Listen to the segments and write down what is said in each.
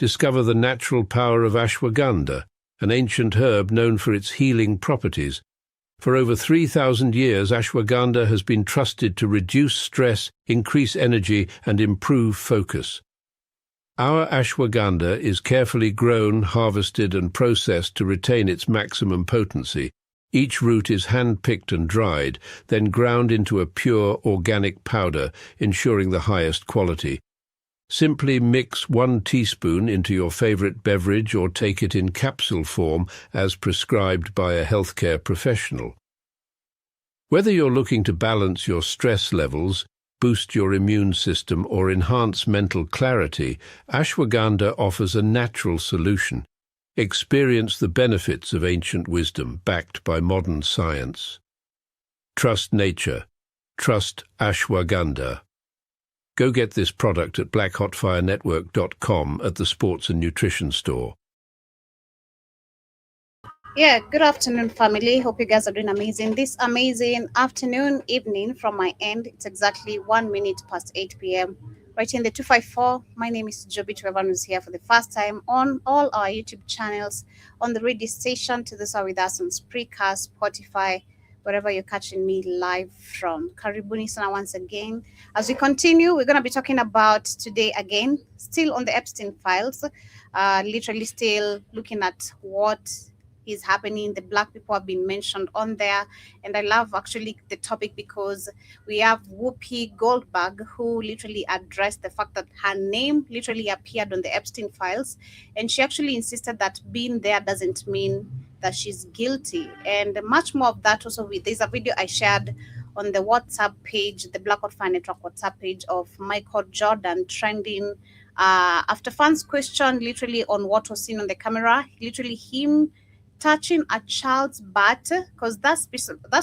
discover the natural power of ashwagandha, an ancient herb known for its healing properties. For over 3,000 years, ashwagandha has been trusted to reduce stress, increase energy, and improve focus. Our ashwagandha is carefully grown, harvested, and processed to retain its maximum potency. Each root is hand-picked and dried, then ground into a pure organic powder, ensuring the highest quality. Simply mix 1 teaspoon into your favorite beverage or take it in capsule form as prescribed by a healthcare professional. Whether you're looking to balance your stress levels, boost your immune system, or enhance mental clarity, ashwagandha offers a natural solution. Experience the benefits of ancient wisdom backed by modern science. Trust nature. Trust ashwagandha. Go get this product at blackhotfirenetwork.com at the Sports and Nutrition Store. Yeah, good afternoon, family. Hope you guys are doing amazing. This amazing afternoon, evening from my end. It's exactly 1 minute past 8 p.m. Right in the 254. My name is Joby, to everyone who's here for the first time on all our YouTube channels, on the radio station, to those who are with us on Spreaker, Spotify, wherever you're catching me live from. Karibuni sana once again. As we continue, we're going to be talking about today again, still on the Epstein files, literally still looking at what is happening. The black people have been mentioned on there, and I love actually the topic because we have Whoopi Goldberg, who literally addressed the fact that her name literally appeared on the Epstein files, and she actually insisted that being there doesn't mean that she's guilty, and much more of that. Also, there's a video I shared on the WhatsApp page, the Black Hot Fire Network WhatsApp page, of Michael Jordan trending after fans questioned literally on what was seen on the camera, literally him touching a child's butt, because that's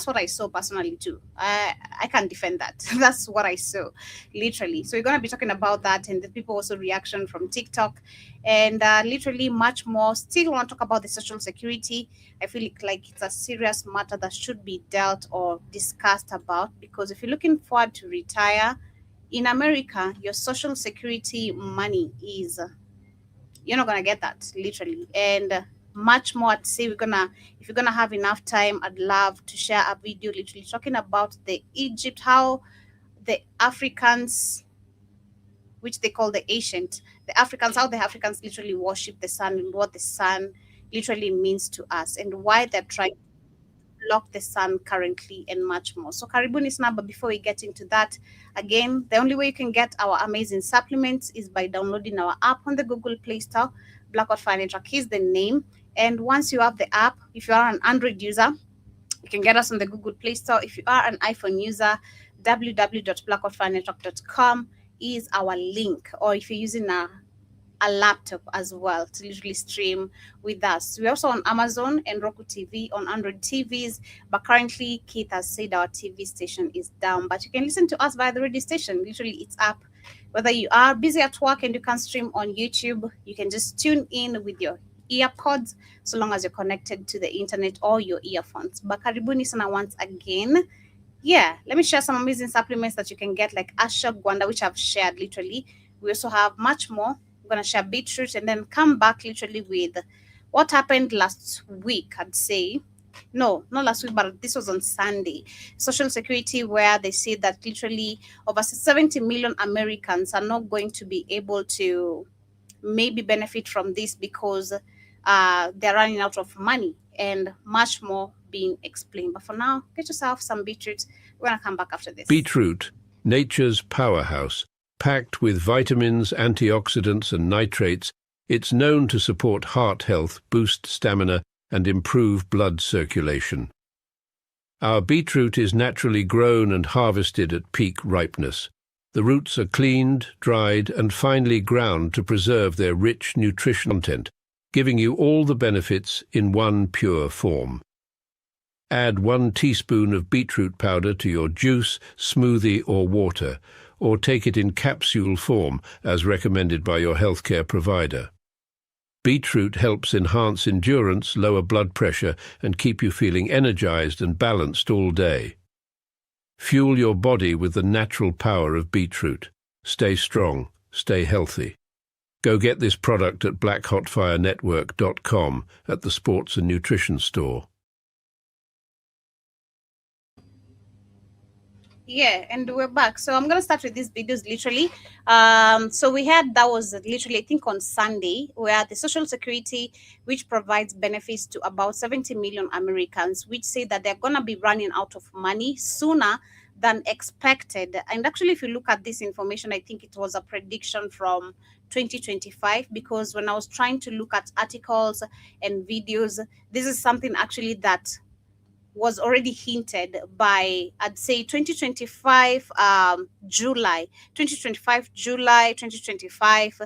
what I saw personally too. I can't defend that. That's what I saw, literally. So we're going to be talking about that, and the people also reaction from TikTok, and literally much more. Still want to talk about the social security. I feel like it's a serious matter that should be dealt or discussed about, because if you're looking forward to retire in America, your social security money is, you're not going to get that, literally. And much more to say. If you're gonna have enough time, I'd love to share a video literally talking about the Egypt, how the Africans, which they call the ancient, how the Africans literally worship the sun, and what the sun literally means to us, and why they're trying to block the sun currently, and much more. So karibuni sana. But before we get into that, again, the only way you can get our amazing supplements is by downloading our app on the Google Play Store. Black Hot Fire Network is the name. And once you have the app, if you are an Android user, you can get us on the Google Play Store. If you are an iPhone user, www.blackhotfirenetwork.com is our link. Or if you're using a laptop as well to literally stream with us. We're also on Amazon and Roku TV on Android TVs. But currently, Keith has said our TV station is down. But you can listen to us via the radio station. Literally, it's up. Whether you are busy at work and you can stream on YouTube, you can just tune in with your earpods, so long as you're connected to the internet or your earphones. But karibuni sana once again. Yeah, let me share some amazing supplements that you can get, like ashwagandha, which I've shared literally. We also have much more. I'm going to share beetroot and then come back literally with what happened last week, I'd say. No, not last week, but this was on Sunday. Social Security, where they say that literally over 70 million Americans are not going to be able to maybe benefit from this because they're running out of money, and much more being explained. But for now, get yourself some beetroot. We're going to come back after this. Beetroot, nature's powerhouse. Packed with vitamins, antioxidants, and nitrates, it's known to support heart health, boost stamina, and improve blood circulation. Our beetroot is naturally grown and harvested at peak ripeness. The roots are cleaned, dried, and finely ground to preserve their rich nutritional content, giving you all the benefits in one pure form. Add 1 teaspoon of beetroot powder to your juice, smoothie, or water, or take it in capsule form as recommended by your healthcare provider. Beetroot helps enhance endurance, lower blood pressure, and keep you feeling energized and balanced all day. Fuel your body with the natural power of beetroot. Stay strong, stay healthy. Go get this product at blackhotfirenetwork.com at the sports and nutrition store. Yeah, and we're back. So I'm gonna start with these videos literally. So we had, that was literally, I think, on Sunday, where the Social Security, which provides benefits to about 70 million Americans, which say that they're gonna be running out of money sooner than expected. And actually, if you look at this information, I think it was a prediction from 2025, because when I was trying to look at articles and videos, this is something actually that was already hinted by, I'd say, 2025 July, 2025 July, 2025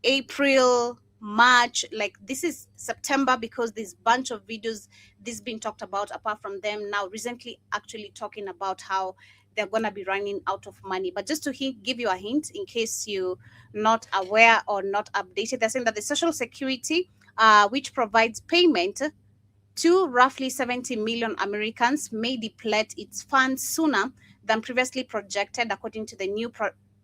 April, March. Like, this is September, because this bunch of videos this been talked about, apart from them now recently actually talking about how they're going to be running out of money. But just to give you a hint, in case you're not aware or not updated, they're saying that the Social Security, which provides payment to roughly 70 million Americans, may deplete its funds sooner than previously projected, according to the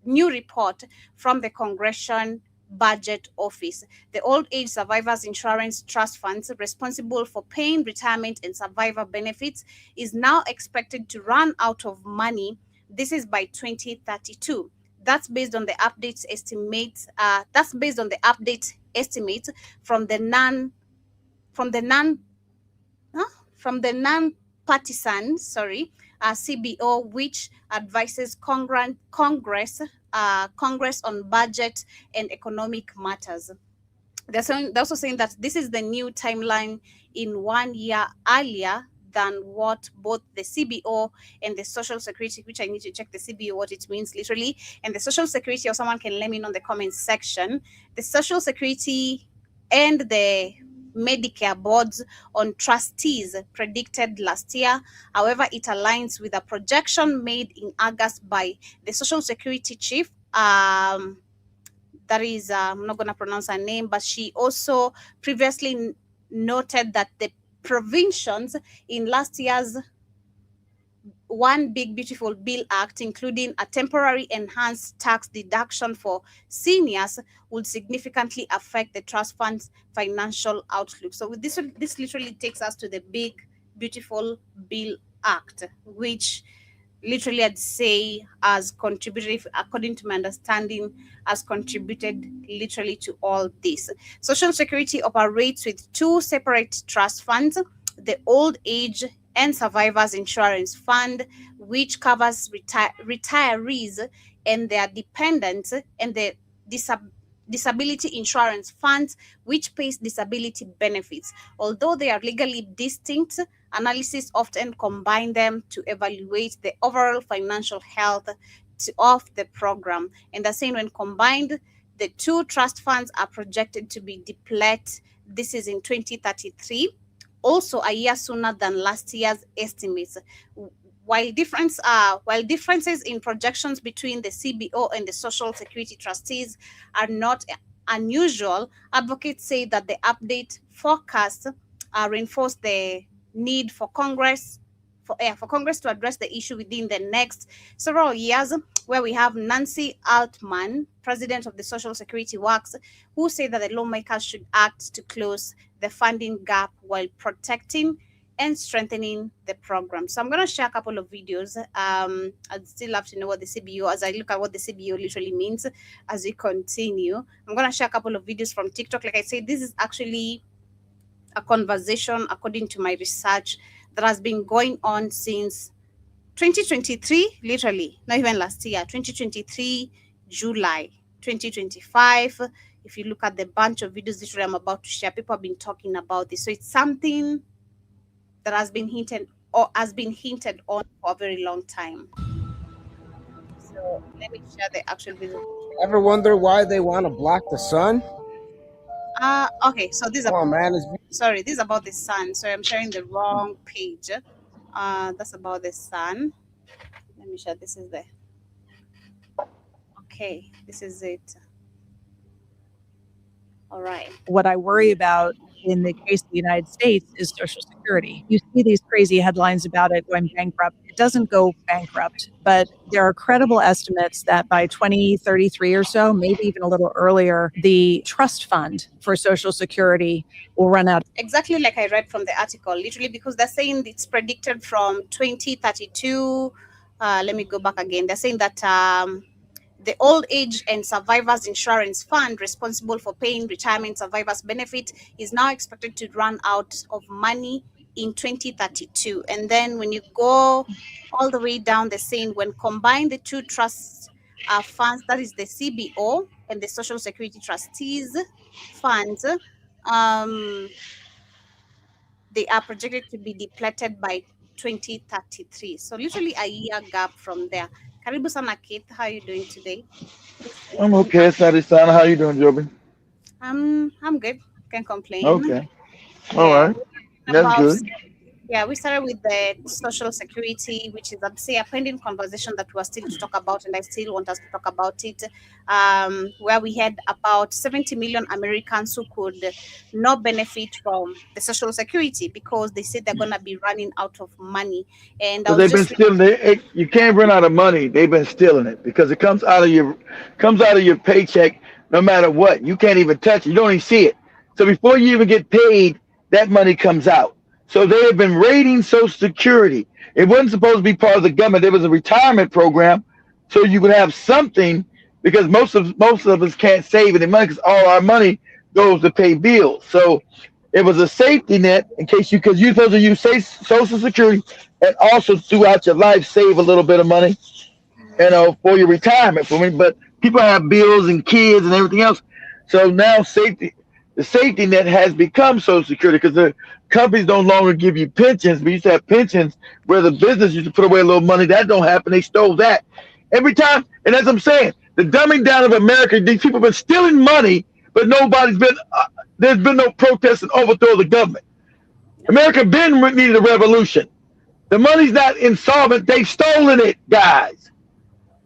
new report from the Congressional Budget Office. The Old Age Survivors Insurance Trust Funds, responsible for paying retirement and survivor benefits, is now expected to run out of money. This is by 2032. That's based on the updates estimates. That's based on the update estimates from the non-partisan, CBO, which advises Congress on budget and economic matters. They're also saying that this is the new timeline in 1 year earlier than what both the CBO and the Social Security, which I need to check the CBO what it means literally, and the Social Security, or someone can let me know in the comments section. The Social Security and the Medicare boards on trustees predicted last year. However, it aligns with a projection made in August by the Social Security chief. That is, I'm not going to pronounce her name, but she also previously noted that the provisions in last year's One Big Beautiful Bill Act, including a temporary enhanced tax deduction for seniors, would significantly affect the trust fund's financial outlook. So this literally takes us to the Big Beautiful Bill Act, which literally, I'd say, has contributed, according to my understanding, has contributed literally to all this. Social Security operates with two separate trust funds: the Old Age and Survivors Insurance Fund, which covers retirees and their dependents, and the Disability Insurance Fund, which pays disability benefits. Although they are legally distinct, analysis often combine them to evaluate the overall financial health of the program. And they're saying when combined, the two trust funds are projected to be depleted. This is in 2033, also a year sooner than last year's estimates. While differences in projections between the CBO and the Social Security trustees are not unusual, advocates say that the update forecast reinforce the need for Congress to address the issue within the next several years, where we have Nancy Altman, president of the Social Security Works, who say that the lawmakers should act to close the funding gap while protecting and strengthening the program. So I'm going to share a couple of videos. I'd still love to know what the CBO, as I look at what the CBO literally means as we continue. I'm going to share a couple of videos from TikTok. Like I said, this is actually a conversation, according to my research, that has been going on since 2023, literally, not even last year, 2023, July, 2025. If you look at the bunch of videos literally I'm about to share, people have been talking about this. So it's something that has been hinted on for a very long time. So let me share the actual video. Ever wonder why they want to block the sun? Okay, so this is Come on, man. this is about the sun. So I'm sharing the wrong page. That's about the sun. Let me share. This is the this is it. All right. What I worry about in the case of the United States is Social Security. You see these crazy headlines about it going bankrupt. It doesn't go bankrupt, but there are credible estimates that by 2033 or so, maybe even a little earlier, the trust fund for Social Security will run out. Exactly like I read from the article, literally, because they're saying it's predicted from 2032. Let me go back again. They're saying that the Old Age and Survivors Insurance Fund, responsible for paying retirement survivors benefit, is now expected to run out of money in 2032. And then when you go all the way down, the saying when combined the two trusts funds, that is the CBO and the Social Security Trustees funds, they are projected to be depleted by 2033. So literally a year gap from there. Karibu sana Kate, how are you doing today? I'm okay, Sadisana. How you doing, Joby? I'm good. Can't complain. Okay. All Yeah, right. we're talking That's about good. yeah, we started with the social security, which is, I'd say, a pending conversation that we're still to talk about, and I still want us to talk about it. Where we had about 70 million Americans who could not benefit from the social security because they said they're gonna be running out of money. And I Because was they've been just stealing you can't run out of money. They've been stealing it because it comes out of your paycheck no matter what. You can't even touch it. You don't even see it. So before you even get paid, that money comes out. So they have been raiding Social Security. It wasn't supposed to be part of the government. There was a retirement program, so you would have something because most of us can't save any money because all our money goes to pay bills. So it was a safety net in case because you're supposed to use Social Security and also throughout your life save a little bit of money, for your retirement for me. But people have bills and kids and everything else. So now the safety net has become Social Security because the companies no longer give you pensions. We used to have pensions where the business used to put away a little money. That don't happen. They stole that every time. And as I'm saying, the dumbing down of America, these people have been stealing money, but there's been no protest and overthrow of the government. America been needed a revolution. The money's not insolvent. They've stolen it, guys.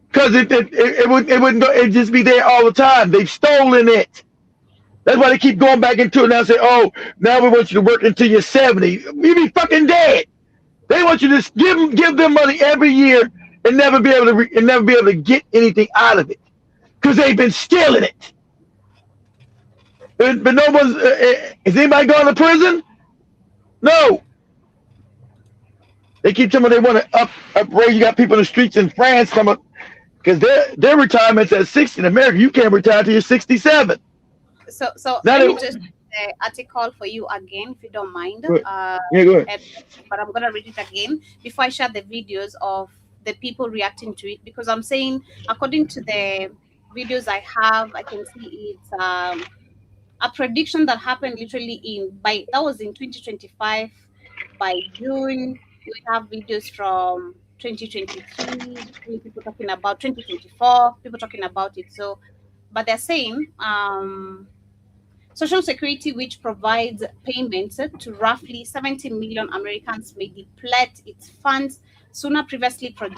Because it wouldn't go, it'd just be there all the time. They've stolen it. That's why they keep going back into it now and say, oh, now we want you to work until you're 70. You be fucking dead. They want you to give them money every year and never be able to get anything out of it because they've been stealing it. But no one's. Is anybody going to prison? No. They keep telling me they want to upraise. You got people in the streets in France coming because their retirement's at 60. In America, you can't retire until you're 67. So Now let me just read the article for you again, if you don't mind. go ahead. But I'm gonna read it again before I share the videos of the people reacting to it because I'm saying, according to the videos I have, I can see it's a prediction that happened literally that was in 2025 by June. We have videos from 2023, people talking about 2024, people talking about it. So, but they're saying Social Security, which provides payments to roughly 70 million Americans, may deplete its funds sooner previously than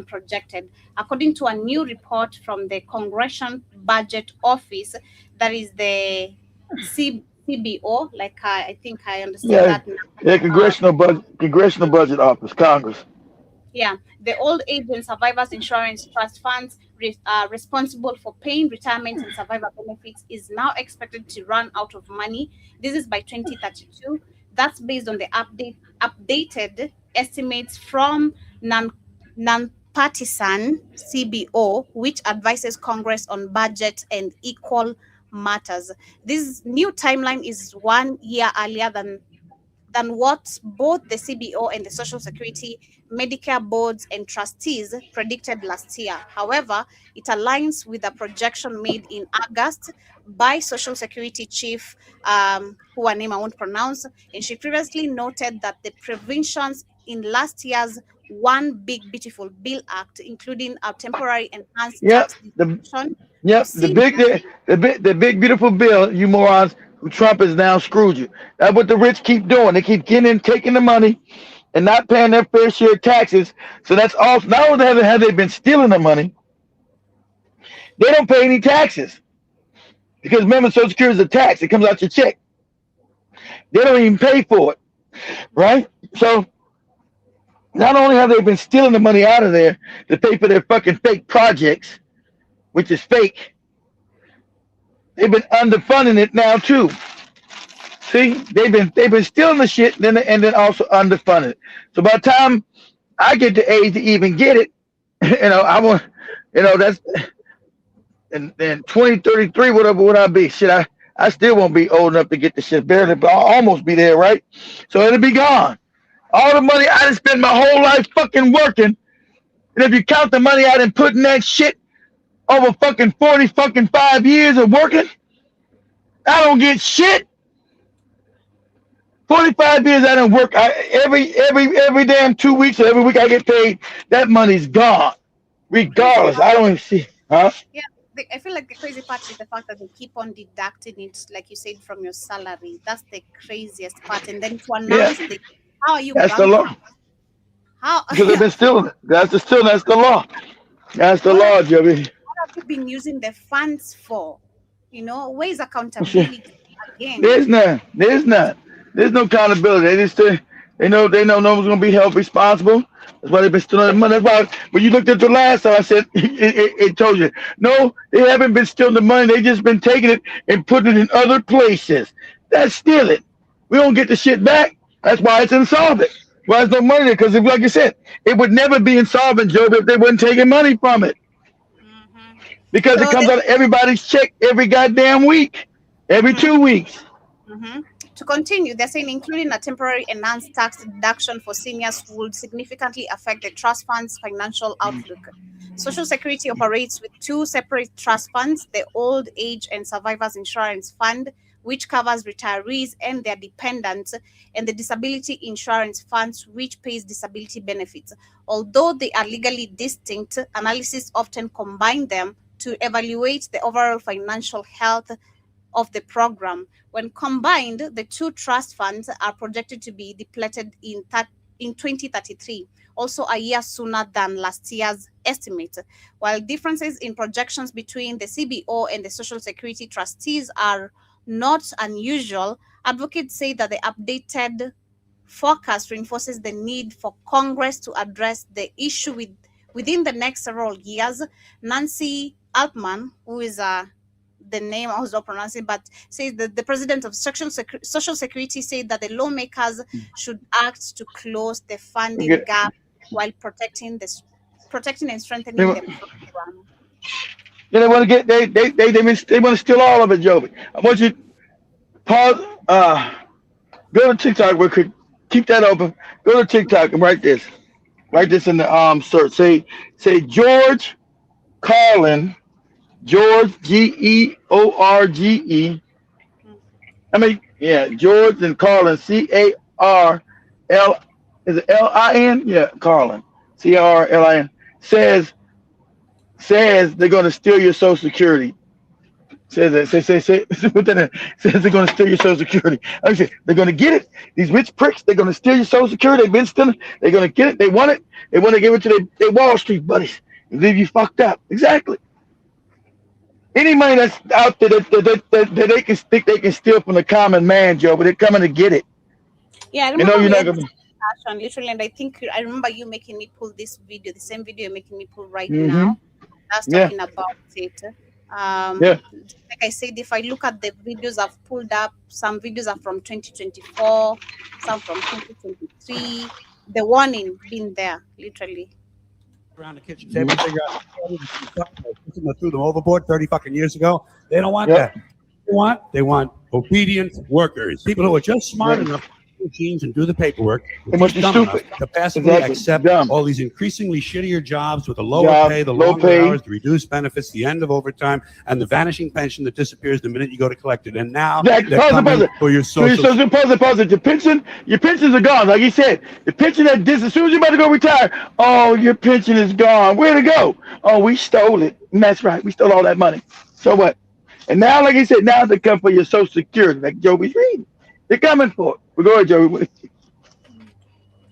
projected, according to a new report from the Congressional Budget Office, that is the CBO. Like I think I understand Yeah, that now. yeah. Congressional Budget Office, Congress. Yeah, the Old Age and Survivors Insurance Trust funds responsible for paying retirement and survivor benefits is now expected to run out of money. This is by 2032. That's based on the updated estimates from non-partisan CBO, which advises Congress on budget and equal matters. This new timeline is 1 year earlier than what both the CBO and the Social Security, Medicare boards, and trustees predicted last year. However, it aligns with a projection made in August by Social Security chief, who her name I won't pronounce, and she previously noted that the provisions in last year's One Big Beautiful Bill Act, including a temporary enhanced Yep. tax The distribution, Yep, could see the big beautiful bill, you morons, who Trump has now screwed you. That's what the rich keep doing. They keep taking the money and not paying their fair share of taxes. So that's all. Not only have they been stealing the money, they don't pay any taxes. Because remember, Social Security is a tax. It comes out your check. They don't even pay for it, right? So not only have they been stealing the money out of there to pay for their fucking fake projects, which is fake, they've been underfunding it now too. See, they've been stealing the shit, and then also underfunding it. So by the time I get the age to even get it, I want, that's, and then 2033, whatever would I be? Shit, I still won't be old enough to get the shit, barely, but I'll almost be there, right? So it'll be gone. All the money I done spent my whole life fucking working, and if you count the money I done put in that shit over fucking 40 fucking 5 years of working, I don't get shit. 45 years I done work. Every damn 2 weeks or every week I get paid, that money's gone. Regardless, I don't even see, huh? Yeah, I feel like the crazy part is the fact that they keep on deducting it, like you said, from your salary. That's the craziest part. And then to announce how are you That's the law. How? Because they've been stealing it. That's the law. That's the law, Joby. What have you been using the funds for? Where's accountability again? There's none. There's no accountability. They know no one's gonna be held responsible. That's why they've been stealing the money. That's why when you looked at the last time, I said it told you. No, they haven't been stealing the money. They just been taking it and putting it in other places. That's stealing. We don't get the shit back. That's why it's insolvent. Why there's no money there? Because like you said, it would never be insolvent, Joe, if they weren't taking money from it. Mm-hmm. Because it comes out of everybody's check every goddamn week, every 2 weeks. Mm-hmm. To continue, they're saying including a temporary enhanced tax deduction for seniors would significantly affect the trust fund's financial outlook. Social Security operates with two separate trust funds, the Old Age and Survivors Insurance Fund, which covers retirees and their dependents, and the Disability Insurance Funds, which pays disability benefits. Although they are legally distinct, analysis often combine them to evaluate the overall financial health of the program. When combined, the two trust funds are projected to be depleted in 2033, also a year sooner than last year's estimate. While differences in projections between the CBO and the Social Security trustees are not unusual, advocates say that the updated forecast reinforces the need for Congress to address the issue within the next several years. Nancy Altman, who is the name I was not pronouncing, but says that the president of Social Security said that the lawmakers should act to close the funding gap while protecting and strengthening the program. Yeah, they want to get they want to steal all of it, Joby. I want you to pause. Go to TikTok real quick. Keep that open. Go to TikTok and write this. Write this in the search. Say George Carlin. George George. George and Carlin CARL. Is it LIN? Yeah, Carlin CARLIN says they're going to steal your Social Security. Says put that in. Says they're going to steal your Social Security. I say they're going to get it. These rich pricks, they're going to steal your Social Security. They've been stealing. They're going to get it. They want it. They want to give it to their Wall Street buddies and leave you fucked up. Exactly. Any money that's out there that they can think they can steal from the common man, Joe, but they're coming to get it. Yeah, I remember you're not gonna literally, and I remember you making me pull this video, the same video you're making me pull right now. That's talking about it. Like I said, if I look at the videos I've pulled up, some videos are from 2024, some from 2023. The warning being there, literally. Around the kitchen table, figure out threw them overboard 30 fucking years ago. They don't want that. They want obedient workers, people who are just smart enough to do machines and do the paperwork. They must be stupid to passively accept all these increasingly shittier jobs with the lower pay, the longer hours, the reduced benefits, the end of overtime, and the vanishing pension that disappears the minute you go to collect it. And now they're coming for your social. Pause. Your pensions are gone. Like you said, the pension that as soon as you're about to go retire, oh, your pension is gone. Where'd it go? Oh, we stole it. And that's right. We stole all that money. So what? And now, like I said, now they come for your Social Security, like Joby's reading. They're coming for it. We're going, Joby.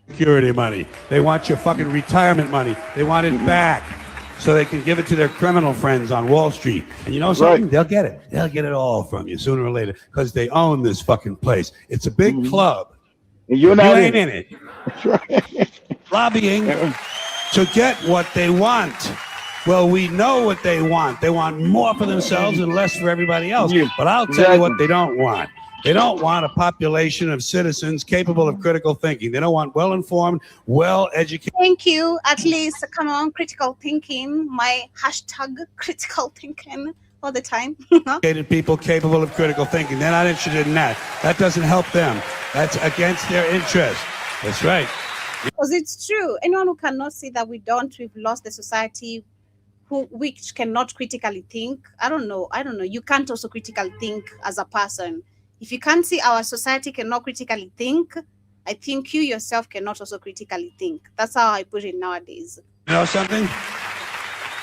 Security money. They want your fucking retirement money. They want it back. so they can give it to their criminal friends on Wall Street. And you know something? Right. They'll get it. They'll get it all from you sooner or later because they own this fucking place. It's a big club. And you're You not ain't in in it. Lobbying to get what they want. Well, we know what they want. They want more for themselves and less for everybody else. Yeah, But I'll tell you what they don't want. They don't want a population of citizens capable of critical thinking. They don't want well-informed, well-educated. Thank you. At least, come on, critical thinking. My hashtag critical thinking all the time. People capable of critical thinking. They're not interested in that. That doesn't help them. That's against their interest. That's right. Because it's true. Anyone who cannot see that we've lost the society which cannot critically think. I don't know. You can't also critically think as a person. If you can't see our society cannot critically think, I think you yourself cannot also critically think. That's how I put it nowadays. You know something?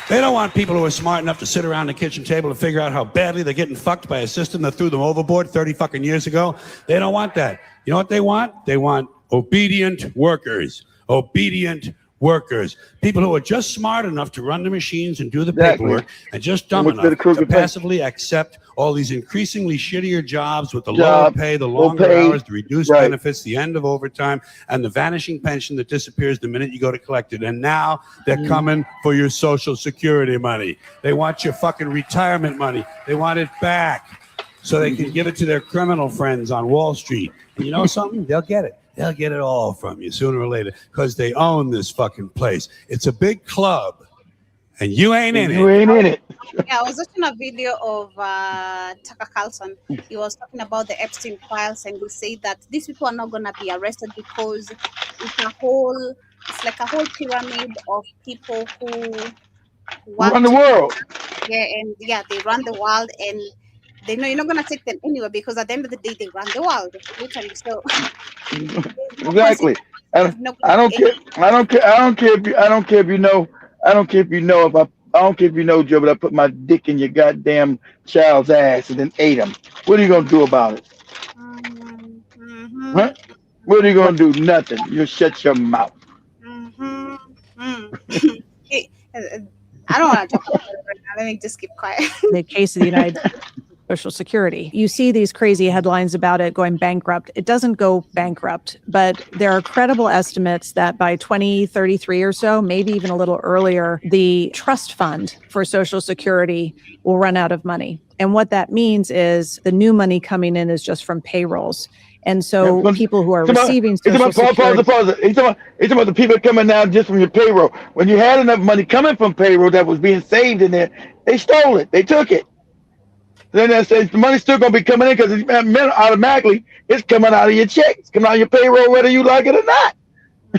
They don't want people who are smart enough to sit around the kitchen table and figure out how badly they're getting fucked by a system that threw them overboard 30 fucking years ago. They don't want that. You know what they want? They want obedient workers. Obedient workers. People who are just smart enough to run the machines and do the paperwork and just dumb enough to passively accept all these increasingly shittier jobs with the lower pay, the longer hours, the reduced benefits, the end of overtime, and the vanishing pension that disappears the minute you go to collect it. And now they're coming for your Social Security money. They want your fucking retirement money. They want it back so they can give it to their criminal friends on Wall Street. And you know something? They'll get it. They'll get it all from you sooner or later because they own this fucking place. It's a big club, and you ain't in it. You ain't in it. Yeah, I was watching a video of Tucker Carlson. He was talking about the Epstein files, and he said that these people are not going to be arrested because it's like a whole pyramid of people who run the world. Yeah, they run the world, and they know you're not going to take them anywhere because at the end of the day, they run the world, literally. So exactly. I don't care if you know, Joe, but I put my dick in your goddamn child's ass and then ate him. What are you gonna do about it? Huh? What are you gonna do? Nothing. You shut your mouth. I don't want to talk about it right now. Let me just keep quiet. The case of the United States Social Security. You see these crazy headlines about it going bankrupt. It doesn't go bankrupt, but there are credible estimates that by 2033 or so, maybe even a little earlier, the trust fund for Social Security will run out of money. And what that means is the new money coming in is just from payrolls. And so people who are receiving Social Security... He's talking about the people coming now just from your payroll. When you had enough money coming from payroll that was being saved in there, they stole it. They took it. Then that says the money's still going to be coming in because automatically it's coming out of your check. It's coming out of your payroll whether you like it or not.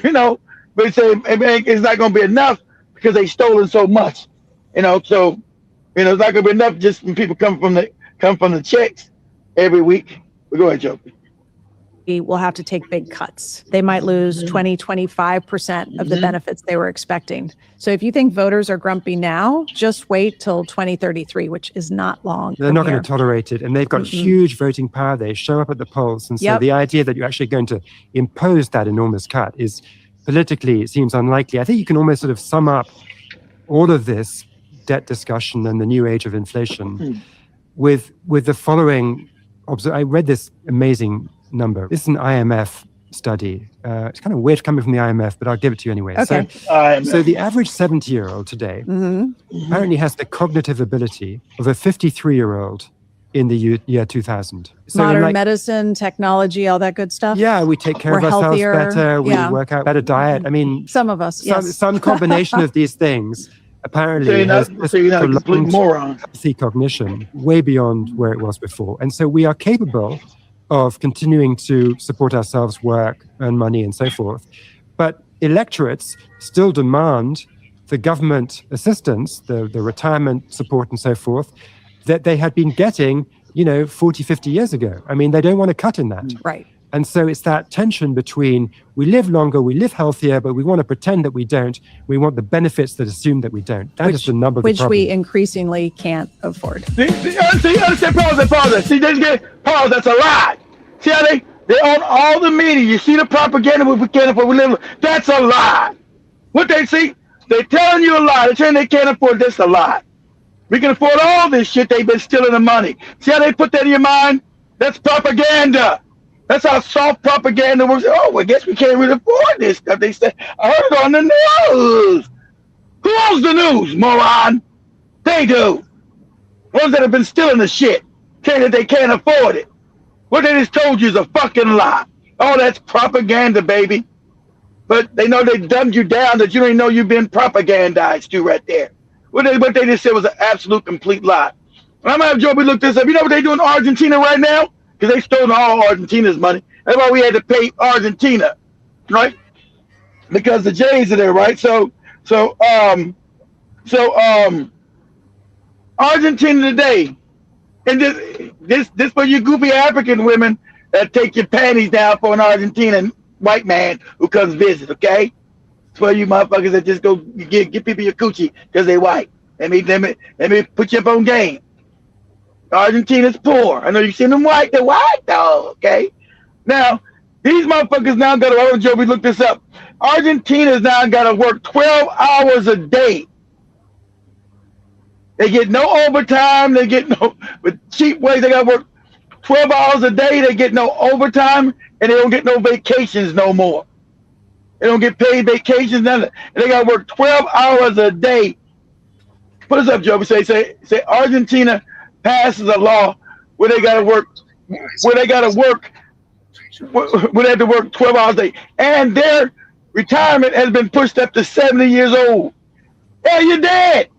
You know, but they say it's not going to be enough because they stolen so much. You know, so it's not going to be enough just when people come from the checks every week. But go ahead, Joe. Will have to take big cuts. They might lose 25% of the benefits they were expecting. So if you think voters are grumpy now, just wait till 2033, which is not long. They're not going to tolerate it. And they've got huge voting power. They show up at the polls. And so the idea that you're actually going to impose that enormous cut is politically, it seems unlikely. I think you can almost sort of sum up all of this debt discussion and the new age of inflation with the following. I read this amazing number. This is an IMF study. It's kind of weird coming from the IMF, but I'll give it to you anyway. Okay. So the average 70-year-old today apparently has the cognitive ability of a 53-year-old in the year 2000. So modern medicine, technology, all that good stuff. Yeah, we take care of ourselves better. We work out better diet. I mean, some of us, some combination of these things apparently has prolonged healthy cognition way beyond where it was before. And so we are capable of continuing to support ourselves, work, earn money, and so forth. But electorates still demand the government assistance, the retirement support and so forth, that they had been getting, 40, 50 years ago. I mean, they don't want to cut in that. Right. And so it's that tension between we live longer, we live healthier, but we want to pretend that we don't. We want the benefits that assume that we don't. That is the number of the problem. Which we increasingly can't afford. Understand, pause. See, pause, that's a lie. See how they own all the media. You see the propaganda we live. That's a lie. What they see, They're telling you a lie. They're saying they can't afford this, a lie. We can afford all this shit. They've been stealing the money. See how they put that in your mind? That's propaganda. That's how soft propaganda works. Oh, I guess we can't really afford this stuff. They said, I heard it on the news. Who owns the news, moron? They do. Ones that have been stealing the shit, saying that they can't afford it. What they just told you is a fucking lie. Oh, that's propaganda, baby. But they know they dumbed you down that you don't even know you've been propagandized to right there. What they just said was an absolute complete lie. And I'm gonna have Joby look this up. You know what they do in Argentina right now? Because they stole all Argentina's money. That's why we had to pay Argentina, right? Because the Jays are there, right? So Argentina today, and this for you goofy African women that take your panties down for an Argentinian white man who comes visit, okay? It's for you motherfuckers that just go get people your coochie because they white. Let me put you up on game. Argentina's poor. I know you seen them white. They're white though, okay? Now, these motherfuckers now got to, oh, Joby, look this up. Argentina's now got to work 12 hours a day. They get no overtime. They get no, with cheap ways, they got to work 12 hours a day. They get no overtime, and they don't get no vacations no more. They don't get paid vacations, nothing. And they got to work 12 hours a day. Put us up, Joby. Say Argentina passes a law where they got to work, where they have to work 12 hours a day. And their retirement has been pushed up to 70 years old. Yeah, you're dead.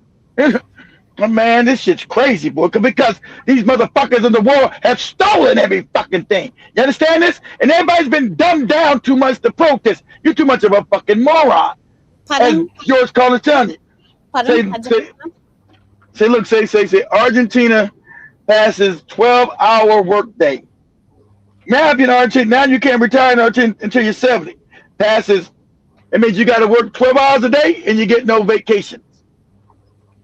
Oh, man, this shit's crazy, boy, because these motherfuckers in the world have stolen every fucking thing. You understand this? And everybody's been dumbed down too much to protest. You're too much of a fucking moron. Pardon? As George Carlin telling you. Pardon? Say, Argentina passes 12-hour workday. Now, if you're in Argentina, now you can't retire in Argentina until you're 70. Passes, it means you got to work 12 hours a day and you get no vacation.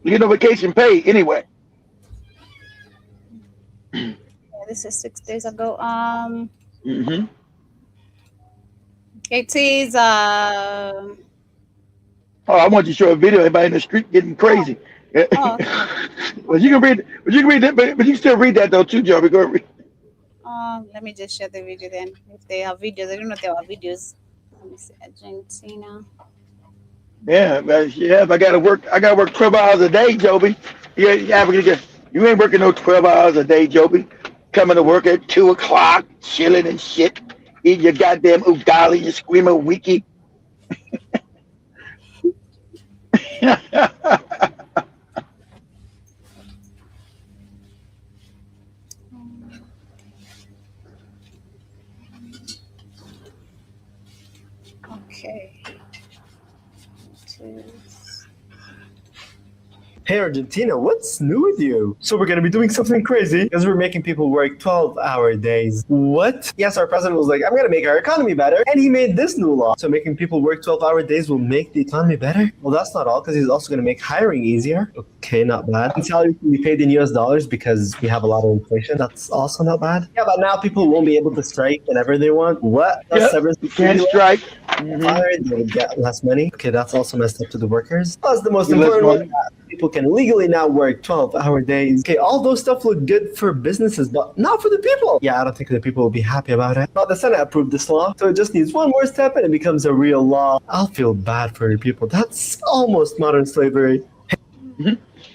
You get no vacation pay anyway. Yeah, this is 6 days ago. It is Oh, I want you to show a video of everybody in the street getting crazy. Oh. Well, you can read that, but you can still read that though too, Joby. Go read. Let me just share the video then. If they have videos, I don't know if there are videos. Let me see, Argentina. Yeah, if I gotta work 12 hours a day, Joby. You ain't working no 12 hours a day, Joby. Coming to work at 2 o'clock, chilling and shit. Eat your goddamn ugali, you screamer wiki. Okay. Hey Argentina, what's new with you? So we're gonna be doing something crazy because we're making people work 12-hour days. What? Yes, our president was like, I'm gonna make our economy better, and he made this new law. So making people work 12-hour days will make the economy better? Well, that's not all, because he's also gonna make hiring easier. Okay, not bad. And salaries can be paid in US dollars because we have a lot of inflation. That's also not bad. Yeah, but now people won't be able to strike whenever they want. What? Yep. You can't strike. They would get less money. Okay, that's also messed up to the workers. Plus the most important one, people can legally now work 12-hour days. Okay, all those stuff look good for businesses, but not for the people. Yeah, I don't think the people will be happy about it. But the Senate approved this law, so it just needs one more step and it becomes a real law. I'll feel bad for your people. That's almost modern slavery.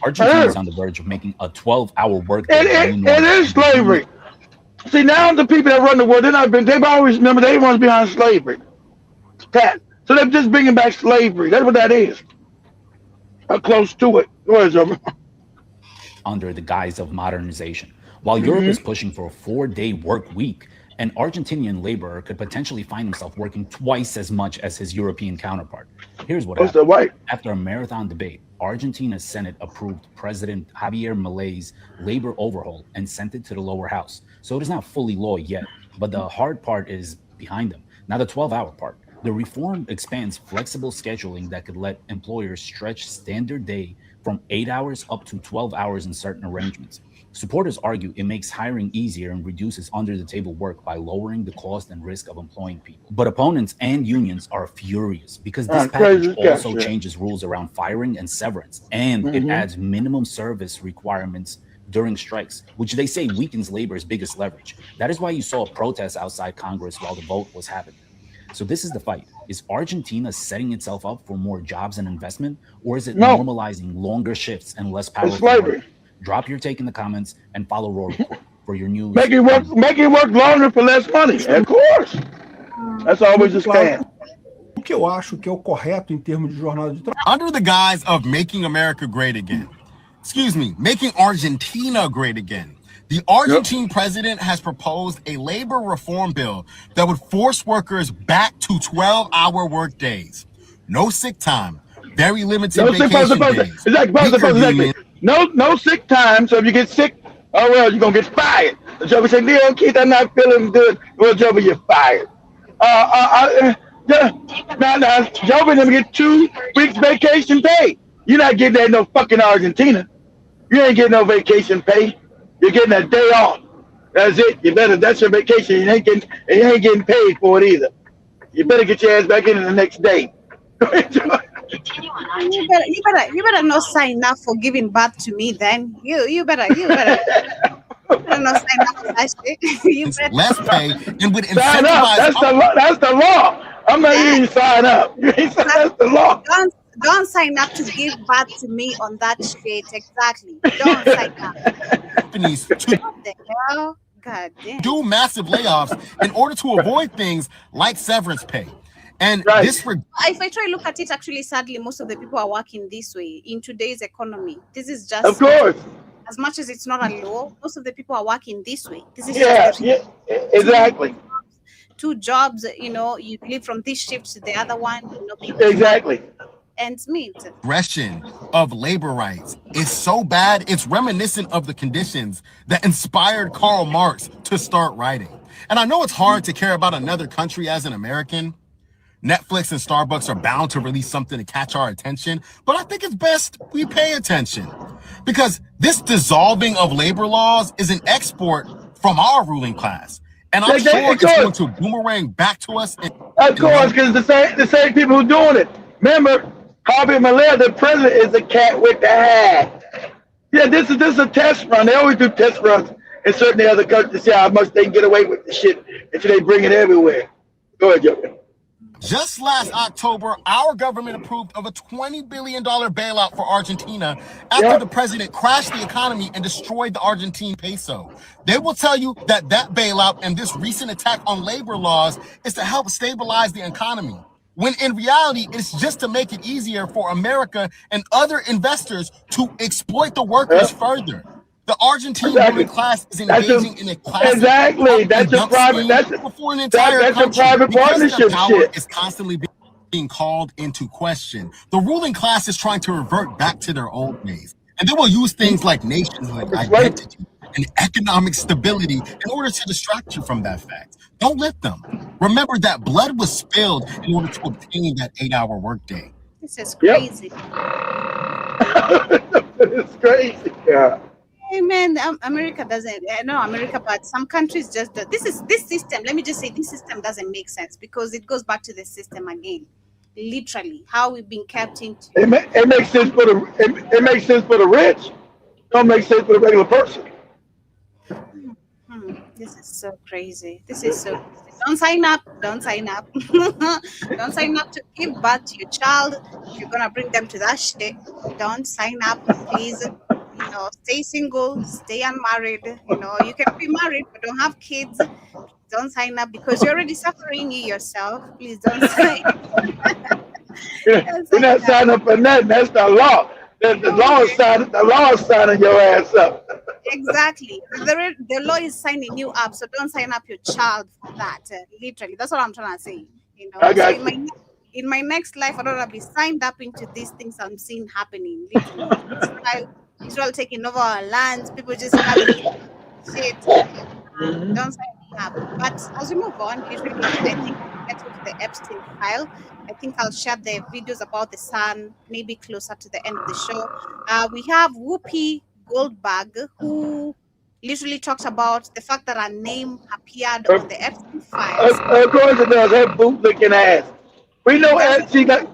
Argentina is on the verge of making a 12-hour workday. It is slavery. See, now the people that run the world, they've always, remember, they ones behind slavery. So they're just bringing back slavery. That's what that is. How close to it. Go ahead, Joby. Under the guise of modernization. While Europe is pushing for a 4-day work week, an Argentinian laborer could potentially find himself working twice as much as his European counterpart. Here's what happened. After a marathon debate, Argentina's Senate approved President Javier Milei's labor overhaul and sent it to the lower house. So it is not fully law yet, but the hard part is behind them. Now the 12-hour part. The reform expands flexible scheduling that could let employers stretch standard day from 8 hours up to 12 hours in certain arrangements. Supporters argue it makes hiring easier and reduces under-the-table work by lowering the cost and risk of employing people. But opponents and unions are furious because this package also changes rules around firing and severance, and it adds minimum service requirements during strikes, which they say weakens labor's biggest leverage. That is why you saw protests outside Congress while the vote was happening. So this is the fight. Is Argentina setting itself up for more jobs and investment, or is it normalizing longer shifts and less powerful work? Drop your take in the comments and follow Rory for your news. Make it work longer for less money. Of course. That's always the stand. O que eu acho que é o correto em termos de jornada de trabalho. Under the guise of making America great again, making Argentina great again, the Argentine president has proposed a labor reform bill that would force workers back to 12-hour work days. No sick time, very limited vacation days. Exactly. No sick time. So if you get sick, oh well, you're gonna get fired. The Joker said, "Leo, Keith, I'm not feeling good." Well, Joker, you're fired. Now, Joker, let me get 2 weeks vacation pay. You're not getting that in no fucking Argentina. You ain't getting no vacation pay. You're getting a day off. That's it. That's your vacation. You ain't getting paid for it either. You better get your ass back in the next day. You better not sign up for giving birth to me then. You better not sign up for that shit. Less pay and would sign up. That's the law. I'm not even sign up. That's the law. Don't sign up to give birth to me on that shit. Exactly. Don't sign up. Companies what the hell? God damn. Do massive layoffs in order to avoid things like severance pay. And if I try to look at it, actually, sadly, most of the people are working this way in today's economy. This is just, of course, as much as it's not a law, most of the people are working this way. This is exactly. 2 jobs, you live from this shift to the other one. Exactly. And meet. Aggression of labor rights is so bad, it's reminiscent of the conditions that inspired Karl Marx to start writing. And I know it's hard to care about another country as an American. Netflix and Starbucks are bound to release something to catch our attention, but I think it's best we pay attention because this dissolving of labor laws is an export from our ruling class. And I'm sure it's going to boomerang back to us. Of course, because the same people who doing it. Remember, Harvey Millet, the president, is the cat with the hat. Yeah, this is a test run. They always do test runs in certain other countries to see how much they can get away with the shit until they bring it everywhere. Go ahead, Joker. Just last October, our government approved of a $20 billion bailout for Argentina after the president crashed the economy and destroyed the Argentine peso. They will tell you that bailout and this recent attack on labor laws is to help stabilize the economy, when in reality, it's just to make it easier for America and other investors to exploit the workers further. The Argentine ruling class is engaging in a classic that's your private partnership shit. Is constantly being called into question. The ruling class is trying to revert back to their old ways, and they will use things like nations, like identity and economic stability in order to distract you from that fact. Don't let them. Remember that blood was spilled in order to obtain that 8-hour workday. This is crazy. It's crazy. Yeah. Hey man, America doesn't. No, America, but some countries just do. This system. Let me just say, this system doesn't make sense because it goes back to the system again. Literally, how we've been kept into. It makes sense for it makes sense for the rich. Don't make sense for the regular person. This is so crazy. This is so crazy. Don't sign up. Don't sign up. Don't sign up to give birth to your child. If you're gonna bring them to that shit, don't sign up, please. Stay single, stay unmarried. You can be married but don't have kids. Don't sign up because you're already suffering yourself. Please don't sign up. You're not signing up for nothing. That's the law. The law is signing your ass up. Exactly. The law is signing you up, so don't sign up your child for that. Literally, that's what I'm trying to say. I got you. In my next life, I don't want to be signed up into these things I'm seeing happening. Literally, Israel taking over our lands, people just having shit. Don't sign me up. But as we move on, usually I think we'll get to the Epstein file. I think I'll share the videos about the son maybe closer to the end of the show. We have Whoopi Goldberg, who literally talked about the fact that her name appeared on the Epstein files. Of course it does. Her bootlicking ass. We know she got.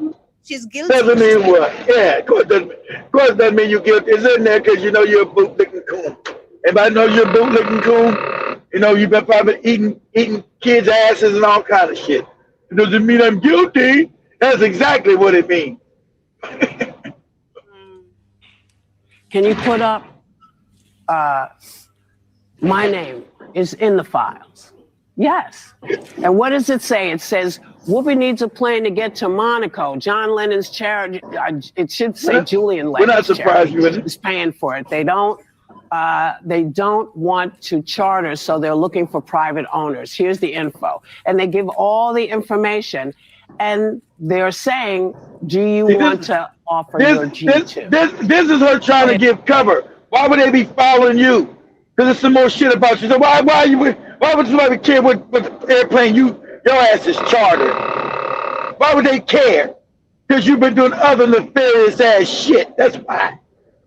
She's guilty. Doesn't mean what? Yeah, of course it doesn't mean you're guilty. It's in there because you know you're a bootlicking coon. If I know you're a bootlicking coon, you know you've been probably eating kids' asses and all kind of shit. It doesn't mean I'm guilty. That's exactly what it means. Can you put up my name is in the files? Yes. And what does it say? It says, Whoopi needs a plane to get to Monaco. John Lennon's charity, it should say Julian Lennon's We're not surprised you is paying for it. They don't want to charter, so they're looking for private owners. Here's the info. And they give all the information, and they're saying, do you want to offer your G2? This is her trying to give cover. Why would they be following you? Because there's some more shit about you. So why would somebody care what airplane your ass is chartered? Why would they care? Because you've been doing other nefarious ass shit. That's why.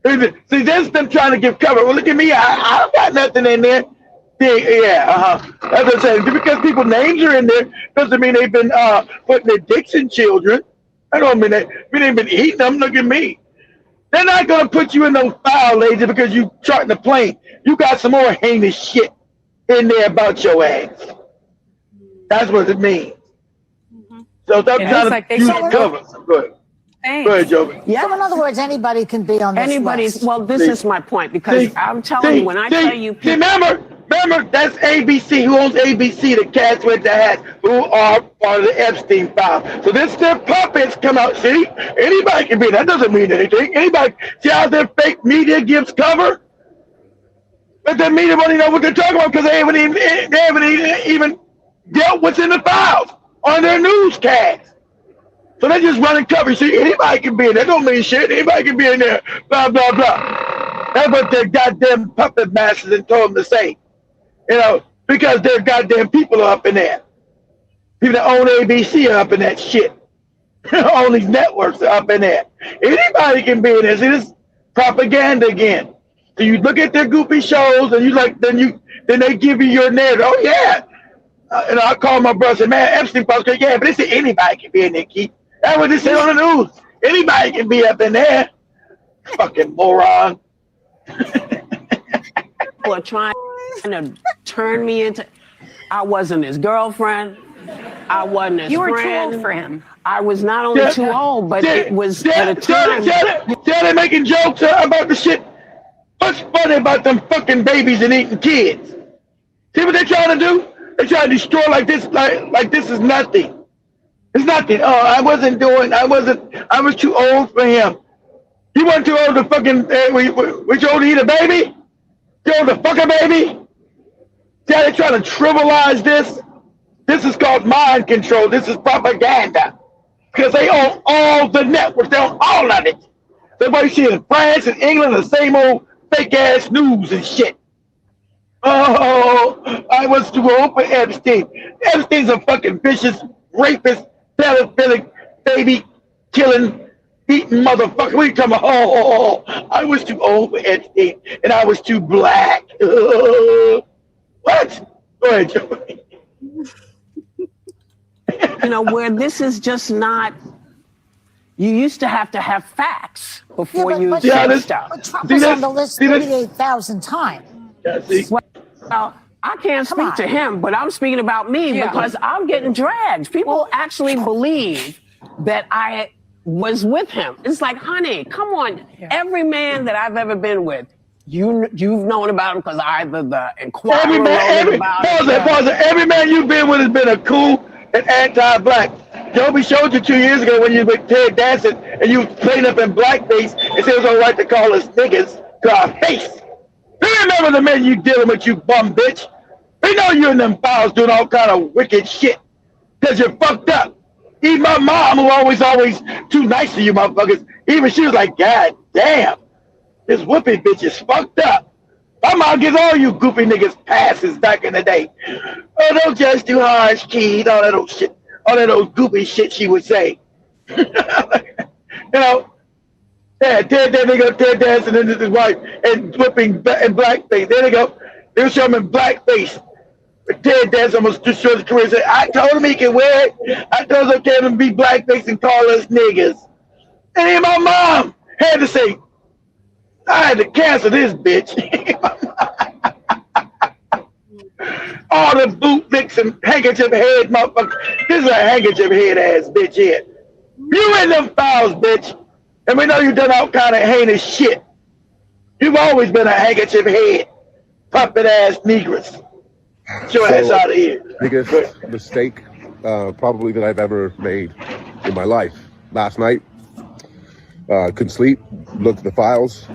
See, that's them trying to give cover. Well, look at me. I got nothing in there. That's what I'm saying. Because people's names are in there doesn't mean they've been putting their dicks in children. I don't mean that. We ain't been eating them. Look at me. They're not going to put you in no file, lady, because you charting the plane. You got some more heinous shit in there about your ass. That's what it means. So that's trying to use cover. Good. Go ahead, Joey. Yeah. So in other words, anybody can be on this list. Well, this is my point, because I'm telling you, when I tell you people... Remember, that's ABC. Who owns ABC? The cats with the hat, who are part of the Epstein file. So this their puppets come out. See, anybody can be. That doesn't mean anything. Anybody. See how their fake media gives cover? But the media won't even know what they're talking about because they haven't even dealt what's in the files on their newscast. So they're just running cover. See, anybody can be in there. That don't mean shit. Anybody can be in there. Blah, blah, blah. That's what their goddamn puppet masters and told them to say. You know, because their goddamn people are up in there. People that own ABC are up in that shit. All these networks are up in there. Anybody can be in there. See, this propaganda again. So you look at their goofy shows and you like, then they give you your narrative. Oh yeah. And I call my brother, man, Epstein files. Yeah, but they say anybody can be in there, Keith. That's what they say on the news. Anybody can be up in there. Fucking moron. People are trying to turn me into... I wasn't his girlfriend. I wasn't his friend. You were too old for him. I was not only too old, but it was at a time... They're making jokes about the shit. What's funny about them fucking babies and eating kids? See what they're trying to do? They're trying to destroy like this is nothing. It's nothing. Oh, I was too old for him. You weren't too old to fucking, was you old to eat a baby? You old to fuck a baby? See how they're trying to trivialize this? This is called mind control. This is propaganda. Because they own all the networks. They own all of it. That's why you see in France and England the same old fake ass news and shit. Oh, I was too old for Epstein. Epstein's a fucking vicious, rapist, pedophilic, baby killing, eating motherfucker. What are you talking about? Oh, I was too old for Epstein, and I was too black. What? Go ahead, Joey. You know, where this is just not... You used to have facts before you said stuff. But Trump was on the list 38,000 times. Well, I can't speak to him, but I'm speaking about me because I'm getting dragged. People actually believe that I was with him. It's like, honey, come on. Every man that I've ever been with, you've known about him because either the Inquirer wrote about it. Every man you've been with has been a cool and anti-black. Joby showed you 2 years ago when you were with Ted Danson and you playing up in blackface and said it was all right to call us niggas to our face. Do you remember the men you dealing with, you bum bitch? We know you in them files doing all kind of wicked shit because you're fucked up. Even my mom, who always too nice to you motherfuckers, even she was like, God damn, this Whoopi bitch is fucked up. My mom gives all you goofy niggas passes back in the day. Oh, don't judge too harsh, kid. All that old shit. All that old goofy shit she would say. You know? Yeah, Ted Danson and his wife and flipping and blackface. There they go. They would show him in blackface. But Ted Danson almost destroyed his career. Said, I told him he could wear it. I told him okay to be blackface and call us niggas. And even my mom had to say, I had to cancel this bitch. All the bootlicks and handkerchief head motherfuckers. This is a handkerchief head ass bitch here. You in them files, bitch. And we know you done all kind of heinous shit. You've always been a handkerchief head, puppet ass negress. Get your ass out of here. Biggest mistake probably that I've ever made in my life. Last night, couldn't sleep, looked at the files,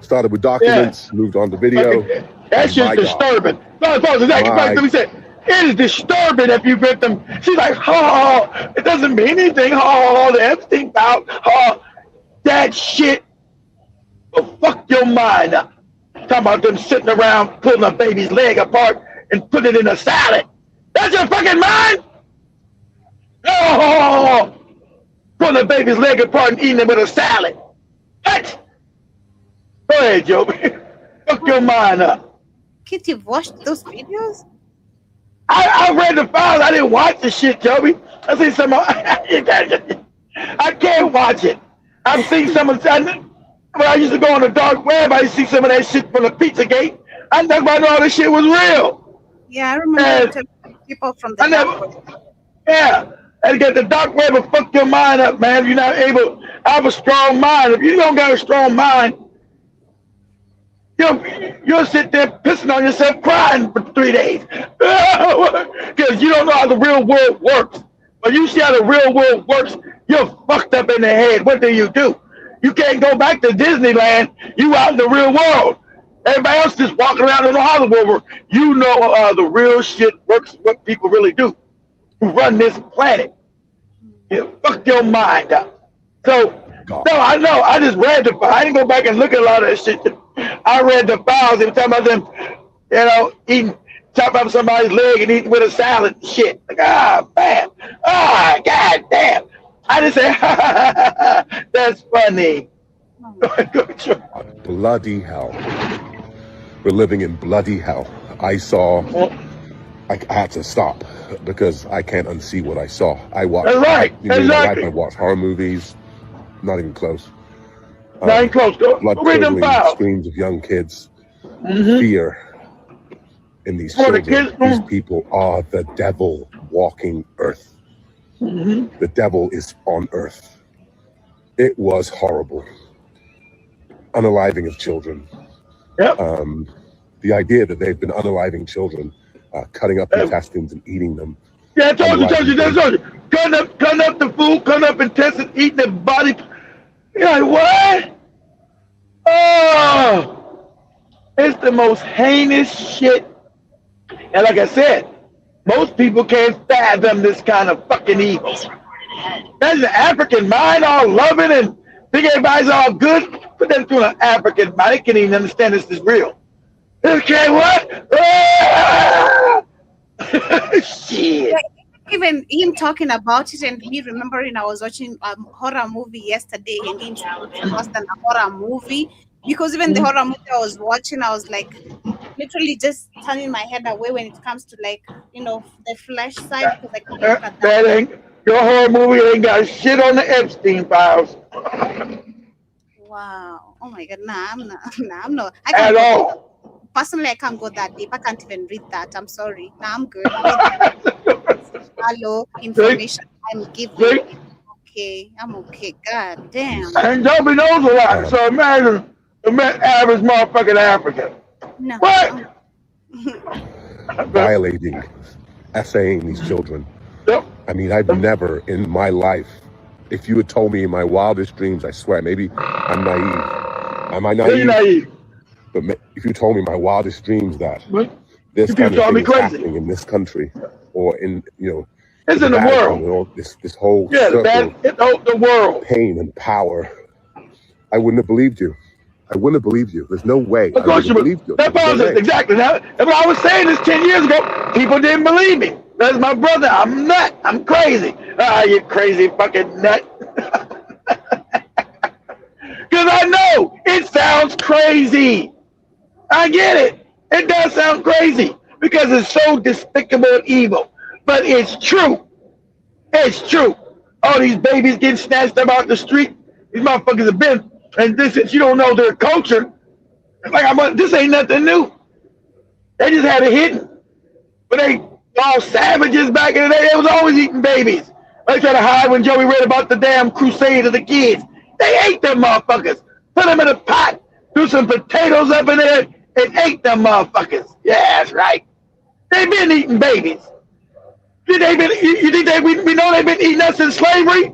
started with documents, moved on to video. That shit's disturbing. No, let me say, it is disturbing if you victim. She's like, oh, it doesn't mean anything. Oh, the Epstein file. Oh, that shit will fuck your mind up. Talking about them sitting around pulling a baby's leg apart and putting it in a salad. That's your fucking mind? Oh, pulling a baby's leg apart and eating it with a salad. What? Go ahead, Joby. Fuck your mind up. Kid, you've watched those videos? I read the files. I didn't watch the shit, Joby. I seen some. I can't watch it. I've seen some of. When I used to go on the dark web, I used to see some of that shit from the Pizzagate. I never knew all this shit was real. Yeah, I remember people from the dark web. Yeah, and get the dark web will fuck your mind up, man. If you're not able. I have a strong mind. If you don't got a strong mind, you'll sit there pissing on yourself, crying for 3 days. Because you don't know how the real world works. When you see how the real world works, you're fucked up in the head. What do? You can't go back to Disneyland. You out in the real world. Everybody else just walking around in the Hollywood world. You know the real shit works, what people really do. Who run this planet. Fuck your mind up. So, no, I know. I just read the file. I didn't go back and look at a lot of that shit. I read the files. They were talking about them, chopping up somebody's leg and eating with a salad and shit. Like, man. God damn. I just say, that's funny. Bloody hell. We're living in bloody hell. I had to stop because I can't unsee what I saw. I watched. That's right. Exactly. I watch horror movies. Not even close. Not even close. Go read them files. Screams of young kids. Fear in these children. These people are the devil walking earth. The devil is on earth. It was horrible. Unaliving of children. Yep. The idea that they've been unaliving children, cutting up intestines and eating them. Yeah, I told you. Cutting up the food, cutting up intestines, eating the body. You're like, what? Oh, it's the most heinous shit. And like I said, most people can't fathom this kind of fucking evil. That's the African mind, all loving and think everybody's all good. Put that into an African mind. They can't even understand this is real. Okay, what? Shit. Even him talking about it and me remembering I was watching a horror movie yesterday and it was a horror movie because even the horror movie I was watching, I was like literally just turning my head away when it comes to the flesh side because I can't look at that. Ain't your horror movie ain't got shit on the Epstein files. Wow. Oh my God. I'm not. At all. Personally, I can't go that deep. I can't even read that. I'm sorry. I'm good. Hello, information I'm giving. Okay, I'm okay. God damn. And Joby knows a lot. So imagine the average motherfucking African. No. What? Violating, essaying these children. Yep. I mean, I've never in my life, if you had told me in my wildest dreams, I swear, maybe I'm naive. Am I naive? You're naive. But if you told me in my wildest dreams that this kind of thing is happening in this country or in, it's in the world. This whole circle the world. Pain and power. I wouldn't have believed you. There's no way. Of course you believed you. Exactly. That's what I was saying this 10 years ago. People didn't believe me. That's my brother. I'm nut. I'm crazy. You crazy fucking nut. Because I know it sounds crazy. I get it. It does sound crazy because it's so despicable and evil, but it's true. It's true. All these babies getting snatched up out the street. These motherfuckers have been, and this is, you don't know their culture. This ain't nothing new. They just had it hidden. But they all savages back in the day. They was always eating babies. They try to hide when Joey read about the damn crusade of the kids. They ate them motherfuckers. Put them in a pot, threw some potatoes up in there, and ate them motherfuckers. Yeah, that's right. They've been eating babies. You think we know they've been eating us in slavery?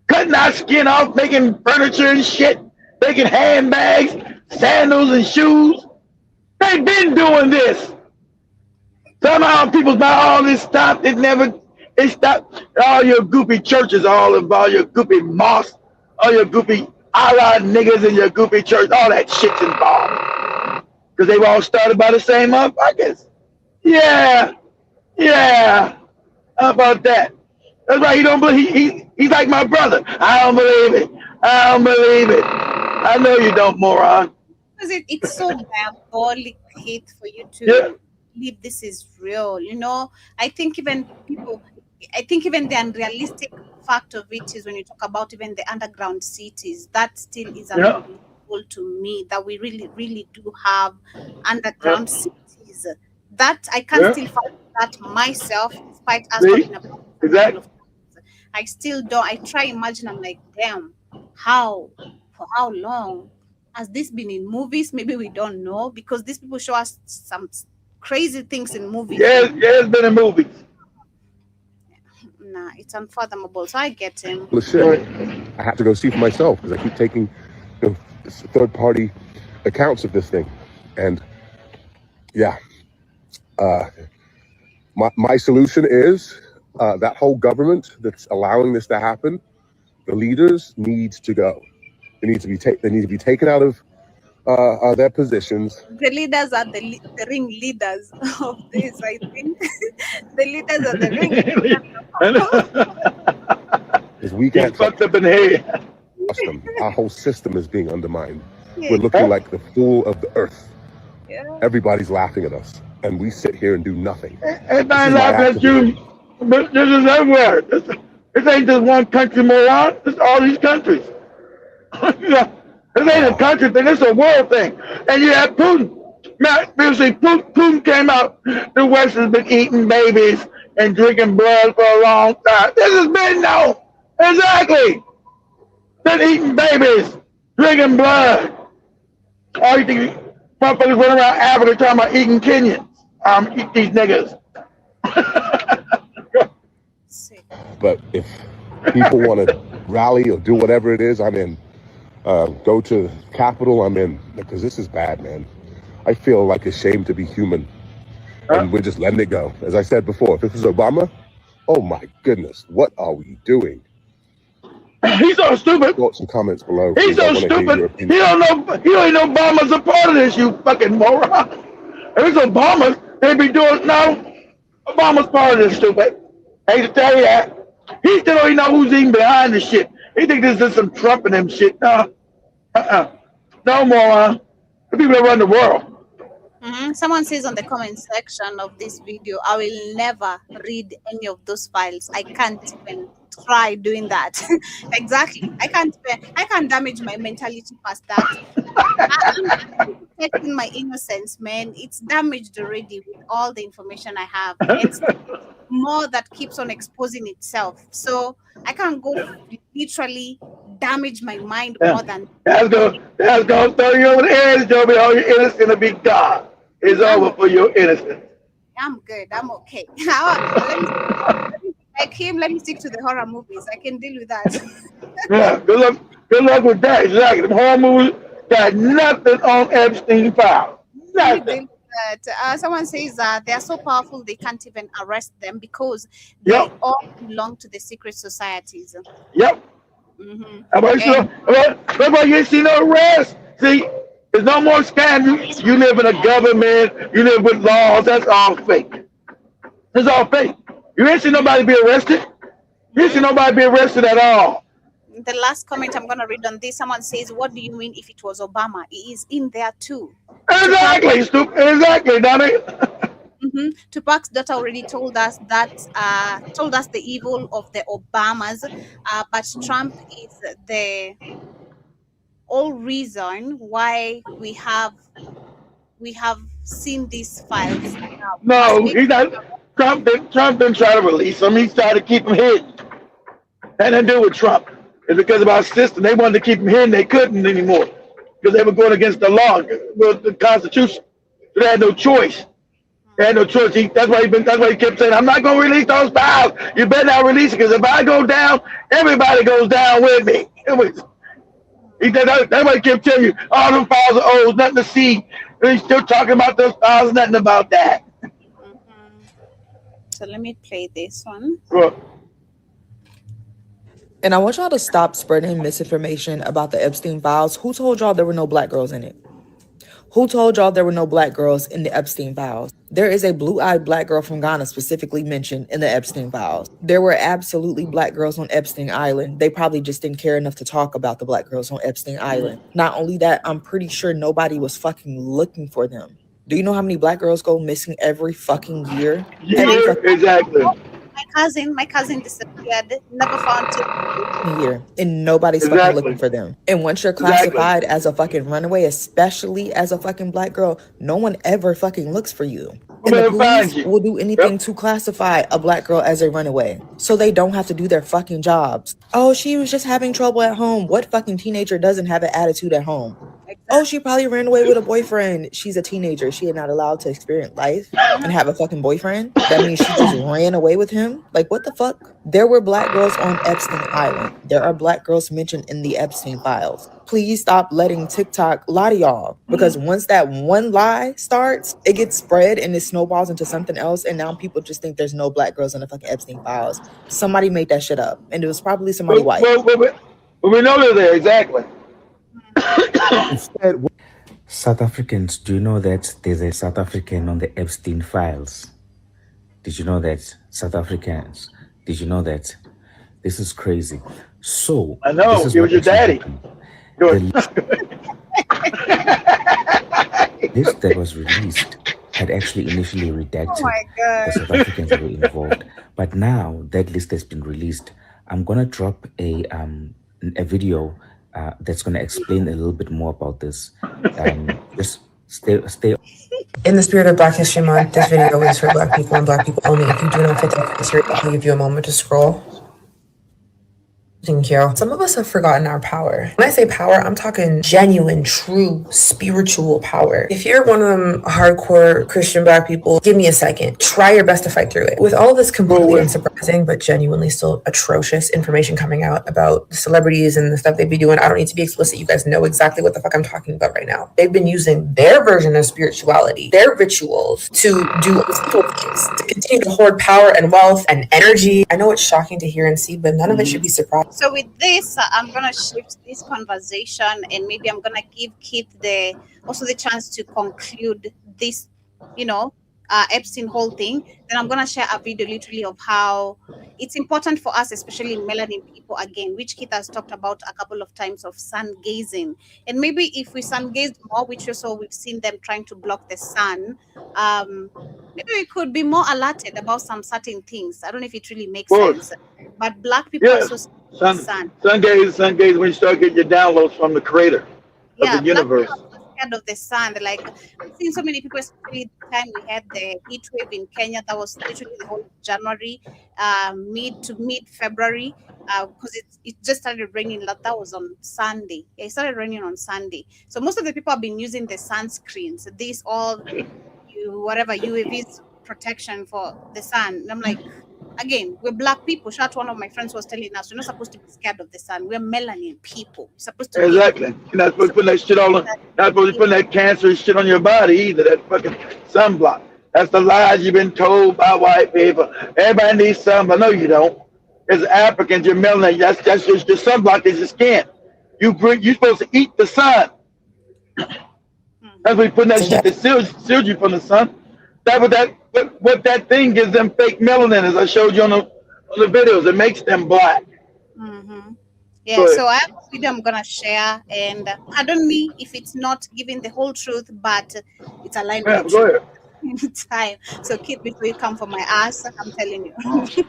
Cutting our skin off, making furniture and shit, making handbags, sandals and shoes. They've been doing this. Somehow people's about all this stopped. It stopped. All your goopy churches all involved, your goopy mosques, all your goopy Allah niggas in your goopy church, all that shit's involved. Because they were all started by the same motherfuckers. Yeah. How about that? That's right. He don't believe. He's like my brother. I don't believe it. I know you don't, moron. Because it's so diabolic hate for you to believe this is real. I think even the unrealistic fact of it is when you talk about even the underground cities, that still is unbelievable to me that we really, really do have underground cities. That I can still find that myself, despite us talking about exactly. I still don't. I try imagine. I'm like, damn, for how long has this been in movies? Maybe we don't know because these people show us some crazy things in movies. Yeah, it's been in movies. Nah, it's unfathomable. So I get him. Well, shit. I have to go see for myself because I keep taking third-party accounts of this thing, and my solution is that whole government that's allowing this to happen. The leaders need to go. They need to be taken out of their positions. The leaders are the ringleaders of this, I think. The leaders are the ringleaders. Because we can't fucked up in the head. Our whole system is being undermined. We're looking like the fool of the earth. Everybody's laughing at us, and we sit here and do nothing. Everybody's laughing at you, but this is everywhere. This ain't just one country, moron. It's all these countries. This ain't a country thing. It's a world thing. And you have Putin. Putin came out. The West has been eating babies and drinking blood for a long time. This has been known. Exactly. Been eating babies, drinking blood. All you think motherfuckers running around Africa talking about eating Kenyans. Eat these niggas. But if people want to rally or do whatever it is, I'm in. Go to Capitol, I'm in. Because this is bad, man. I feel like ashamed to be human. And we're just letting it go. As I said before, if this was Obama, oh my goodness, what are we doing? He's so stupid. Thoughts and comments below. He's so stupid. He don't know Obama's a part of this, you fucking moron. If it's Obama, they'd be doing no. Obama's part of this, stupid. I hate to tell you that. He still don't even know who's even behind this shit. He think this is some Trump and them shit. No. No, moron. The people that run the world. Someone says on the comment section of this video, I will never read any of those files. I can't even try doing that. Exactly. I can't damage my mentality past that. I'm protecting my innocence, man. It's damaged already with all the information I have. It's more that keeps on exposing itself. So I can't go literally damage my mind more than that's gonna throw you over the edge, Joby. All your innocence will be gone. It's over for your innocence. I'm good. I'm okay. Like him, let me stick to the horror movies. I can deal with that. Yeah, good luck with that. Exactly. The horror movies got nothing on Epstein file. Nothing. Someone says they are so powerful they can't even arrest them because they all belong to the secret societies. Yep. How about you ain't see no arrest? See, there's no more scam. You live in a government. You live with laws. That's all fake. It's all fake. You ain't see nobody be arrested. You ain't see nobody be arrested at all. The last comment I'm going to read on this, someone says, what do you mean if it was Obama? He is in there too. Exactly, stupid. Exactly, dummy. Tupac's daughter already told us the evil of the Obamas, but Trump is the whole reason why we have seen these files now. Because No, maybe he's not. Trump didn't try to release him. He's trying to keep him hidden. Had nothing to do with Trump. It's because of our system. They wanted to keep him hidden. They couldn't anymore because they were going against the law, with the Constitution. So they had no choice. They had no choice. That's why he kept saying, "I'm not going to release those files. You better not release it because if I go down, everybody goes down with me." That's why he kept telling you, "All them files are old. Nothing to see." And he's still talking about those files. Nothing about that. So let me play this one. Well, And I want y'all to stop spreading misinformation about the Epstein files. Who told y'all there were no black girls in it? Who told y'all there were no black girls in the Epstein files? There is a blue-eyed black girl from Ghana specifically mentioned in the Epstein files. There were absolutely black girls on Epstein Island. They probably just didn't care enough to talk about the black girls on Epstein Island. Not only that, I'm pretty sure nobody was fucking looking for them. Do you know how many black girls go missing every fucking year? Exactly. My cousin disappeared, never found till year, and nobody's fucking looking for them. And once you're classified as a fucking runaway, especially as a fucking black girl, no one ever fucking looks for you. And the police will do anything to classify a black girl as a runaway so they don't have to do their fucking jobs. Oh, she was just having trouble at home. What fucking teenager doesn't have an attitude at home? Oh, she probably ran away with a boyfriend. She's a teenager. She is not allowed to experience life and have a fucking boyfriend. That means she just ran away with him. Like, what the fuck? There were black girls on Epstein Island. There are black girls mentioned in the Epstein files. Please stop letting TikTok lie to y'all, because once that one lie starts, it gets spread and it snowballs into something else. And now people just think there's no black girls in the fucking Epstein files. Somebody made that shit up, and it was probably somebody white. But we know they're there, exactly. South Africans, do you know that there's a South African on the Epstein files? Did you know that? South Africans, did you know that? This is crazy. So I know, this it was your daddy. The list that was released had actually initially redacted the South Africans that were involved. But now that list has been released. I'm gonna drop a video that's gonna explain a little bit more about this. Just stay. In the spirit of Black History Month, this video is for Black people and Black people only. If you do not fit that criteria, I'll give you a moment to scroll. Thank you. Some of us have forgotten our power. When I say power, I'm talking genuine, true, spiritual power. If you're one of them hardcore Christian Black people, give me a second. Try your best to fight through it. With all this completely unsurprising, but genuinely still atrocious information coming out about celebrities and the stuff they be doing, I don't need to be explicit. You guys know exactly what the fuck I'm talking about right now. They've been using their version of spirituality, their rituals, to do unspeakable things, to continue to hoard power and wealth and energy. I know it's shocking to hear and see, but none of it should be surprising. So with this, I'm gonna shift this conversation, and maybe I'm gonna give Keith the chance to conclude this, Epstein whole thing. Then I'm gonna share a video literally of how it's important for us, especially melanin people, again, which Keith has talked about a couple of times, of sun gazing. And maybe if we sun gaze more, which also we've seen them trying to block the sun, maybe we could be more alerted about some certain things. I don't know if it really makes sense. But Black people are so sun gaze when you start getting your downloads from the creator of the universe. Scared of the sun. They're like, I've seen so many people, especially the time we had the heat wave in Kenya. That was literally the whole of January, mid to mid February, because it just started raining. That was on Sunday. It started raining on Sunday. So most of the people have been using the sunscreens. These all whatever UVs protection for the sun. And I'm like, again, we're Black people. Shout, one of my friends was telling us, we're not supposed to be scared of the sun. We're melanin people. You're supposed to Exactly. You're not supposed to put that shit on. Not supposed to put that cancerous shit on your body either. That fucking sunblock. That's the lies you've been told by white people. Everybody needs sunblock. No, you don't. As Africans, your melanin. That's just your sunblock is your skin. You're supposed to eat the sun. That's what you're putting that shit that shields you from the sun. What that thing gives them fake melanin, as I showed you on the videos. It makes them black. Yeah, so I have a video I'm gonna share, and pardon me if it's not giving the whole truth, but it's aligned with the truth. Time. So keep before you come for my ass. I'm telling you.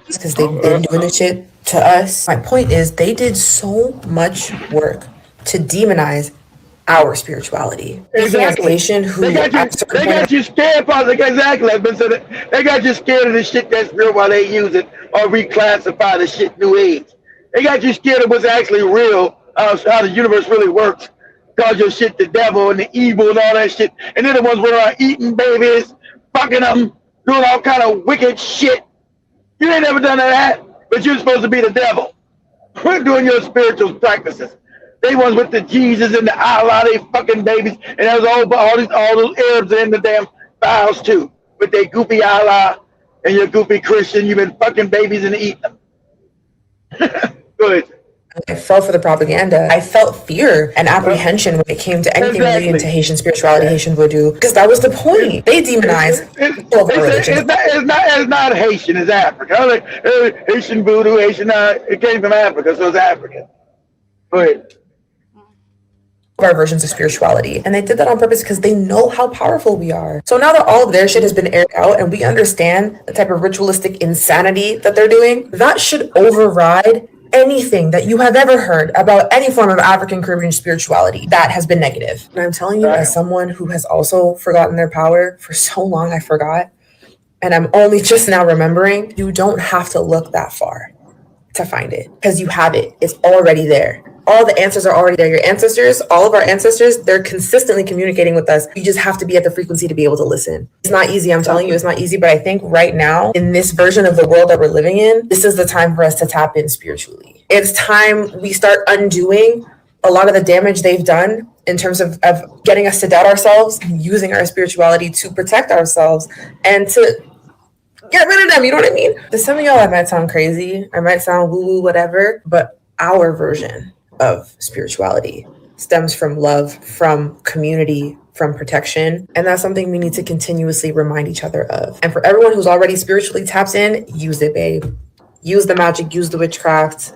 Because they've been doing this shit to us. My point is, they did so much work to demonize our spirituality. Exactly. They got you scared, Father. Exactly. I've been saying they got you scared of the shit that's real while they use it or reclassify the shit New Age. They got you scared of what's actually real, how the universe really works. Call your shit the devil and the evil and all that shit. And they're the ones running around eating babies, fucking them, doing all kind of wicked shit. You ain't never done that, but you're supposed to be the devil. Quit doing your spiritual practices. They ones with the Jesus and the Allah, they fucking babies, and there's all those Arabs in the damn files too, with their goofy Allah and your goofy Christian. You've been fucking babies and eating them. Go ahead. I fell for the propaganda. I felt fear and apprehension when it came to anything relating to Haitian spirituality, Haitian voodoo, because that was the point. They demonized all of our religion. It's not Haitian, it's African. Haitian voodoo, Haitian, it came from Africa, so it's African. Go ahead. Our versions of spirituality, and they did that on purpose because they know how powerful we are. So now that all of their shit has been aired out and we understand the type of ritualistic insanity that they're doing, that should override anything that you have ever heard about any form of African Caribbean spirituality that has been negative. And I'm telling you, as someone who has also forgotten their power for so long, I forgot, and I'm only just now remembering, you don't have to look that far to find it, because you have it. It's already there. All the answers are already there. Your ancestors, all of our ancestors, they're consistently communicating with us. You just have to be at the frequency to be able to listen. It's not easy. I'm telling you, it's not easy. But I think right now, in this version of the world that we're living in, this is the time for us to tap in spiritually. It's time we start undoing a lot of the damage they've done in terms of getting us to doubt ourselves and using our spirituality to protect ourselves and to get rid of them. You know what I mean? To some of y'all, I might sound crazy. I might sound woo-woo, whatever. But our version of spirituality stems from love, from community, from protection. And that's something we need to continuously remind each other of. And for everyone who's already spiritually tapped in, use it, babe. Use the magic, use the witchcraft.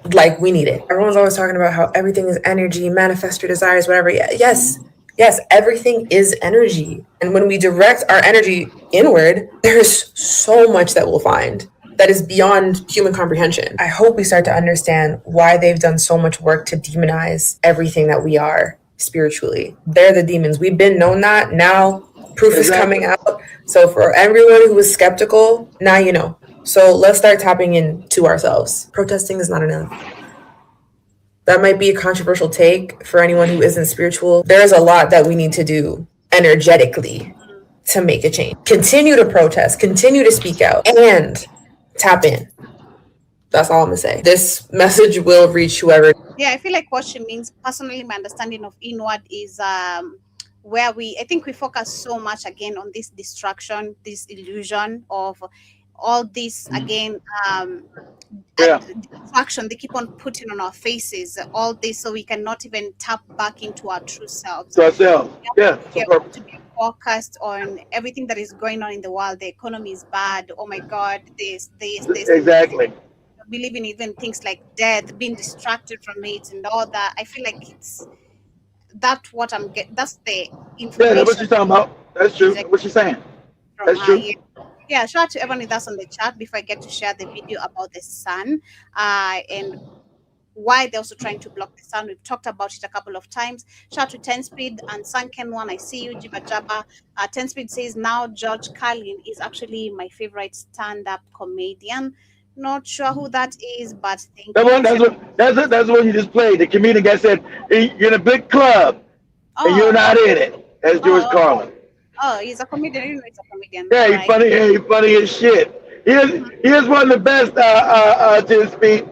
Like, we need it. Everyone's always talking about how everything is energy, manifest your desires, whatever. Yes, everything is energy. And when we direct our energy inward, there's so much that we'll find that is beyond human comprehension. I hope we start to understand why they've done so much work to demonize everything that we are spiritually. They're the demons. We've been known that. Now proof is coming out. So for everyone who was skeptical, now you know. So let's start tapping into ourselves. Protesting is not enough. That might be a controversial take for anyone who isn't spiritual. There's a lot that we need to do energetically to make a change. Continue to protest, continue to speak out, and tap in. That's all I'm gonna say. This message will reach whoever. Yeah, I feel like what she means, personally, my understanding of inward is where I think we focus so much again on this distraction, this illusion of all this again, distraction they keep on putting on our faces, all this, so we cannot even tap back into our true selves. To ourselves, to be focused on everything that is going on in the world. The economy is bad. Oh my God, this. Exactly. Believing even things like death, being distracted from it, and all that. I feel like it's that's what I'm getting. That's the information. Yeah, that's what she's talking about. That's true. Exactly. What she's saying. That's true. Yeah, shout out to everyone that's on the chat before I get to share the video about the sun and why they're also trying to block the sun. We've talked about it a couple of times. Shout out to 10 Speed and Sunken One. I see you, Jibba Jabba. 10 Speed says now George Carlin is actually my favorite stand-up comedian. Not sure who that is, but thank you. That's what you just played. The comedian guy said, you're in a big club and you're not in it. That's George Carlin. Oh, he's a comedian. You know he's a comedian. Yeah, he's funny. Yeah, he's funny as shit. He is one of the best to speak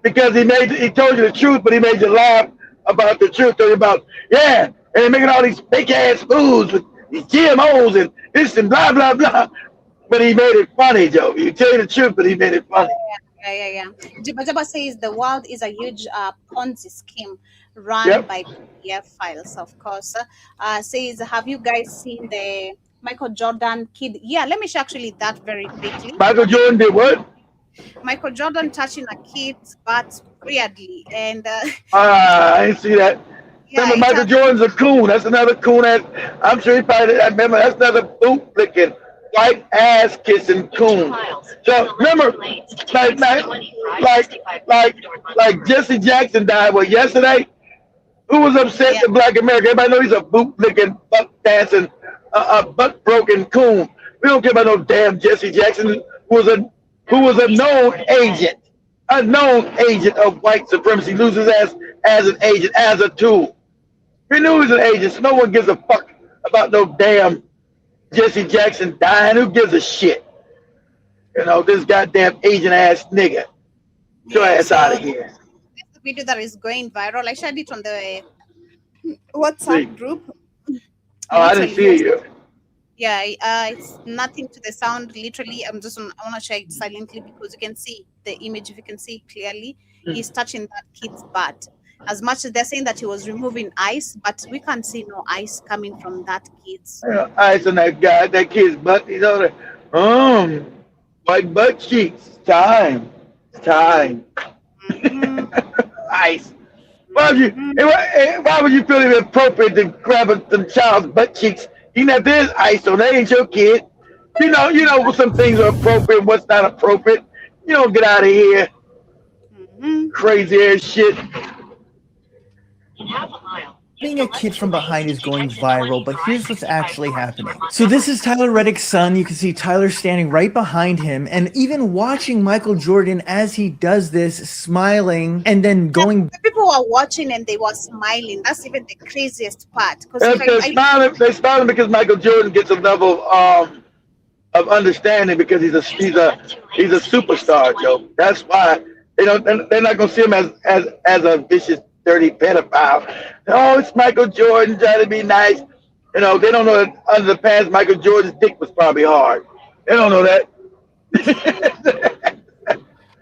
because he told you the truth, but he made you laugh about the truth. Told you about and they're making all these fake ass foods with these GMOs and this and blah blah blah. But he made it funny, Joe. He tell you the truth, but he made it funny. Yeah. Jibba Jabba says the world is a huge Ponzi scheme run by PDF files, of course. Says, have you guys seen the Michael Jordan kid? Yeah, let me show actually that very quickly. Michael Jordan did what? Michael Jordan touching a kid's butt weirdly. And I didn't see that. yeah, Remember, Michael Jordan's a coon. That's another coon. I'm sure he probably. I remember that's another boot licking, white ass kissing coon. So remember, like Jesse Jackson died. What, yesterday? Who was upset that Black America? Everybody know he's a boot licking, butt dancing, butt broken coon. We don't care about no damn Jesse Jackson, who was a known agent of white supremacy, loses ass as an agent, as a tool. We knew he was an agent, so no one gives a fuck about no damn Jesse Jackson dying. Who gives a shit? You know, this goddamn agent ass nigga. Get your ass out of here. The video that is going viral, I shared it on the WhatsApp group. Oh, I didn't see it. Yeah, it's nothing to the sound. Literally, I want to share it silently because you can see the image. If you can see clearly, he's touching that kid's butt. As much as they're saying that he was removing ice, but we can't see no ice coming from that kid's. Ice on that kid's butt. You know, white butt cheeks. Time. Ice. Why would you feel it appropriate to grab the child's butt cheeks? Even if there's ice on, that ain't your kid. You know some things are appropriate, what's not appropriate. You don't get out of here. Crazy ass shit. Being a kid from behind is going viral, but here's what's actually happening. So this is Tyler Reddick's son. You can see Tyler standing right behind him and even watching Michael Jordan as he does this, smiling and then going. The people were watching and they were smiling. That's even the craziest part. They're smiling because Michael Jordan gets a level of understanding because he's a superstar, Joe. That's why they're not gonna see him as a vicious, dirty pedophile. Oh, it's Michael Jordan trying to be nice. You know, they don't know that under the pants Michael Jordan's dick was probably hard. They don't know that.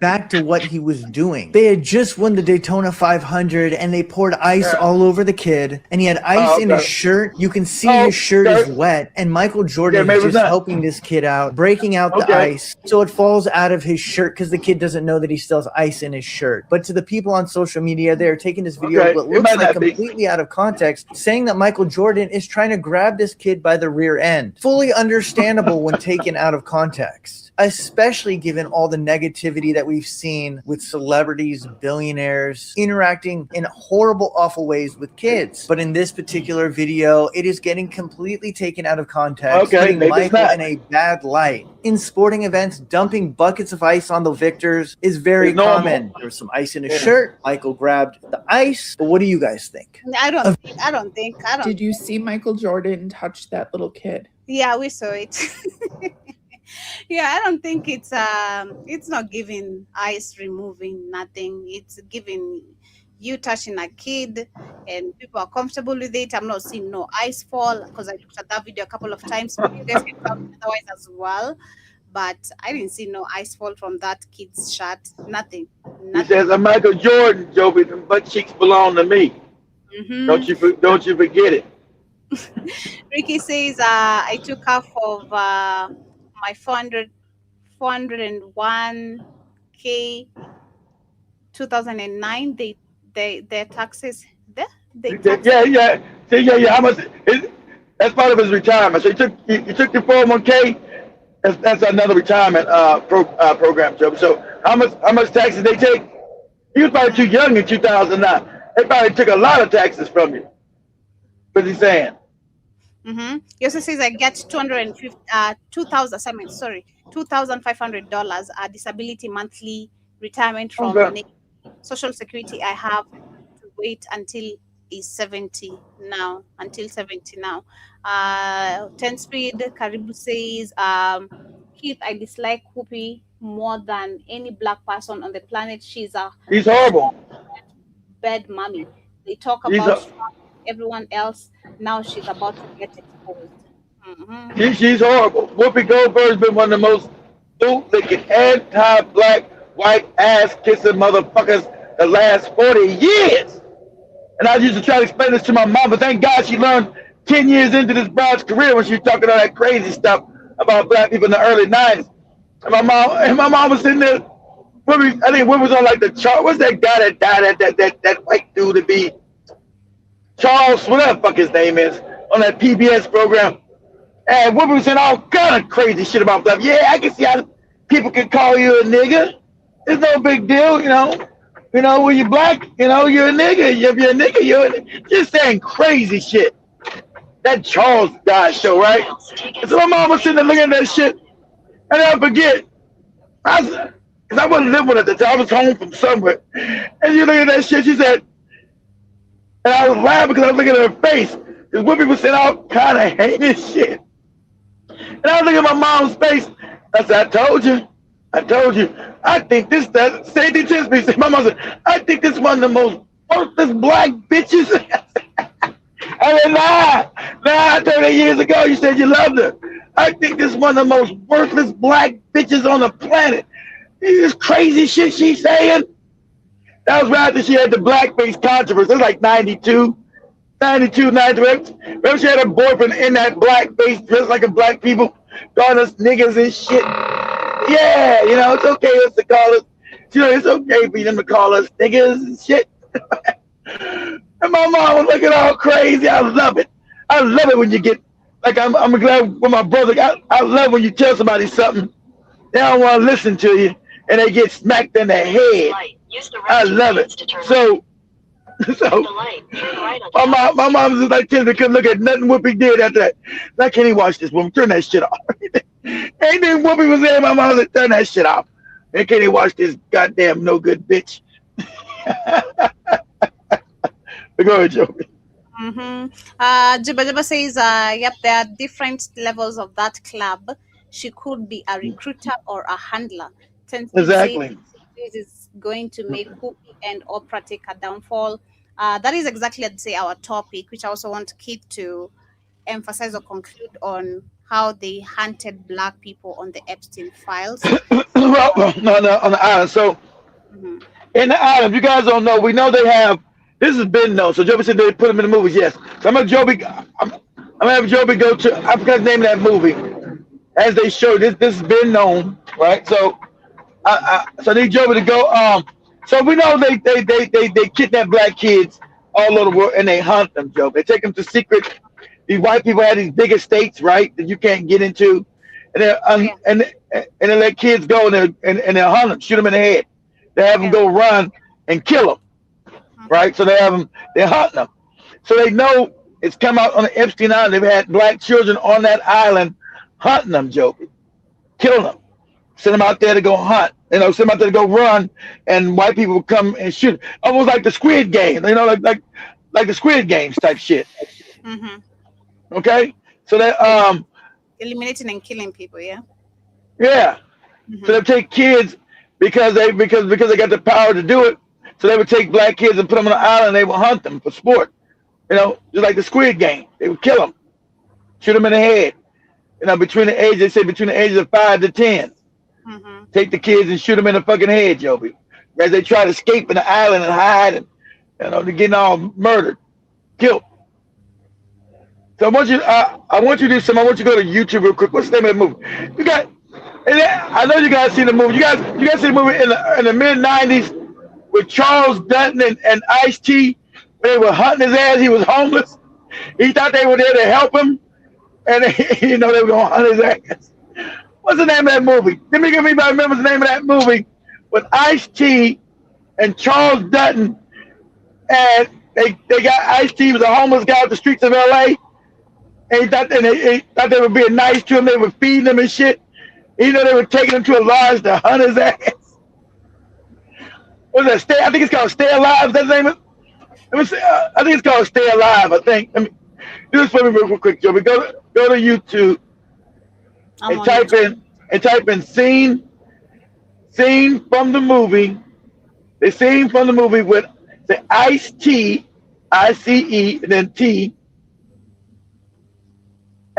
Back to what he was doing. They had just won the Daytona 500 and they poured ice all over the kid, and he had ice in his shirt. You can see his shirt is wet, and Michael Jordan is just helping this kid out, breaking out the ice so it falls out of his shirt because the kid doesn't know that he still has ice in his shirt. But to the people on social media, they're taking this video what looks like completely out of context, saying that Michael Jordan is trying to grab this kid by the rear end. Fully understandable when taken out of context, especially given all the negativity that we've seen with celebrities, billionaires interacting in horrible, awful ways with kids. But in this particular video, it is getting completely taken out of context, putting Michael in a bad light. In sporting events, dumping buckets of ice on the victors is very common. There was some ice in his shirt. Michael grabbed the ice. But what do you guys think? I don't think. Did you see Michael Jordan touch that little kid? Yeah, we saw it. Yeah, I don't think it's not giving ice removing nothing. It's giving you touching a kid and people are comfortable with it. I'm not seeing no ice fall because I looked at that video a couple of times. You guys can tell me otherwise as well. But I didn't see no ice fall from that kid's shirt. Nothing. He says, "I'm Michael Jordan, Joby. The butt cheeks belong to me. Don't you forget it." Ricky says, I took half of my 401k 2009. Their taxes. Yeah. How much? That's part of his retirement. So you took your 401k. That's another retirement program, Joe. So how much taxes they take? He was probably too young in 2009. They probably took a lot of taxes from you. What's he saying? He also says I get $2,500 disability monthly retirement from Social Security. I have to wait until he's 70 now. 10 Speed Karibu says, Keith, I dislike Whoopi more than any black person on the planet. He's horrible. Bad mommy. They talk about everyone else. Now she's about to get exposed. She's horrible. Whoopi Goldberg's been one of the most bootlicking, anti-black, white ass kissing motherfuckers the last 40 years. And I used to try to explain this to my mom, but thank God she learned 10 years into this broad's career when she was talking all that crazy stuff about black people in the early 90s. And my mom was sitting there I think what was on like the chart? What's that guy that died? That white dude to be Charles, whatever the fuck his name is, on that PBS program. And Whoopi was saying all kind of crazy shit about stuff. Yeah, I can see how people can call you a nigga. It's no big deal, you know. You know, when you're black, you know, you're a nigga. If you're a nigga, just saying crazy shit. That Charles guy show, right? And so my mom was sitting there looking at that shit, and I forget. Because I wasn't living with her at the time. I was home from somewhere. And you look at that shit, she said, and I was laughing because I was looking at her face. Because Whoopi was saying all kind of heinous shit. And I was looking at my mom's face. I said, I told you. I think this, that, same thing to me. My mom said, I think this is one of the most worthless black bitches. I said, nah, 30 years ago you said you loved her. I think this is one of the most worthless black bitches on the planet. This crazy shit she's saying. That was right after she had the blackface controversy. It was like 92, 93. Remember she had a boyfriend in that blackface dressed like a black people, calling us niggas and shit. Yeah, you know, it's okay to call us, you know, it's okay for them to call us niggas and shit. And my mom was looking all crazy. I love it. I love it when you get, like, I'm glad with my brother. I love when you tell somebody something, they don't want to listen to you, and they get smacked in the head. I love it. So my mom was just like, kids, they couldn't look at nothing Whoopi did after that. I can't even watch this woman. Turn that shit off. Anything Whoopi was there, my mom was like, turn that shit off. They can't even watch this goddamn no good bitch. Go ahead, Joey. Jibba Jibba says, yep, there are different levels of that club. She could be a recruiter or a handler. Exactly. This is going to make Whoopi and Oprah take a downfall. That is exactly, I'd say, our topic, which I also want Keith to emphasize or conclude on how they hunted black people on the Epstein files. No, on the island. So in the island, you guys don't know, we know they have, this has been known. So Joby said they put them in the movies, yes. So I'm gonna have Joby go to, I forgot the name of that movie. As they showed, this has been known, right? So so I need Joby to go. So we know they kidnap black kids all over the world and they hunt them, Joby. They take them to secret. These white people have these big estates, right, that you can't get into, and they let kids go and they'll hunt them, shoot them in the head. They have them go run and kill them. Right, so they're hunting them. So they know it's come out on the Epstein Island. They've had black children on that island hunting them, Joby, killing them, send them out there to go hunt. You know, send them out there to go run, and white people will come and shoot. Almost like the Squid Game, you know, like the Squid Games type shit. Okay, so they eliminating and killing people, yeah. Yeah. So they take kids because they got the power to do it. So they would take black kids and put them on the island and they would hunt them for sport. You know, just like the Squid Game. They would kill them, shoot them in the head. You know, between the ages of 5 to 10. Take the kids and shoot them in the fucking head, Joby. As they try to escape in the island and hide, and you know, they're getting all murdered, killed. So I want you to do something. I want you to go to YouTube real quick. What's the name of the movie? You got, and I know you guys seen the movie. You guys seen the movie in the mid '90s. With Charles Dutton and Ice-T, they were hunting his ass. He was homeless. He thought they were there to help him, and they were going to hunt his ass. What's the name of that movie? Let me remember the name of that movie with Ice-T and Charles Dutton, and they got Ice-T was a homeless guy off the streets of L.A. And he thought they were being nice to him. They were feeding him and shit. They were taking him to a lodge to hunt his ass. What is that? I think it's called Stay Alive. Is that the name of it? I think it's called Stay Alive. I think. Let me do this for me real quick, Joey. Go to YouTube and type in scene from the movie. The scene from the movie with the Ice-T, ICE, and then T,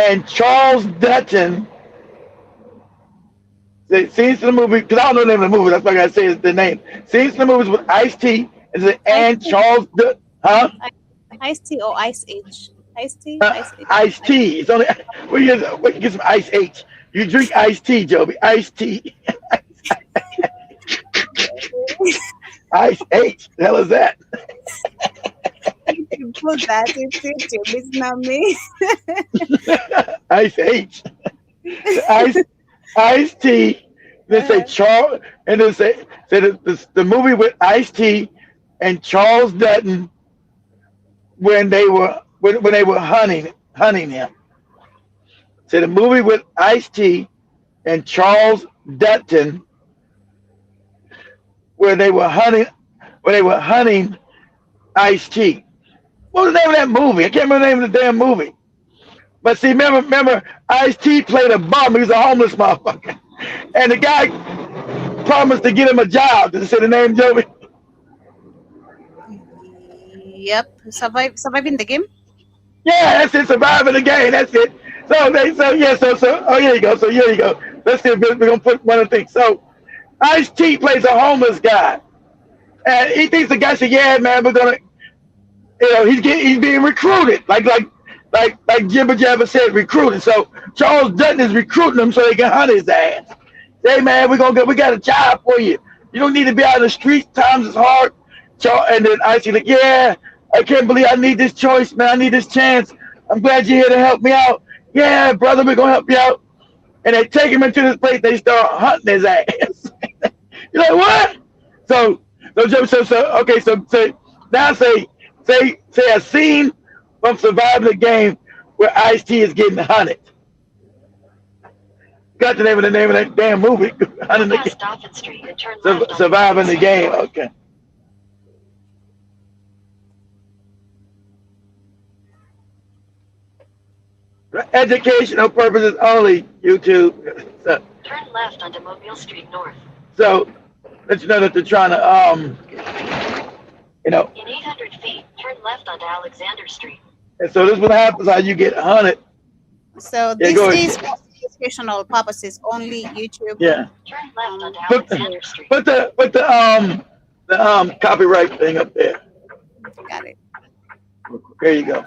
and Charles Dutton. The scenes in the movie, because I don't know the name of the movie, that's why I gotta say the name. Scenes in the movies with Ice-T and Charles Dutton, huh? Ice-T or Ice-H? Ice-T? Ice-T. It's only we get some Ice-H. You drink Ice-T, Joby. Ice-T. Ice H. The hell is that? You put that, it's YouTube, it's not me. Ice H. Ice T. They say Charles, and they say the movie with Ice T and Charles Dutton when they were hunting him. So the movie with Ice T and Charles Dutton where they were hunting Ice T. What was the name of that movie? I can't remember the name of the damn movie. But see, remember, Ice T played a bum. He was a homeless motherfucker, and the guy promised to get him a job. Did you say the name, Joey? Yep, surviving the game. Yeah, that's it. Surviving the game. That's it. So here you go. So here you go. Let's see if we're gonna put one of the things. So Ice T plays a homeless guy, and he thinks the guy said, "Yeah, man, we're gonna." He's being recruited, like Jibba Jabba said, recruited. So Charles Dutton is recruiting him so they can hunt his ass. Hey man, we got a job for you. You don't need to be out in the streets. Times is hard. And then Icy like, yeah, I can't believe I need this choice, man. I need this chance. I'm glad you're here to help me out. Yeah, brother, we're gonna help you out. And they take him into this place. They start hunting his ass. You're like, what? So now say a scene from Surviving the Game where Ice-T is getting hunted. Got the name of that damn movie. Surviving the Game. Okay. For educational purposes only, YouTube. So, turn left onto Mobile Street North. So let you know that they're trying to In 800 feet, turn left onto Alexander Street. And so this is what happens how you get hunted. So this is for educational purposes only, YouTube. Yeah. Turn left onto Alexander Street. Put the copyright thing up there. Got it. There you go.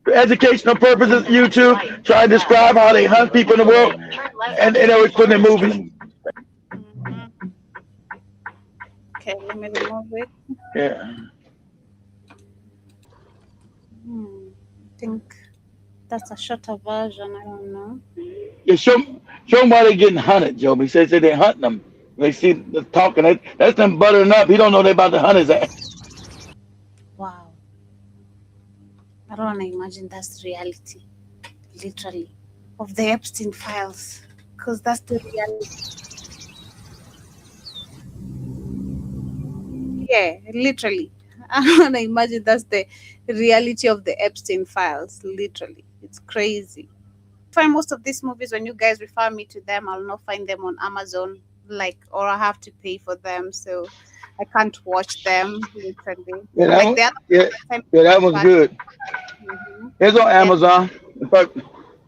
For educational purposes, YouTube, try to describe how they hunt people in the world, and they always put in movies. Okay, let me remove it. Yeah. I think that's a shorter version. I don't know. Yeah, show them why they're getting hunted, Joe. He says they're hunting them. They see the talking. That's them buttering up. He don't know they're about to hunt his ass. Wow. I don't want to imagine that's reality, literally, of the Epstein files, because that's the reality. Yeah, literally. I don't want to imagine that's the reality of the Epstein files, literally. It's crazy. Find most of these movies, when you guys refer me to them, I'll not find them on Amazon, or I have to pay for them, so I can't watch them, literally. Yeah, that was good. Mm-hmm. It's on Amazon. In fact,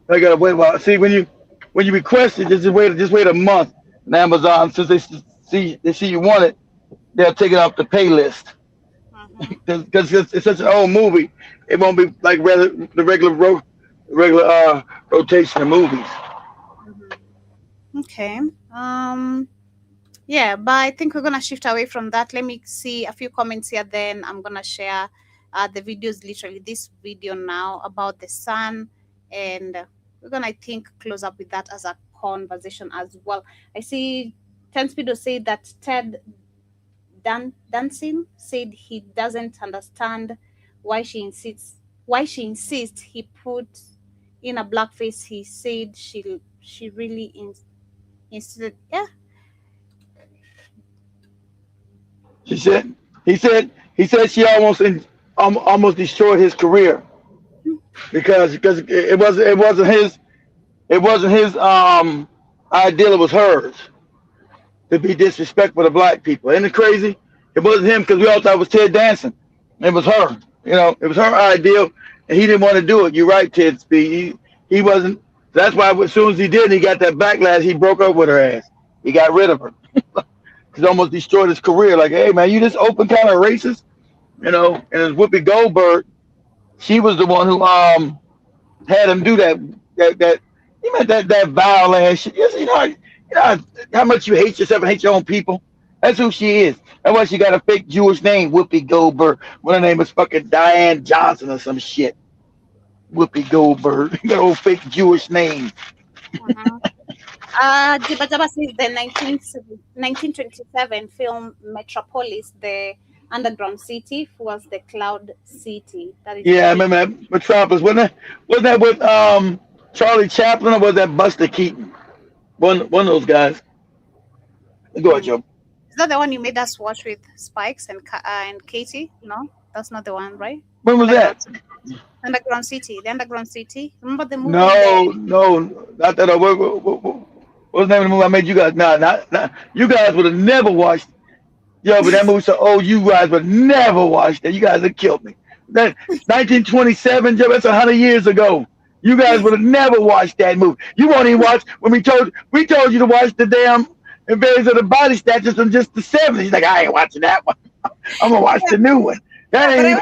I gotta wait a while. See, when you request it, just wait a month on Amazon. Since they see you want it, they'll take it off the pay list. Because it's such an old movie, it won't be like the regular rotation of movies. Okay. Yeah, but I think we're gonna shift away from that. Let me see a few comments here. Then I'm gonna share the videos. Literally, this video now about the sun, and we're gonna, I think, close up with that as a conversation as well. I see Tenspeedo said that Ted Danson said he doesn't understand why she insists he put in a blackface. He said she really insisted. Yeah. He said she almost destroyed his career because it wasn't his ideal, it was hers to be disrespectful to black people. Isn't it crazy? It wasn't him because we all thought it was Ted Danson. It was her. It was her ideal, and he didn't want to do it. You're right, Ted Speed. He wasn't. That's why as soon as he did, he got that backlash. He broke up with her ass. He got rid of her. He's almost destroyed his career. Like, hey man, you this open kind of racist, And it's Whoopi Goldberg. She was the one who had him do that vile ass shit. You know how much you hate yourself and hate your own people. That's who she is. That's why she got a fake Jewish name, Whoopi Goldberg. When her name is fucking Diane Johnson or some shit. Whoopi Goldberg. That old fake Jewish name. Jibba Jabba says the 1927 film Metropolis, the underground city, was the cloud city. That is Yeah, I fake. remember that Metropolis. Wasn't that with Charlie Chaplin or was that Buster Keaton? One of those guys. Go ahead, Joe. Is that the one you made us watch with Spikes and Katie? No, that's not the one, right? When was that? Underground City. The Underground City. Remember the movie? No, not that. What's the name of the movie I made you guys? Nah, not. You guys would have never watched. Yo, but that movie so old, you guys would never watch that. You guys have killed me. That 1927, Joe, that's 100 years ago. You guys would have never watched that movie. You won't even watch when we told you to watch the damn Invaders of the Body Snatchers from just the 70s. Like, I ain't watching that one. I'm gonna watch the new one. I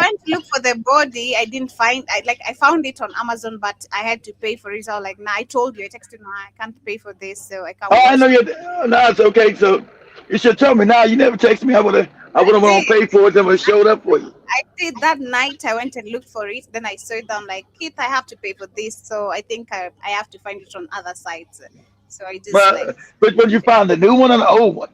went to look for the body. I didn't find. I found it on Amazon, but I had to pay for it. So I was like, nah, I told you. I texted, nah, I can't pay for this, so I can't. Oh, I know you. No, it's okay. So you should tell me now. You never texted me. I would have went on pay for it and would have showed up for you. I did that night. I went and looked for it. Then I saw it. I'm like, Keith, I have to pay for this. So I think I have to find it on other sites. So I just Which one you found? The new one or the old one?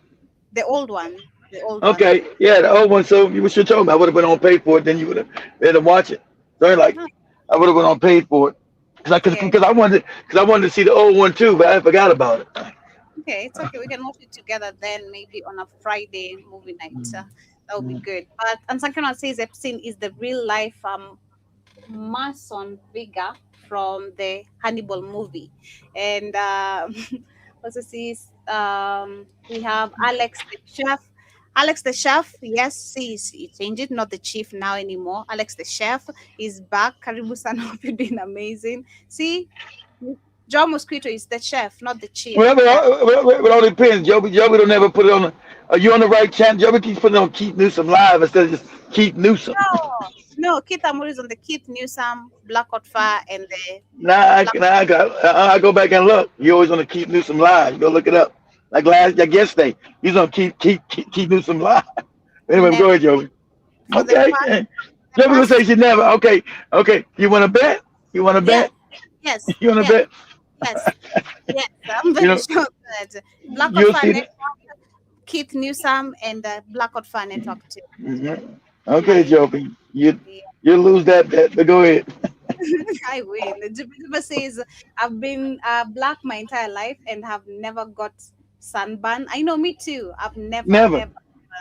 The old one. The old okay, one. Yeah, the old one. So you should have told me. I would have been on pay for it. Then you would have been to watch it. So I would have been on paid for it because I wanted to see the old one too, but I forgot about it. Okay, it's okay. We can watch it together then, maybe on a Friday movie night. That would be good. But Ansankana says Epstein is the real life Mason Vega from the Hannibal movie, and also sees we have Alex the chef. Alex the chef, yes, he changed it, not the chief now anymore. Alex the chef is back. Karibu sana, hope you're doing amazing. See, John Mosquito is the chef, not the chief. Well, it all depends. Joby don't ever put it on. Are you on the right channel? Joby keeps putting it on Keith Newsom Live instead of just Keith Newsom. No, Keith Amuri is on the Keith Newsom, Black Hot Fire, and the. I go back and look. You're always on the Keith Newsom Live. Go look it up. Like yesterday, he's on Keith Newsom Live. Anyway, go ahead, Joby. Okay. Joby will say she never. Okay. You want to bet? Yes. You want to bet? Yes. I'm very sure that Black Hot Fire Network, Keith Newsom, and Black Hot Fire Network too. Mm-hmm. Okay, Joby. You lose that bet, but go ahead. I win. Juba says, I've been black my entire life and have never got sunburn. I know, me too. I've never.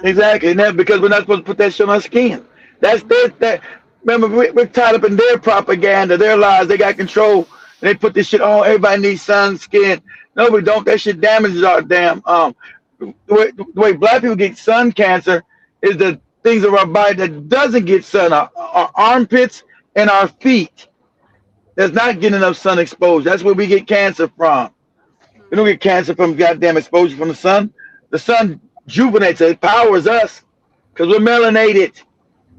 Exactly. Never, because we're not supposed to put that shit on our skin. That's that. Remember, we're tied up in their propaganda, their lies. They got control. And they put this shit on. Everybody needs sun, skin. No, we don't. That shit damages our damn. The way black people get sun cancer is the things of our body that doesn't get sun. Our armpits and our feet. That's not getting enough sun exposure. That's where we get cancer from. We don't get cancer from goddamn exposure from the sun. The sun juvenates us. It powers us because we're melanated.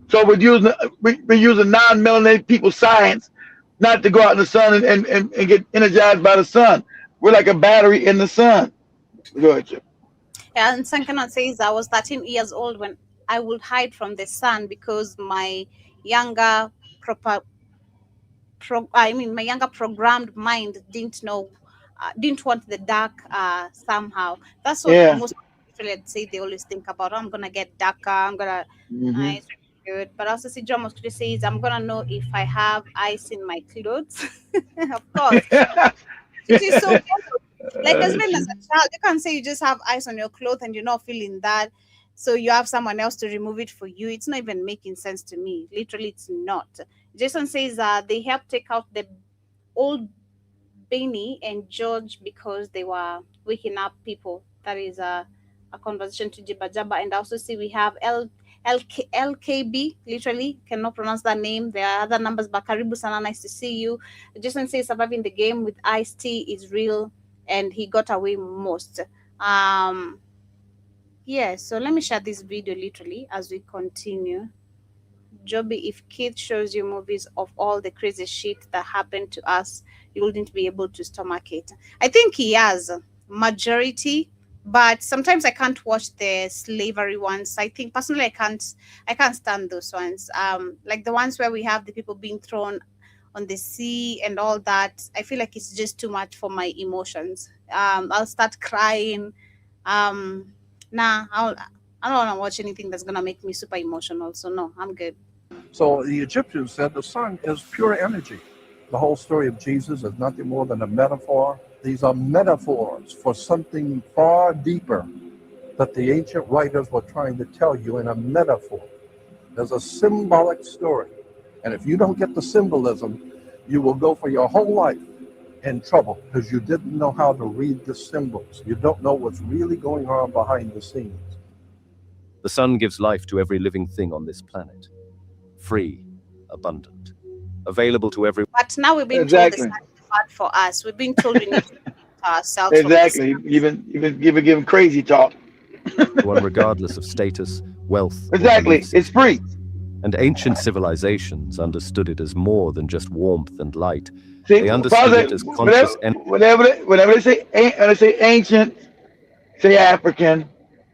So we're using non-melanated people's science not to go out in the sun and get energized by the sun. We're like a battery in the sun. Go ahead, Jim. Yeah, and Sankanan says I was 13 years old when I would hide from the sun because my younger my younger programmed mind didn't want the dark somehow. That's what most people say. They always think about, I'm gonna get darker, I'm gonna it's really good. But also see John Mosquito says I'm gonna know if I have ice in my clothes. Of course. It is so like as well as a child, you can't say you just have ice on your clothes and you're not feeling that. So you have someone else to remove it for you. It's not even making sense to me. Literally, it's not. Jason says they helped take out the old Benny and George because they were waking up people. That is a conversation to Jibba Jabba. And I also see we have LKB, literally, cannot pronounce that name. There are other numbers, but Karibu Sana, nice to see you. Jason says surviving the game with Ice-T is real and he got away most. Yeah, so let me share this video literally as we continue. Joby, if Keith shows you movies of all the crazy shit that happened to us, you wouldn't be able to stomach it. I think he has majority, But sometimes I can't watch the slavery ones. I think personally I can't stand those ones. Like the ones where we have the people being thrown on the sea and all that. I feel like it's just too much for my emotions. I'll start crying. Nah, I don't want to watch anything that's gonna make me super emotional. So no, I'm good. So the Egyptians said the sun is pure energy. The whole story of Jesus is nothing more than a metaphor. These are metaphors for something far deeper that the ancient writers were trying to tell you in a metaphor. There's a symbolic story. And if you don't get the symbolism, you will go for your whole life in trouble because you didn't know how to read the symbols. You don't know what's really going on behind the scenes. The sun gives life to every living thing on this planet. Free, abundant, available to everyone. But now we've been told the sun is bad for us. We've been told we need to protect ourselves from this. Exactly. Even give crazy talk. One regardless of status, wealth. Exactly. It's free. And ancient civilizations understood it as more than just warmth and light. See, they understood it as conscious energy. Whenever they say ancient, say African,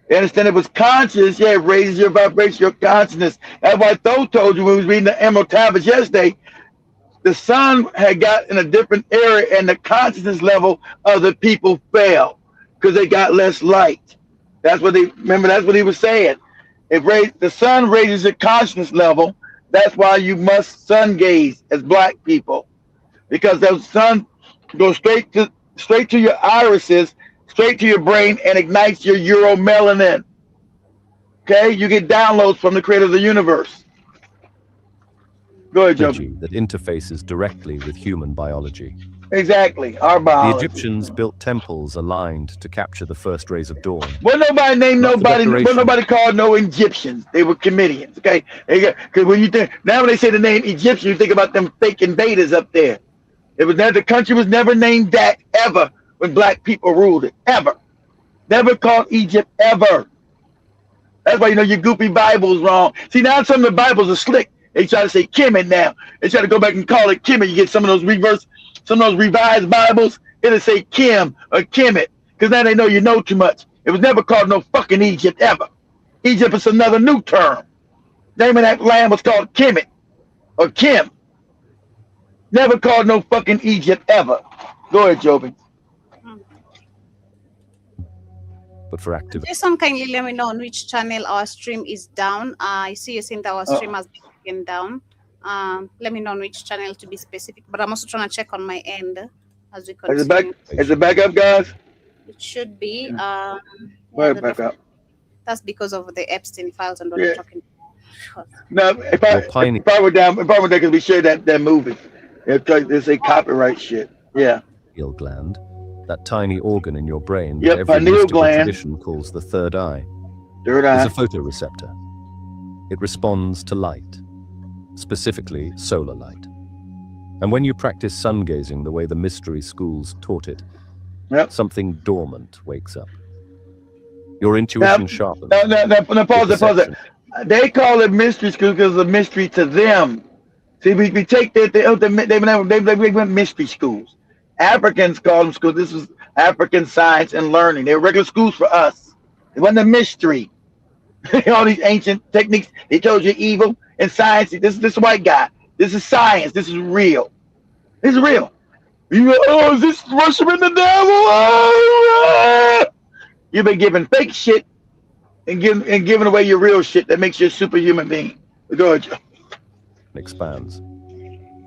they understand it was conscious. Yeah, it raises your vibration, your consciousness. That's why Tho told you when we was reading the Emerald Tablets yesterday, the sun had got in a different area and the consciousness level of the people fell because they got less light. That's what that's what he was saying. The sun raises your consciousness level. That's why you must sun gaze as black people, because the sun goes straight to your irises, straight to your brain, and ignites your uromelanin. Okay, you get downloads from the creator of the universe. Go ahead, Joe. That interfaces directly with human biology. Exactly, our biology. The Egyptians built temples aligned to capture the first rays of dawn. Well, nobody named nobody. Well, nobody called no Egyptians. They were comedians. Okay, because when you think now when they say the name Egyptian, you think about them fake invaders up there. The country was never named that ever when black people ruled it, ever. Never called Egypt ever. That's why your goopy Bible's wrong. See, now some of the Bibles are slick. They try to say Kemet now. They try to go back and call it Kemet. You get some of those revised Bibles, it'll say Kim or Kemet, because now they know you know too much. It was never called no fucking Egypt ever. Egypt is another new term. Name of that land was called Kemet or Kim. Never called no fucking Egypt ever. Go ahead, Joby. But for activity. Jason, kindly let me know on which channel our stream is down. I see you saying that our stream has been taken down. Let me know on which channel to be specific. But I'm also trying to check on my end as we continue. Is it back up, guys? It should be. Back up. That's because of the Epstein files and what we're talking about. No, if I were down, because we shared that movie. It's a copyright shit. Yeah. Pineal gland, that tiny organ in your brain that every mystical tradition calls the third eye. Third eye. Is a photoreceptor. It responds to light, specifically solar light. And when you practice sun gazing the way the mystery schools taught it, something dormant wakes up. Your intuition sharpens. Now, pause it. They call it mystery school because it's a mystery to them. See, we take that they went mystery schools. Africans call them schools. This was African science and learning. They were regular schools for us. It wasn't a mystery. All these ancient techniques, they told you evil and science. This white guy. This is science. This is real. This is real. You go, is this worshiping the devil? Oh, you've been giving fake shit and giving away your real shit that makes you a superhuman being. Go ahead, Joe. Expands.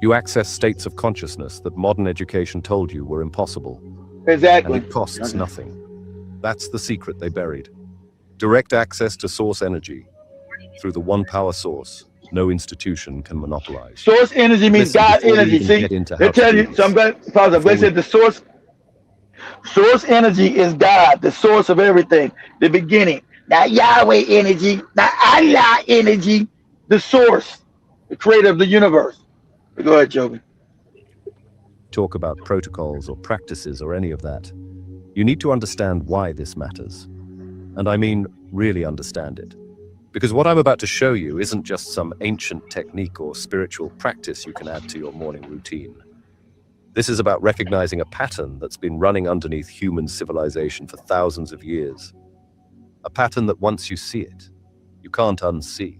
You access states of consciousness that modern education told you were impossible. Exactly. And it costs nothing. That's the secret they buried. Direct access to source energy through the one power source no institution can monopolize. Source energy means God energy. See, they tell you, so I'm going to pause. I'm going to say the source energy is God, the source of everything, the beginning. Not Yahweh energy, not Allah energy, the source, the creator of the universe. Go ahead, Joby. Talk about protocols or practices or any of that. You need to understand why this matters. And I mean, really understand it. Because what I'm about to show you isn't just some ancient technique or spiritual practice you can add to your morning routine. This is about recognizing a pattern that's been running underneath human civilization for thousands of years. A pattern that once you see it, you can't unsee.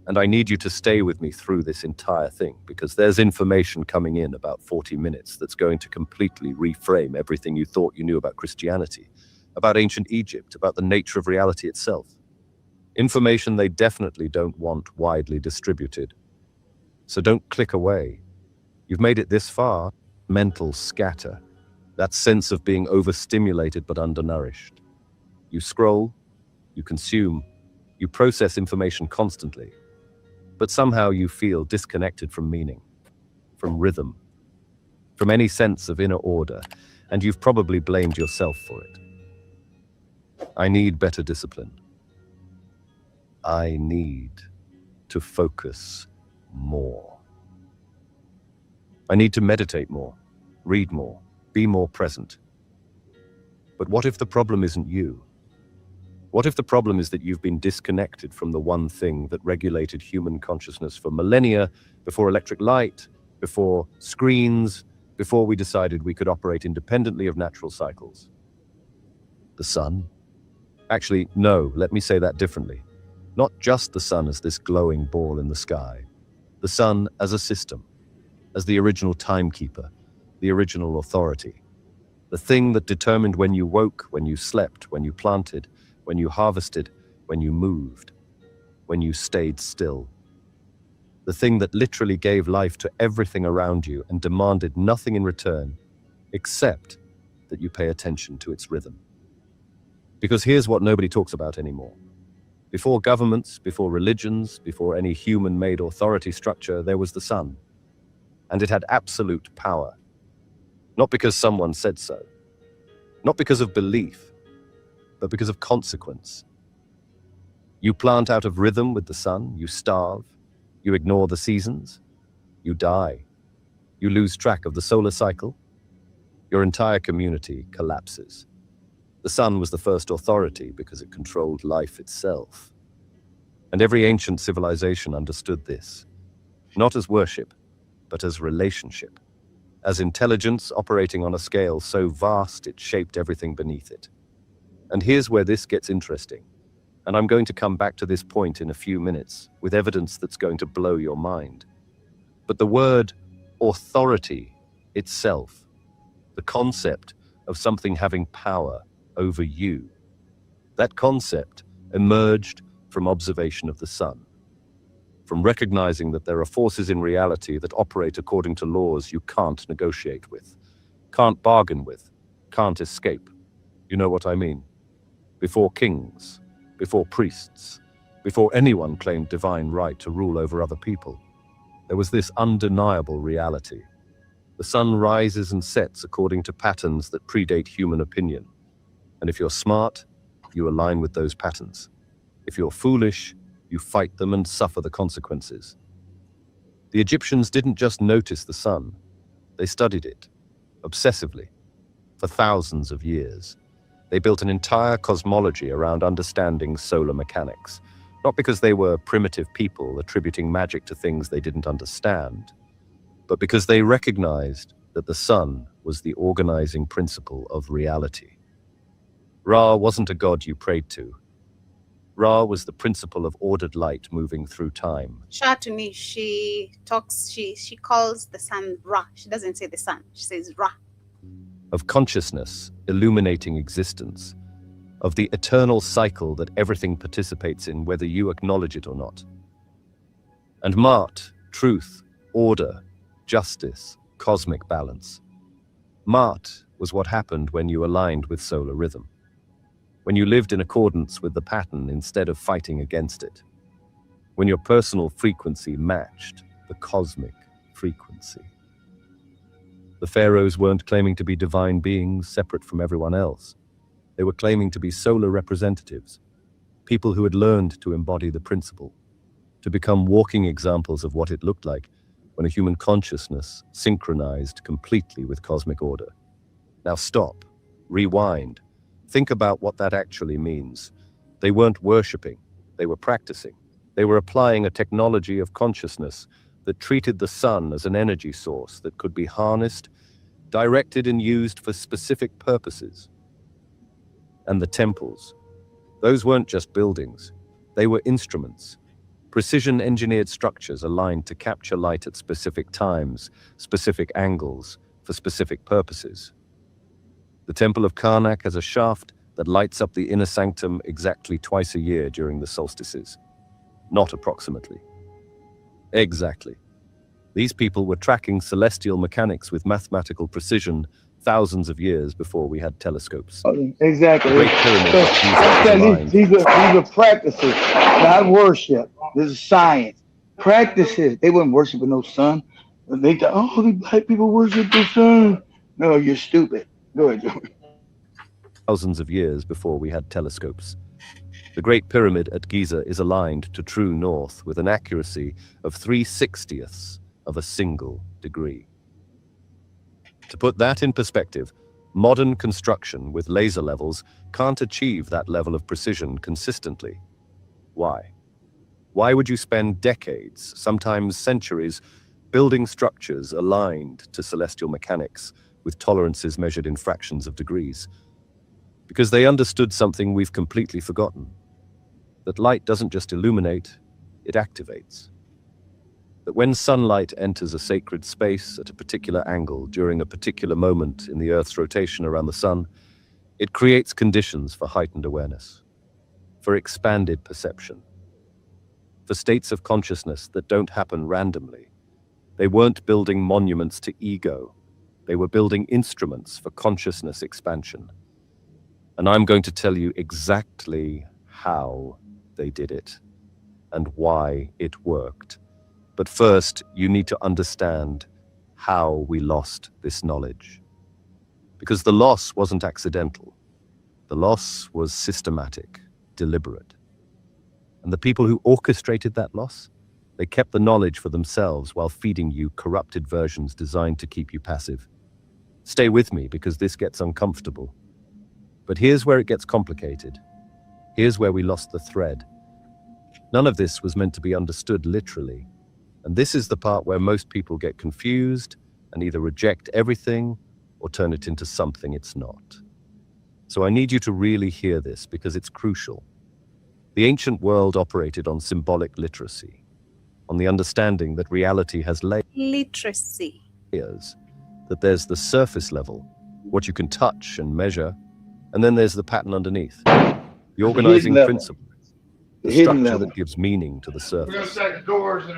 And I need you to stay with me through this entire thing, because there's information coming in about 40 minutes that's going to completely reframe everything you thought you knew about Christianity, about ancient Egypt, about the nature of reality itself. Information they definitely don't want widely distributed. So don't click away. You've made it this far. Mental scatter. That sense of being overstimulated but undernourished. You scroll, you consume, you process information constantly, but somehow you feel disconnected from meaning, from rhythm, from any sense of inner order, and you've probably blamed yourself for it. I need better discipline. I need to focus more. I need to meditate more, read more, be more present. But what if the problem isn't you? What if the problem is that you've been disconnected from the one thing that regulated human consciousness for millennia, before electric light, before screens, before we decided we could operate independently of natural cycles? The sun? Actually, no, let me say that differently. Not just the sun as this glowing ball in the sky. The sun as a system, as the original timekeeper, the original authority. The thing that determined when you woke, when you slept, when you planted, when you harvested, when you moved, when you stayed still. The thing that literally gave life to everything around you and demanded nothing in return, except that you pay attention to its rhythm. Because here's what nobody talks about anymore. Before governments, before religions, before any human-made authority structure, there was the sun. And it had absolute power. Not because someone said so. Not because of belief, but because of consequence. You plant out of rhythm with the sun, you starve, you ignore the seasons, you die. You lose track of the solar cycle, your entire community collapses. The sun was the first authority because it controlled life itself. And every ancient civilization understood this, not as worship, but as relationship, as intelligence operating on a scale so vast it shaped everything beneath it. And here's where this gets interesting. And I'm going to come back to this point in a few minutes with evidence that's going to blow your mind. But the word authority itself, the concept of something having power over you, that concept emerged from observation of the sun, from recognizing that there are forces in reality that operate according to laws you can't negotiate with, can't bargain with, can't escape. You know what I mean? Before kings, before priests, before anyone claimed divine right to rule over other people, there was this undeniable reality. The sun rises and sets according to patterns that predate human opinion. And if you're smart, you align with those patterns. If you're foolish, you fight them and suffer the consequences. The Egyptians didn't just notice the sun, they studied it, obsessively, for thousands of years. They built an entire cosmology around understanding solar mechanics, not because they were primitive people attributing magic to things they didn't understand, but because they recognized that the sun was the organizing principle of reality. Ra wasn't a god you prayed to. Ra was the principle of ordered light moving through time. Shatuni, she calls the sun Ra. She doesn't say the sun, she says Ra. Of consciousness illuminating existence, of the eternal cycle that everything participates in, whether you acknowledge it or not. And Ma'at, truth, order, justice, cosmic balance. Ma'at was what happened when you aligned with solar rhythm, when you lived in accordance with the pattern instead of fighting against it, when your personal frequency matched the cosmic frequency. The pharaohs weren't claiming to be divine beings separate from everyone else. They were claiming to be solar representatives, people who had learned to embody the principle, to become walking examples of what it looked like when a human consciousness synchronized completely with cosmic order. Now stop, rewind, think about what that actually means. They weren't worshipping, they were practicing. They were applying a technology of consciousness that treated the sun as an energy source that could be harnessed directed and used for specific purposes. And the temples, those weren't just buildings, they were instruments, precision-engineered structures aligned to capture light at specific times, specific angles, for specific purposes. The Temple of Karnak has a shaft that lights up the inner sanctum exactly twice a year during the solstices. Not approximately. Exactly. These people were tracking celestial mechanics with mathematical precision thousands of years before we had telescopes. Exactly. Great pyramids of Giza I'm is saying aligned. these are practices, not worship. This is science. Practices. They weren't worshiping no sun. They thought, oh, the black people worship the sun. No, you're stupid. Go ahead, Joe. Thousands of years before we had telescopes. The Great Pyramid at Giza is aligned to true north with an accuracy of 3/60ths of a single degree. To put that in perspective, modern construction with laser levels can't achieve that level of precision consistently. Why? Why would you spend decades, sometimes centuries, building structures aligned to celestial mechanics with tolerances measured in fractions of degrees? Because they understood something we've completely forgotten. That light doesn't just illuminate, it activates. That when sunlight enters a sacred space at a particular angle during a particular moment in the Earth's rotation around the sun, it creates conditions for heightened awareness, for expanded perception, for states of consciousness that don't happen randomly. They weren't building monuments to ego. They were building instruments for consciousness expansion. And I'm going to tell you exactly how they did it and why it worked. But first, you need to understand how we lost this knowledge. Because the loss wasn't accidental. The loss was systematic, deliberate. And the people who orchestrated that loss, they kept the knowledge for themselves while feeding you corrupted versions designed to keep you passive. Stay with me because this gets uncomfortable. But here's where it gets complicated. Here's where we lost the thread. None of this was meant to be understood literally. And this is the part where most people get confused and either reject everything or turn it into something it's not. So I need you to really hear this because it's crucial. The ancient world operated on symbolic literacy, on the understanding that reality has Literacy. layers, that there's the surface level, what you can touch and measure, and then there's the pattern underneath, the organizing principle. The structure that gives meaning to the surface.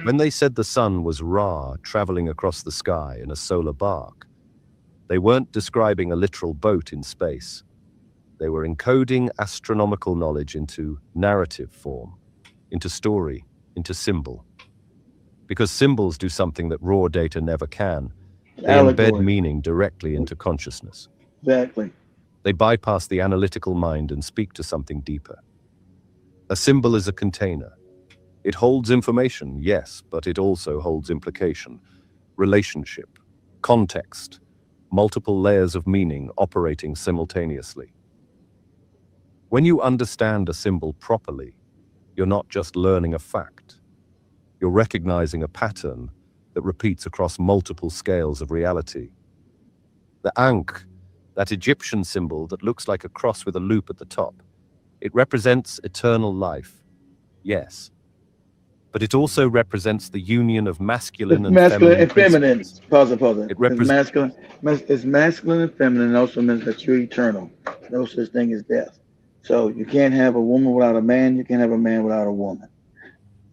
When they said the sun was Ra traveling across the sky in a solar bark, they weren't describing a literal boat in space. They were encoding astronomical knowledge into narrative form, into story, into symbol. Because symbols do something that raw data never can. They embed meaning directly into consciousness. Exactly. They bypass the analytical mind and speak to something deeper. A symbol is a container. It holds information, yes, but it also holds implication, relationship, context, multiple layers of meaning operating simultaneously. When you understand a symbol properly, you're not just learning a fact. You're recognizing a pattern that repeats across multiple scales of reality. The Ankh, that Egyptian symbol that looks like a cross with a loop at the top, it represents eternal life, yes. But it also represents the union of masculine and feminine. Pause. It represents it's masculine and feminine, and also means that you're eternal. No such thing as death. So you can't have a woman without a man. You can't have a man without a woman.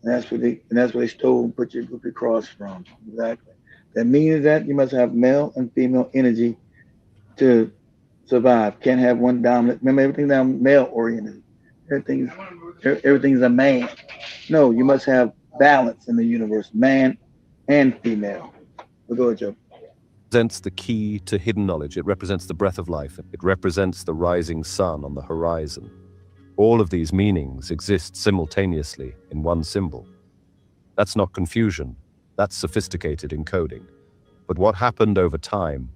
And that's where they stole and put your cross from. Exactly. That means that you must have male and female energy to survive. Can't have one dominant. Remember, everything now male oriented. Everything's a man. No, you must have balance in the universe, man and female. We'll go ahead, Joe. It represents the key to hidden knowledge. It represents the breath of life. It represents the rising sun on the horizon. All of these meanings exist simultaneously in one symbol. That's not confusion. That's sophisticated encoding. But what happened over time,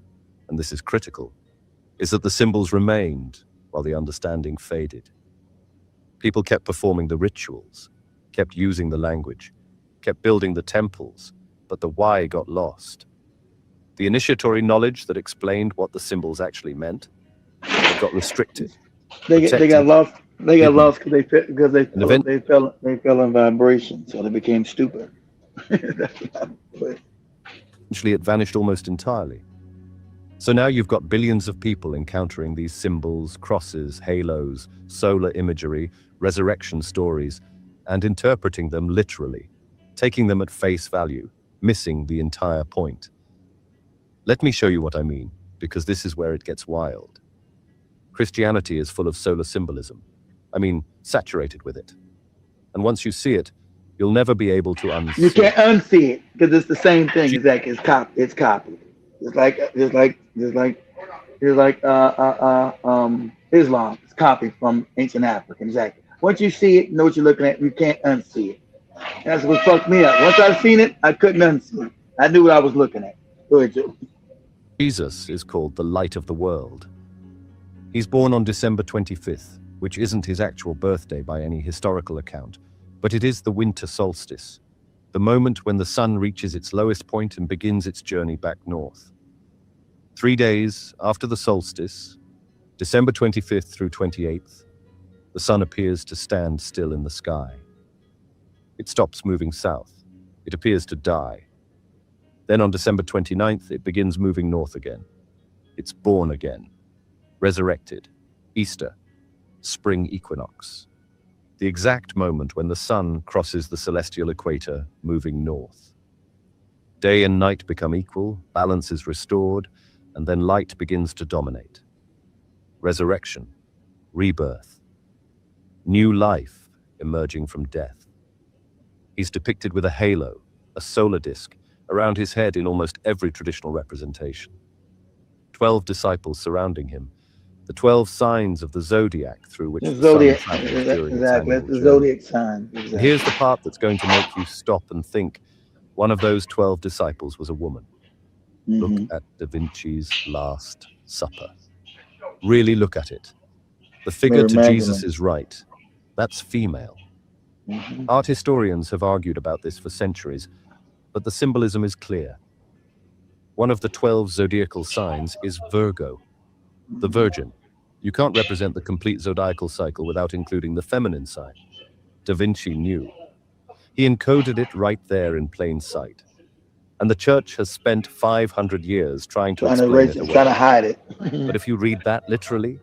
and this is critical, is that the symbols remained while the understanding faded. People kept performing the rituals, kept using the language, kept building the temples, but the why got lost. The initiatory knowledge that explained what the symbols actually meant, it got restricted. They got lost. They got lost because they fell in vibration, so they became stupid. Eventually, it vanished almost entirely. So now you've got billions of people encountering these symbols, crosses, halos, solar imagery, resurrection stories, and interpreting them literally, taking them at face value, missing the entire point. Let me show you what I mean, because this is where it gets wild. Christianity is full of solar symbolism. I mean, saturated with it. And once you see it, you'll never be able to unsee it. You can't unsee it because it's the same thing. Exactly, it's copied. It's like Islam. It's copied from ancient Africa. Exactly. Once you see it, you know what you're looking at. You can't unsee it. That's what fucked me up. Once I've seen it, I couldn't unsee it. I knew what I was looking at. Go ahead, Joe. Jesus is called the light of the world. He's born on December 25th, which isn't his actual birthday by any historical account, but it is the winter solstice, the moment when the sun reaches its lowest point and begins its journey back north. 3 days after the solstice, December 25th through 28th, the sun appears to stand still in the sky. It stops moving south. It appears to die. Then on December 29th, it begins moving north again. It's born again, resurrected, Easter, spring equinox. The exact moment when the sun crosses the celestial equator, moving north. Day and night become equal, balance is restored, and then light begins to dominate. Resurrection, rebirth, new life emerging from death. He's depicted with a halo, a solar disk, around his head in almost every traditional representation. 12 disciples surrounding him, the 12 signs of the zodiac through which the sun travels during its annual the journey. zodiac sign. Exactly. And here's the part that's going to make you stop and think. One of those 12 disciples was a woman. Look at Da Vinci's Last Supper. Really look at it. The figure to Jesus' right, that's female. Art historians have argued about this for centuries, but the symbolism is clear. One of the 12 zodiacal signs is Virgo, the Virgin. You can't represent the complete zodiacal cycle without including the feminine sign. Da Vinci knew. He encoded it right there in plain sight. And the church has spent 500 years trying to explain it away. Trying to hide it. But if you read that literally,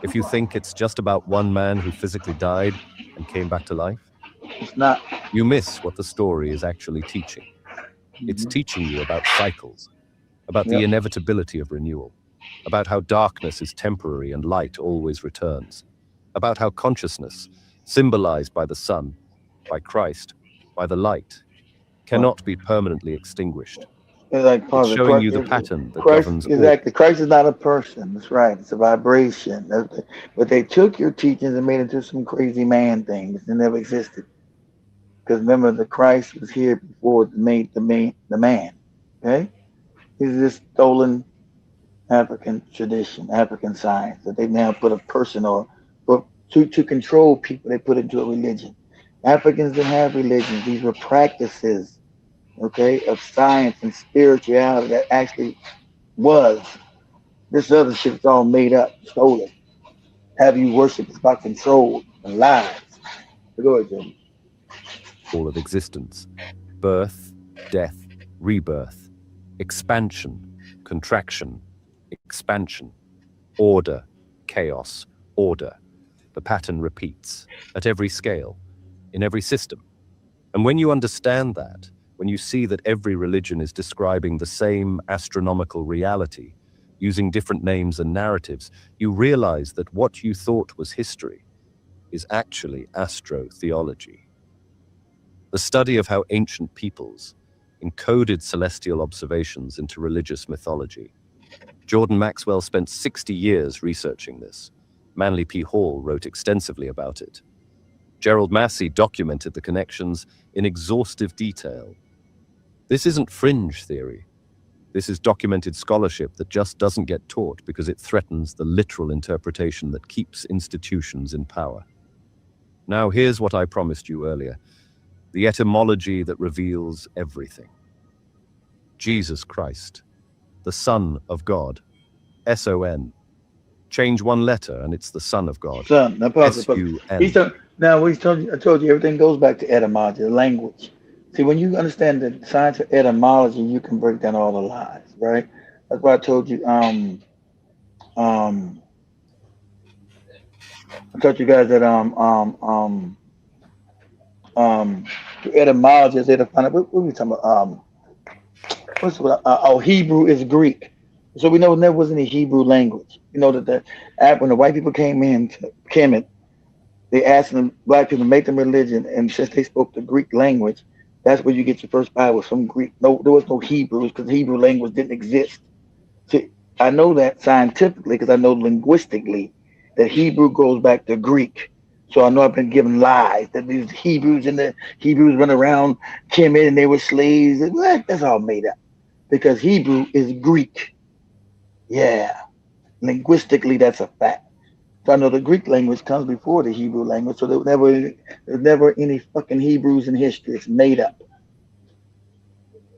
if you think it's just about one man who physically died and came back to life, it's not. You miss what the story is actually teaching. It's teaching you about cycles, about the inevitability of renewal, about how darkness is temporary and light always returns, about how consciousness, symbolized by the sun, by Christ, by the light, cannot be permanently extinguished. It's showing you the pattern that governs all. Exactly. Christ is not a person. That's right. It's a vibration. But they took your teachings and made it into some crazy man things that never existed. Because remember, the Christ was here before the man. Okay? He's just stolen African tradition, African science that they now put a person or to control people. They put into a religion. Africans didn't have religions. These were practices, okay, of science and spirituality that actually was. This other shit is all made up, stolen. Have you worship is about control and lies. Go ahead, Jimmy. All of existence. Birth, death, rebirth, expansion, contraction, expansion, order, chaos, order. The pattern repeats at every scale, in every system. And when you understand that, when you see that every religion is describing the same astronomical reality, using different names and narratives, you realize that what you thought was history is actually astrotheology. The study of how ancient peoples encoded celestial observations into religious mythology. Jordan Maxwell spent 60 years researching this. Manly P. Hall wrote extensively about it. Gerald Massey documented the connections in exhaustive detail. This isn't fringe theory. This is documented scholarship that just doesn't get taught because it threatens the literal interpretation that keeps institutions in power. Now here's what I promised you earlier. The etymology that reveals everything. Jesus Christ, the Son of God. S-O-N. Change one letter and it's the Son of God. Son, now pause it. S-U-N. I told you everything goes back to etymology, language. See, when you understand the science of etymology, you can break down all the lies, right? That's why I told you. I taught you guys that the etymology is there to find out what we talking about. Hebrew is Greek. So we know there never was any Hebrew language. You know that when the white people came in to Kemet, they asked them black people to make them religion, and since they spoke the Greek language, that's where you get your first Bible from Greek. No, there was no Hebrews because the Hebrew language didn't exist. See, I know that scientifically because I know linguistically that Hebrew goes back to Greek. So I know I've been given lies that these Hebrews run around Kemet and they were slaves. What? That's all made up because Hebrew is Greek. Yeah, linguistically that's a fact. So I know the Greek language comes before the Hebrew language. So there's never any fucking Hebrews in history. It's made up.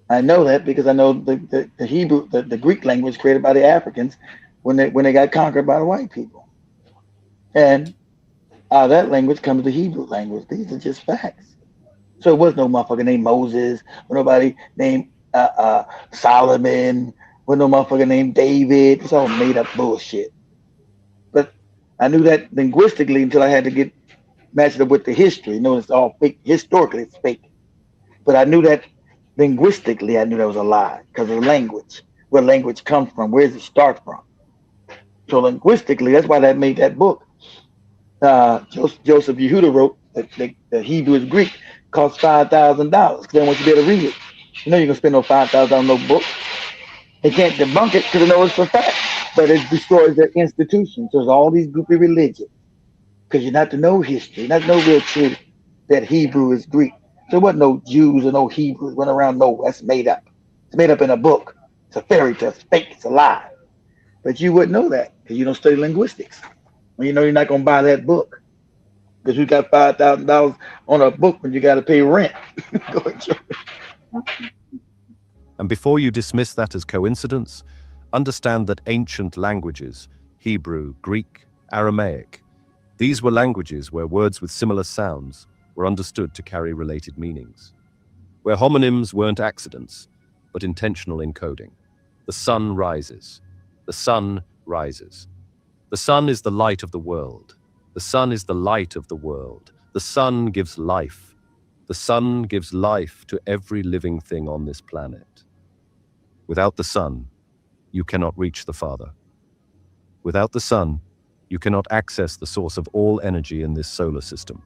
I know that because I know the Hebrew, the Greek language created by the Africans when they got conquered by the white people. And out of that language comes the Hebrew language. These are just facts. So it was no motherfucker named Moses, or nobody named Solomon, or no motherfucker named David. It's all made up bullshit. But I knew that linguistically until I had to get matched up with the history. You know, it's all fake. Historically, it's fake. But I knew that linguistically, I knew that was a lie because of the language, where language comes from, where does it start from? So linguistically, that's why that made that book. Joseph Yehuda wrote that the Hebrew is Greek costs $5,000 because they want you to be able to read it. You know you're gonna spend no $5,000 on no book. They can't debunk it because they know it's for fact, but it destroys their institution. So there's all these goofy religions because you're not to know history, not to know real truth that Hebrew is Greek. There wasn't no Jews or no Hebrews running around. No, that's made up. It's made up in a book. It's a fairy tale. It's fake. It's a lie. But you wouldn't know that because you don't study linguistics. Well, you know you're not gonna buy that book because you got $5,000 on a book when you got to pay rent. And before you dismiss that as coincidence, understand that ancient languages, Hebrew, Greek, Aramaic, these were languages where words with similar sounds were understood to carry related meanings, where homonyms weren't accidents, but intentional encoding. The sun rises. The sun rises. The sun is the light of the world. The sun is the light of the world. The sun gives life. The sun gives life to every living thing on this planet. Without the sun, you cannot reach the Father. Without the sun, you cannot access the source of all energy in this solar system.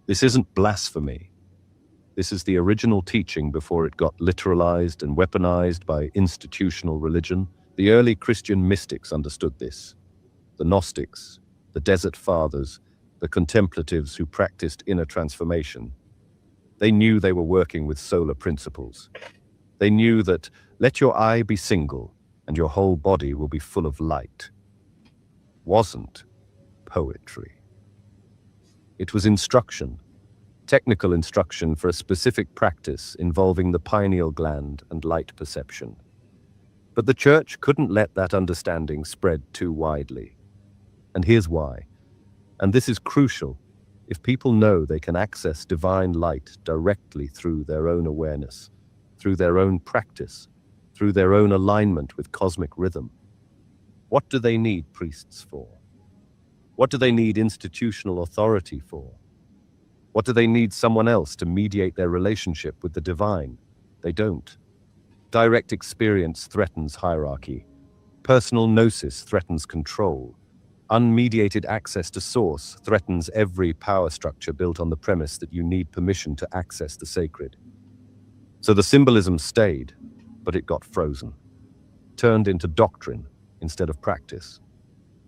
This isn't blasphemy. This is the original teaching before it got literalized and weaponized by institutional religion. The early Christian mystics understood this. The Gnostics, the Desert Fathers, the contemplatives who practiced inner transformation. They knew they were working with solar principles. They knew that let your eye be single and your whole body will be full of light. Wasn't poetry. It was instruction, technical instruction for a specific practice involving the pineal gland and light perception. But the church couldn't let that understanding spread too widely. And here's why. And this is crucial. If people know they can access divine light directly through their own awareness, through their own practice, through their own alignment with cosmic rhythm, what do they need priests for? What do they need institutional authority for? What do they need someone else to mediate their relationship with the divine? They don't. Direct experience threatens hierarchy. Personal gnosis threatens control. Unmediated access to source threatens every power structure built on the premise that you need permission to access the sacred. So the symbolism stayed, but it got frozen, turned into doctrine instead of practice,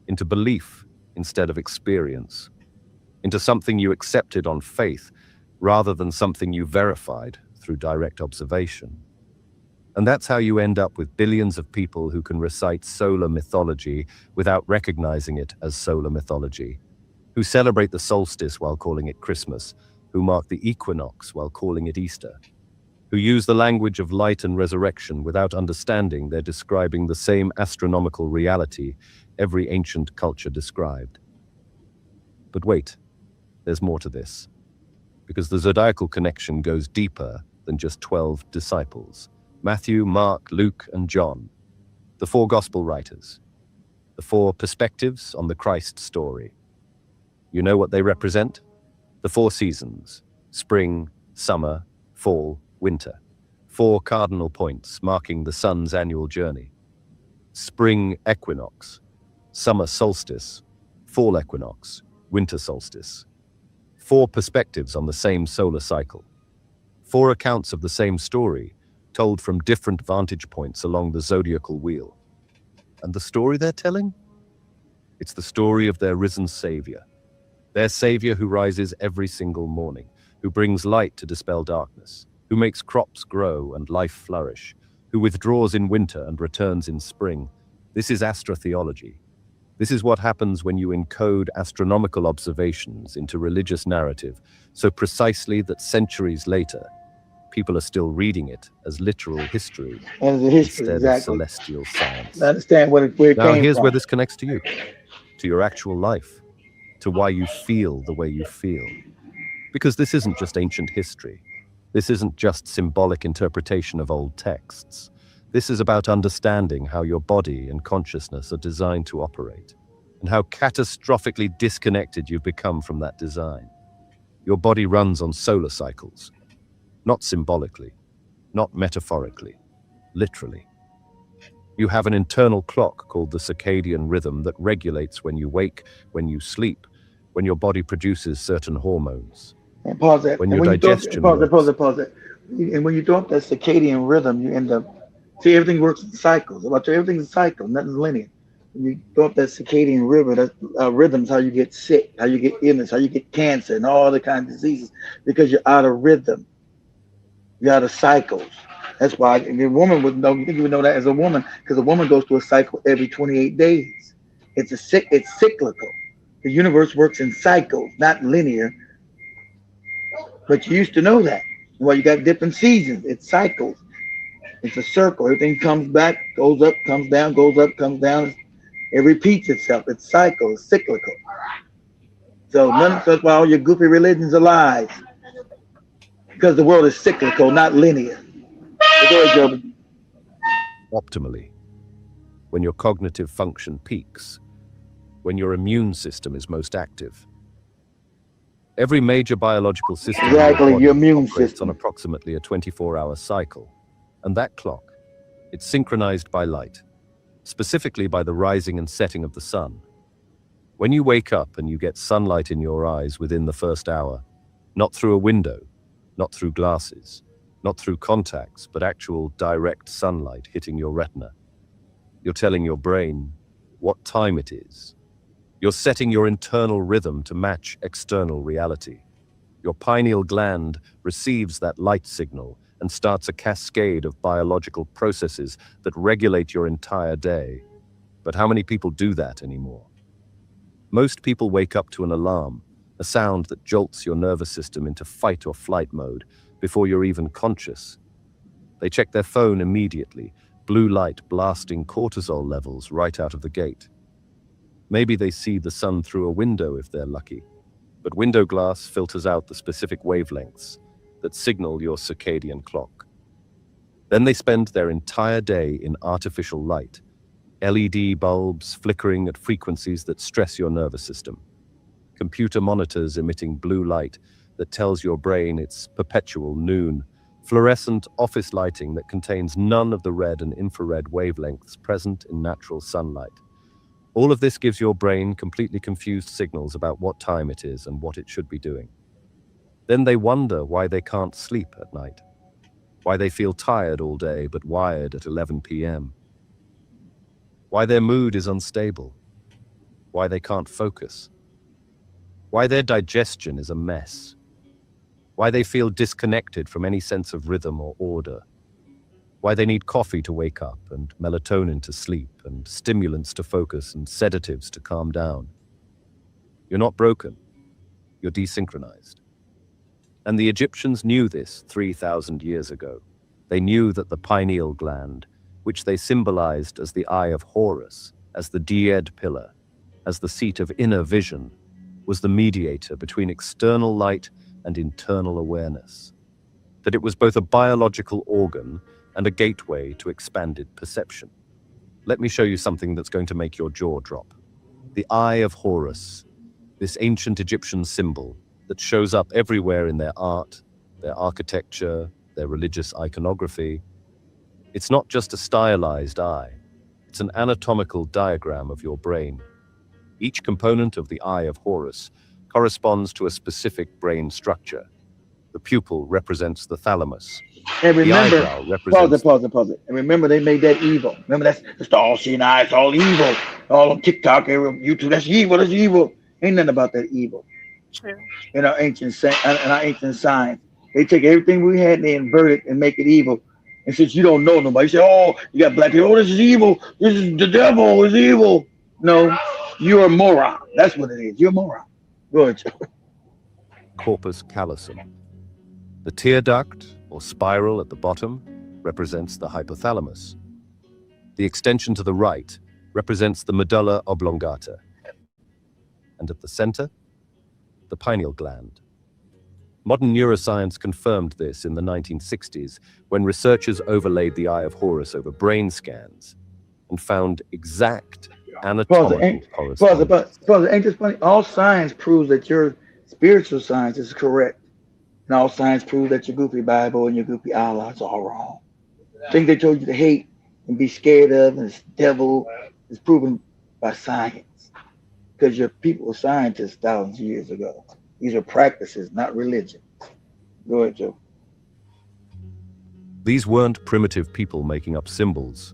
into belief instead of experience, into something you accepted on faith rather than something you verified through direct observation. And that's how you end up with billions of people who can recite solar mythology without recognizing it as solar mythology, who celebrate the solstice while calling it Christmas, who mark the equinox while calling it Easter. who use the language of light and resurrection without understanding they're describing the same astronomical reality every ancient culture described. But wait, there's more to this, because the zodiacal connection goes deeper than just 12 disciples. Matthew, Mark, Luke, and John, the 4 gospel writers, the 4 perspectives on the Christ story. You know what they represent? The 4 seasons: spring, summer, fall, winter. 4 cardinal points marking the sun's annual journey. Spring equinox, summer solstice, fall equinox, winter solstice. 4 perspectives on the same solar cycle. 4 accounts of the same story, told from different vantage points along the zodiacal wheel. And the story they're telling? It's the story of their risen Savior. Their Savior who rises every single morning, who brings light to dispel darkness, who makes crops grow and life flourish, who withdraws in winter and returns in spring. This is astrotheology. This is what happens when you encode astronomical observations into religious narrative so precisely that centuries later, people are still reading it as literal history instead of celestial science. I understand where it Now, came here's from. where this connects to you, to your actual life, to why you feel the way you feel. Because this isn't just ancient history. This isn't just symbolic interpretation of old texts. This is about understanding how your body and consciousness are designed to operate, and how catastrophically disconnected you've become from that design. Your body runs on solar cycles, not symbolically, not metaphorically, literally. You have an internal clock called the circadian rhythm that regulates when you wake, when you sleep, when your body produces certain hormones. And pause that. When And your when you throw digestion pause works. it, pause it. And when you throw up that circadian rhythm, you end up see everything works in cycles. About everything's a cycle, nothing's linear. When you throw up that circadian rhythm, that rhythm's how you get sick, how you get illness, how you get cancer, and all other kinds of diseases because you're out of rhythm. You're out of cycles. That's why the woman would know. You think you would know that as a woman, because a woman goes through a cycle every 28 days. It's cyclical. The universe works in cycles, not linear. But you used to know that. Well, you got different seasons. It's cycles. It's a circle. Everything comes back, goes up, comes down, goes up, comes down. It repeats itself. It's cycle. It's cyclical. So that's why all your goofy religions are lies. Because the world is cyclical, not linear. Go ahead, Joe. Optimally, when your cognitive function peaks, when your immune system is most active. Every major biological system Exactly, your immune operates system. on approximately a 24-hour cycle. And that clock, it's synchronized by light, specifically by the rising and setting of the sun. When you wake up and you get sunlight in your eyes within the first hour, not through a window, not through glasses, not through contacts, but actual direct sunlight hitting your retina, you're telling your brain what time it is. You're setting your internal rhythm to match external reality. Your pineal gland receives that light signal and starts a cascade of biological processes that regulate your entire day. But how many people do that anymore? Most people wake up to an alarm, a sound that jolts your nervous system into fight or flight mode before you're even conscious. They check their phone immediately, blue light blasting cortisol levels right out of the gate. Maybe they see the sun through a window if they're lucky, but window glass filters out the specific wavelengths that signal your circadian clock. Then they spend their entire day in artificial light, LED bulbs flickering at frequencies that stress your nervous system, computer monitors emitting blue light that tells your brain it's perpetual noon, fluorescent office lighting that contains none of the red and infrared wavelengths present in natural sunlight. All of this gives your brain completely confused signals about what time it is and what it should be doing. Then they wonder why they can't sleep at night, why they feel tired all day but wired at 11 p.m., why their mood is unstable, why they can't focus, why their digestion is a mess, why they feel disconnected from any sense of rhythm or order, why they need coffee to wake up and melatonin to sleep and stimulants to focus and sedatives to calm down. You're not broken, you're desynchronized. And the Egyptians knew this 3,000 years ago. They knew that the pineal gland, which they symbolized as the eye of Horus, as the Died pillar, as the seat of inner vision, was the mediator between external light and internal awareness. That it was both a biological organ and a gateway to expanded perception. Let me show you something that's going to make your jaw drop. The Eye of Horus, this ancient Egyptian symbol that shows up everywhere in their art, their architecture, their religious iconography. It's not just a stylized eye, it's an anatomical diagram of your brain. Each component of the Eye of Horus corresponds to a specific brain structure. The pupil represents the thalamus. And remember, the eyebrow represents... pause it. And remember, they made that evil. Remember, that's the all-seeing eye. It's all evil. All on TikTok, YouTube, that's evil. That's evil. Ain't nothing about that evil. True. In our ancient science, they take everything we had and they invert it and make it evil. And since you don't know nobody, you say, "Oh, you got black people. Oh, this is evil. This is the devil. Is evil." No, you're a moron. That's what it is. You're a moron. Go ahead, Joe. Corpus callosum. The tear duct, or spiral at the bottom, represents the hypothalamus. The extension to the right represents the medulla oblongata. And at the center, the pineal gland. Modern neuroscience confirmed this in the 1960s when researchers overlaid the Eye of Horus over brain scans and found exact anatomical correspondence. Ain't this funny? All science proves that your spiritual science is correct. And all science proves that your goofy Bible and your goofy Allah is all wrong. Things they told you to hate and be scared of and this devil is proven by science. Because your people were scientists thousands of years ago. These are practices, not religion. Go ahead, Joe. These weren't primitive people making up symbols.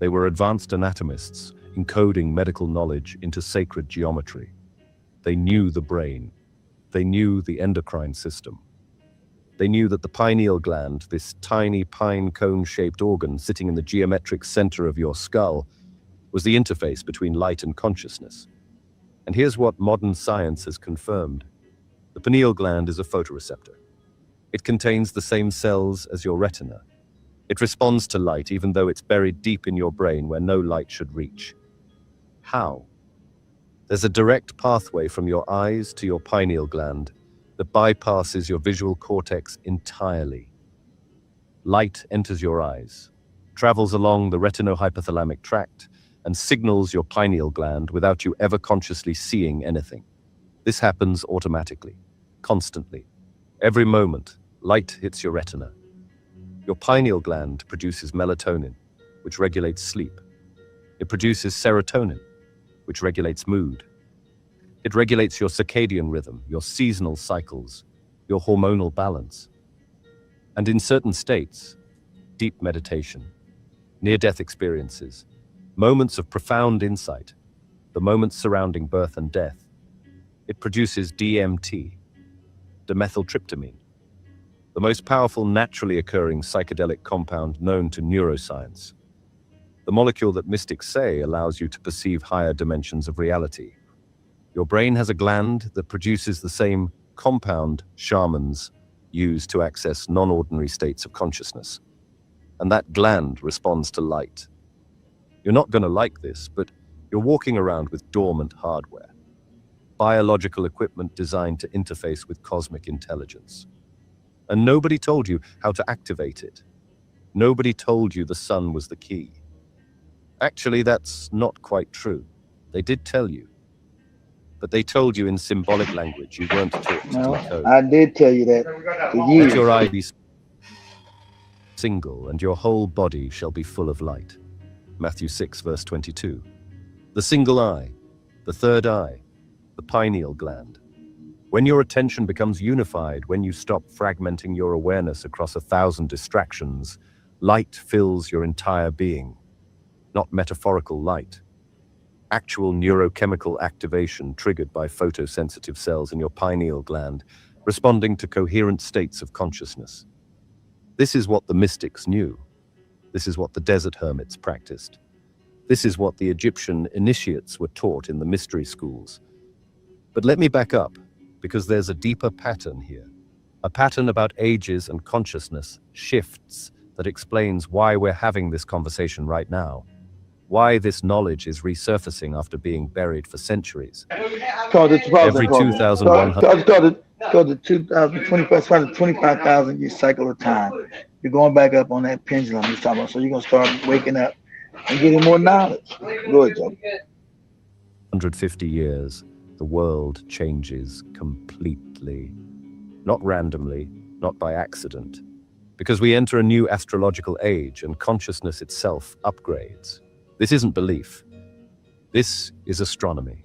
They were advanced anatomists encoding medical knowledge into sacred geometry. They knew the brain. They knew the endocrine system. They knew that the pineal gland, this tiny pine cone-shaped organ sitting in the geometric center of your skull, was the interface between light and consciousness. And here's what modern science has confirmed. The pineal gland is a photoreceptor. It contains the same cells as your retina. It responds to light even though it's buried deep in your brain where no light should reach. How? There's a direct pathway from your eyes to your pineal gland that bypasses your visual cortex entirely. Light enters your eyes, travels along the retinohypothalamic tract, and signals your pineal gland without you ever consciously seeing anything. This happens automatically, constantly. Every moment, light hits your retina. Your pineal gland produces melatonin, which regulates sleep. It produces serotonin, which regulates mood. It regulates your circadian rhythm, your seasonal cycles, your hormonal balance. And in certain states, deep meditation, near-death experiences, moments of profound insight, the moments surrounding birth and death, it produces DMT, dimethyltryptamine, the most powerful naturally occurring psychedelic compound known to neuroscience. The molecule that mystics say allows you to perceive higher dimensions of reality. Your brain has a gland that produces the same compound shamans use to access non-ordinary states of consciousness. And that gland responds to light. You're not going to like this, but you're walking around with dormant hardware. Biological equipment designed to interface with cosmic intelligence. And nobody told you how to activate it. Nobody told you the sun was the key. Actually, that's not quite true. They did tell you. But they told you in symbolic language you weren't taught to decode. I did tell you that for years. Let your eye be single, and your whole body shall be full of light. Matthew 6, verse 22. The single eye, the third eye, the pineal gland. When your attention becomes unified, when you stop fragmenting your awareness across 1,000 distractions, light fills your entire being. Not metaphorical light. Actual neurochemical activation triggered by photosensitive cells in your pineal gland, responding to coherent states of consciousness. This is what the mystics knew. This is what the desert hermits practiced. This is what the Egyptian initiates were taught in the mystery schools. But let me back up, because there's a deeper pattern here. A pattern about ages and consciousness shifts that explains why we're having this conversation right now, why this knowledge is resurfacing after being buried for centuries. Every 2,100 called the 25,000 year cycle of time. You're going back up on that pendulum he's talking about. So you're gonna start waking up and getting more knowledge. Go ahead, Joe. 150 years, the world changes completely. Not randomly, not by accident, because we enter a new astrological age and consciousness itself upgrades. This isn't belief. This is astronomy.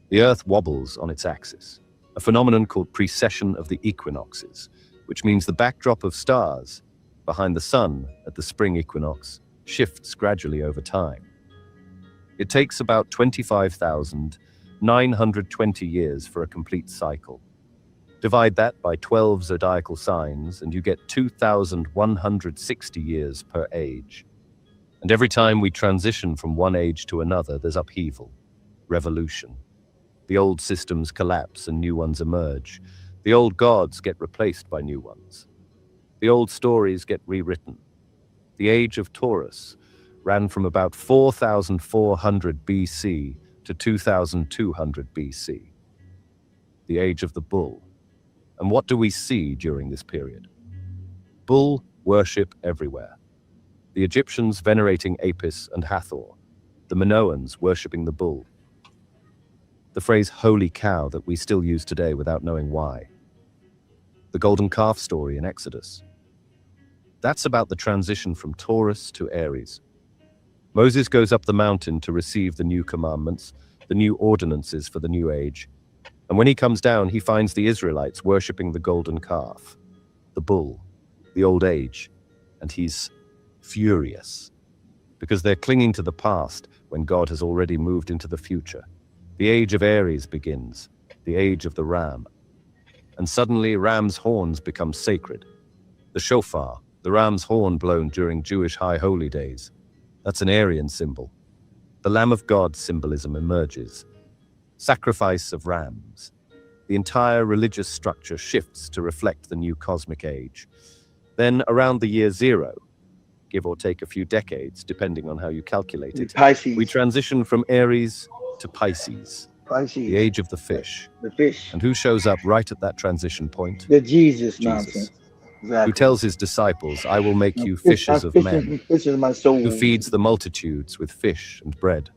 The Earth wobbles on its axis, a phenomenon called precession of the equinoxes, which means the backdrop of stars behind the sun at the spring equinox shifts gradually over time. It takes about 25,920 years for a complete cycle. Divide that by 12 zodiacal signs and you get 2,160 years per age. And every time we transition from one age to another, there's upheaval, revolution. The old systems collapse and new ones emerge. The old gods get replaced by new ones. The old stories get rewritten. The age of Taurus ran from about 4,400 BC to 2,200 BC. The age of the bull. And what do we see during this period? Bull worship everywhere. The Egyptians venerating Apis and Hathor, the Minoans worshipping the bull. The phrase holy cow that we still use today without knowing why. The golden calf story in Exodus. That's about the transition from Taurus to Aries. Moses goes up the mountain to receive the new commandments, the new ordinances for the new age. And when he comes down, he finds the Israelites worshipping the golden calf, the bull, the old age, and he's furious because they're clinging to the past when God has already moved into the future. The age of Aries begins, the age of the ram. And suddenly ram's horns become sacred. The shofar, the ram's horn blown during Jewish high holy days, that's an Aryan symbol. The Lamb of God symbolism emerges. Sacrifice of rams. The entire religious structure shifts to reflect the new cosmic age. Then around the year 0, give or take a few decades, depending on how you calculate it, Pisces. we transition from Aries to Pisces, Pisces. the age of the fish. The fish. And who shows up right at that transition point? The Jesus nonsense. Exactly. Who tells his disciples, I will make you fishers of men, who feeds the multitudes with fish and bread,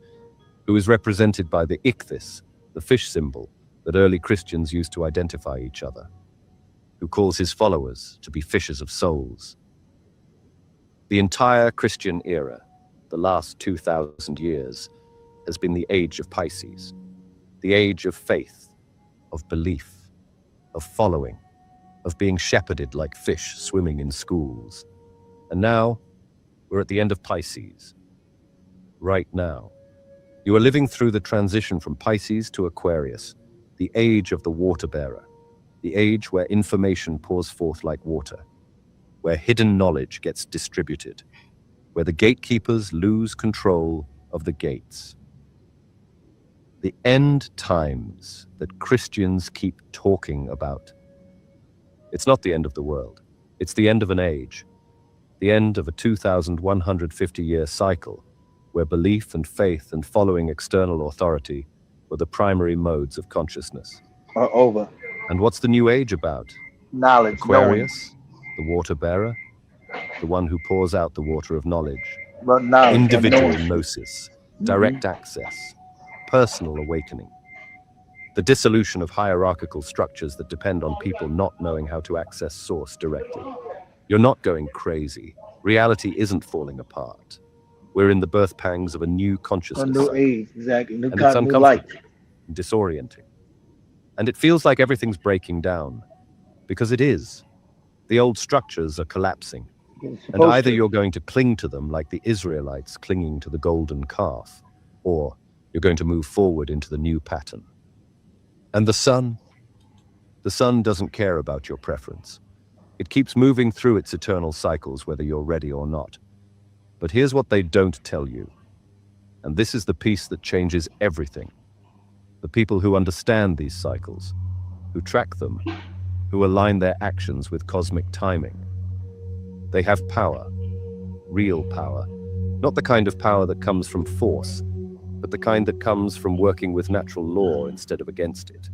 who is represented by the ichthys, the fish symbol that early Christians used to identify each other, who calls his followers to be fishers of souls. The entire Christian era, the last 2,000 years, has been the age of Pisces, the age of faith, of belief, of following, of being shepherded like fish swimming in schools. And now, we're at the end of Pisces. Right now. You are living through the transition from Pisces to Aquarius, the age of the water bearer, the age where information pours forth like water, where hidden knowledge gets distributed, where the gatekeepers lose control of the gates. The end times that Christians keep talking about. It's not the end of the world. It's the end of an age, the end of a 2,150-year cycle where belief and faith and following external authority were the primary modes of consciousness. Are over. And what's the new age about? Knowledge. Aquarius, the water bearer, the one who pours out the water of knowledge. But knowledge. Individual gnosis, direct access, personal awakening. The dissolution of hierarchical structures that depend on people not knowing how to access source directly. You're not going crazy. Reality isn't falling apart. We're in the birth pangs of a new consciousness. A new age, exactly. New and it's new light. uncomfortable, disorienting. And it feels like everything's breaking down. Because it is. The old structures are collapsing. And either you're going to cling to them like the Israelites clinging to the golden calf, or you're going to move forward into the new pattern. And the sun doesn't care about your preference. It keeps moving through its eternal cycles whether you're ready or not. But here's what they don't tell you. And this is the piece that changes everything. The people who understand these cycles, who track them, who align their actions with cosmic timing. They have power, real power, not the kind of power that comes from force, but the kind that comes from working with natural law instead of against it.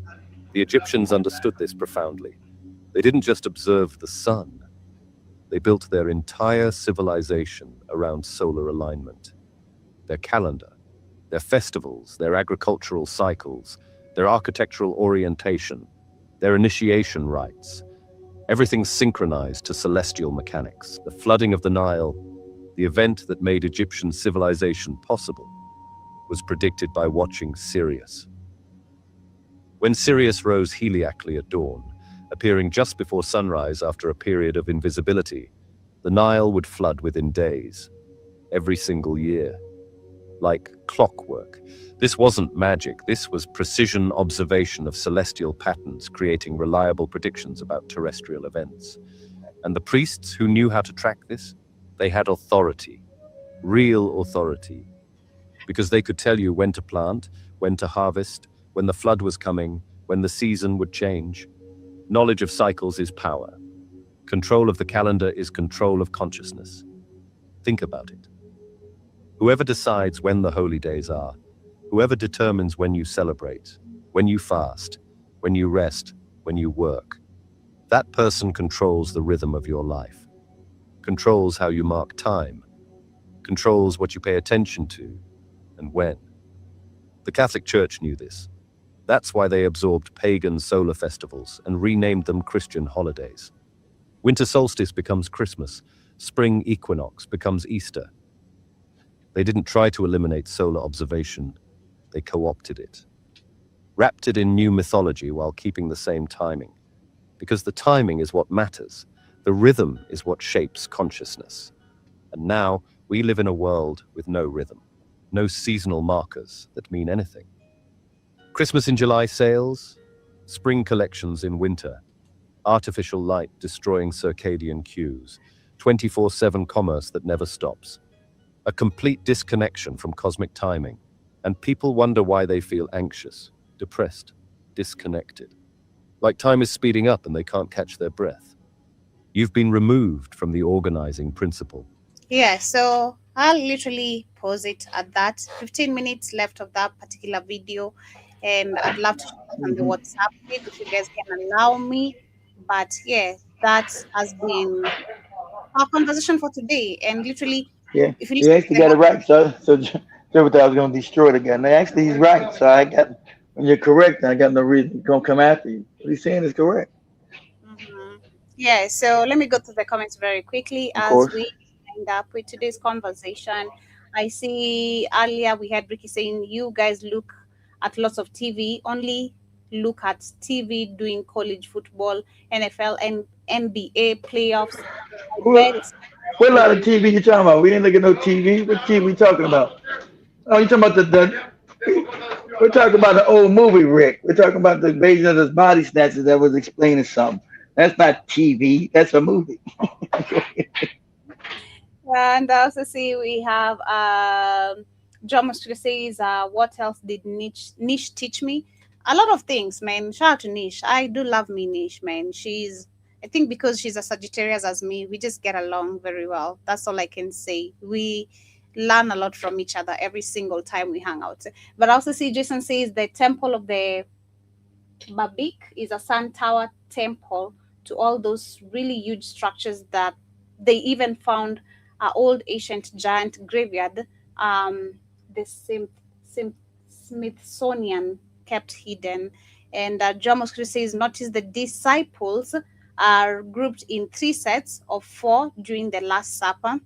The Egyptians understood this profoundly. They didn't just observe the sun. They built their entire civilization around solar alignment. Their calendar, their festivals, their agricultural cycles, their architectural orientation, their initiation rites, everything synchronized to celestial mechanics. The flooding of the Nile, the event that made Egyptian civilization possible, was predicted by watching Sirius. When Sirius rose heliacally at dawn, appearing just before sunrise after a period of invisibility, the Nile would flood within days, every single year. Like clockwork. This wasn't magic, this was precision observation of celestial patterns, creating reliable predictions about terrestrial events. And the priests who knew how to track this, they had authority, real authority, because they could tell you when to plant, when to harvest, when the flood was coming, when the season would change. Knowledge of cycles is power. Control of the calendar is control of consciousness. Think about it. Whoever decides when the holy days are, whoever determines when you celebrate, when you fast, when you rest, when you work, that person controls the rhythm of your life, controls how you mark time, controls what you pay attention to and when. The Catholic Church knew this. That's why they absorbed pagan solar festivals and renamed them Christian holidays. Winter solstice becomes Christmas, spring equinox becomes Easter. They didn't try to eliminate solar observation, they co-opted it. Wrapped it in new mythology while keeping the same timing. Because the timing is what matters. The rhythm is what shapes consciousness. And now we live in a world with no rhythm, no seasonal markers that mean anything. Christmas in July sales, spring collections in winter, artificial light destroying circadian cues, 24/7 commerce that never stops. A complete disconnection from cosmic timing, and people wonder why they feel anxious, depressed, disconnected. Like time is speeding up and they can't catch their breath. You've been removed from the organizing principle. Yeah, so I'll literally pause it at that. 15 minutes left of that particular video, and I'd love to share on the WhatsApp group if you guys can allow me. But yeah, that has been our conversation for today. And literally, Yeah, if you he listen to actually the got it right. So Joe thought I was going to destroy it again. Actually, he's right. So I got, when you're correct, I got no reason going to come after you. What he's saying is correct. yeah, so let me go to the comments very quickly Of as course. we end up with today's conversation. I see earlier we had Ricky saying, you guys look at lots of TV, only look at TV doing college football, NFL, and NBA playoffs. I bet. What lot of TV you talking about? We didn't look at no TV. What TV we talking about? Oh, you talking about we're talking about the old movie, Rick. We're talking about the invasion of the body snatchers that was explaining something. That's not TV. That's a movie. And I also see we have John Mosquito says, what else did Niche teach me? A lot of things, man. Shout out to Niche. I do love me, Niche, man. I think because she's a Sagittarius as me, we just get along very well. That's all I can say. We learn a lot from each other every single time we hang out. But I also see Jason says the Temple of the Babik is a sun tower temple to all those really huge structures that they even found an old ancient giant graveyard. The Smithsonian kept hidden. And John Mosquito says, notice the disciples are grouped in 3 sets of 4 during the Last Supper.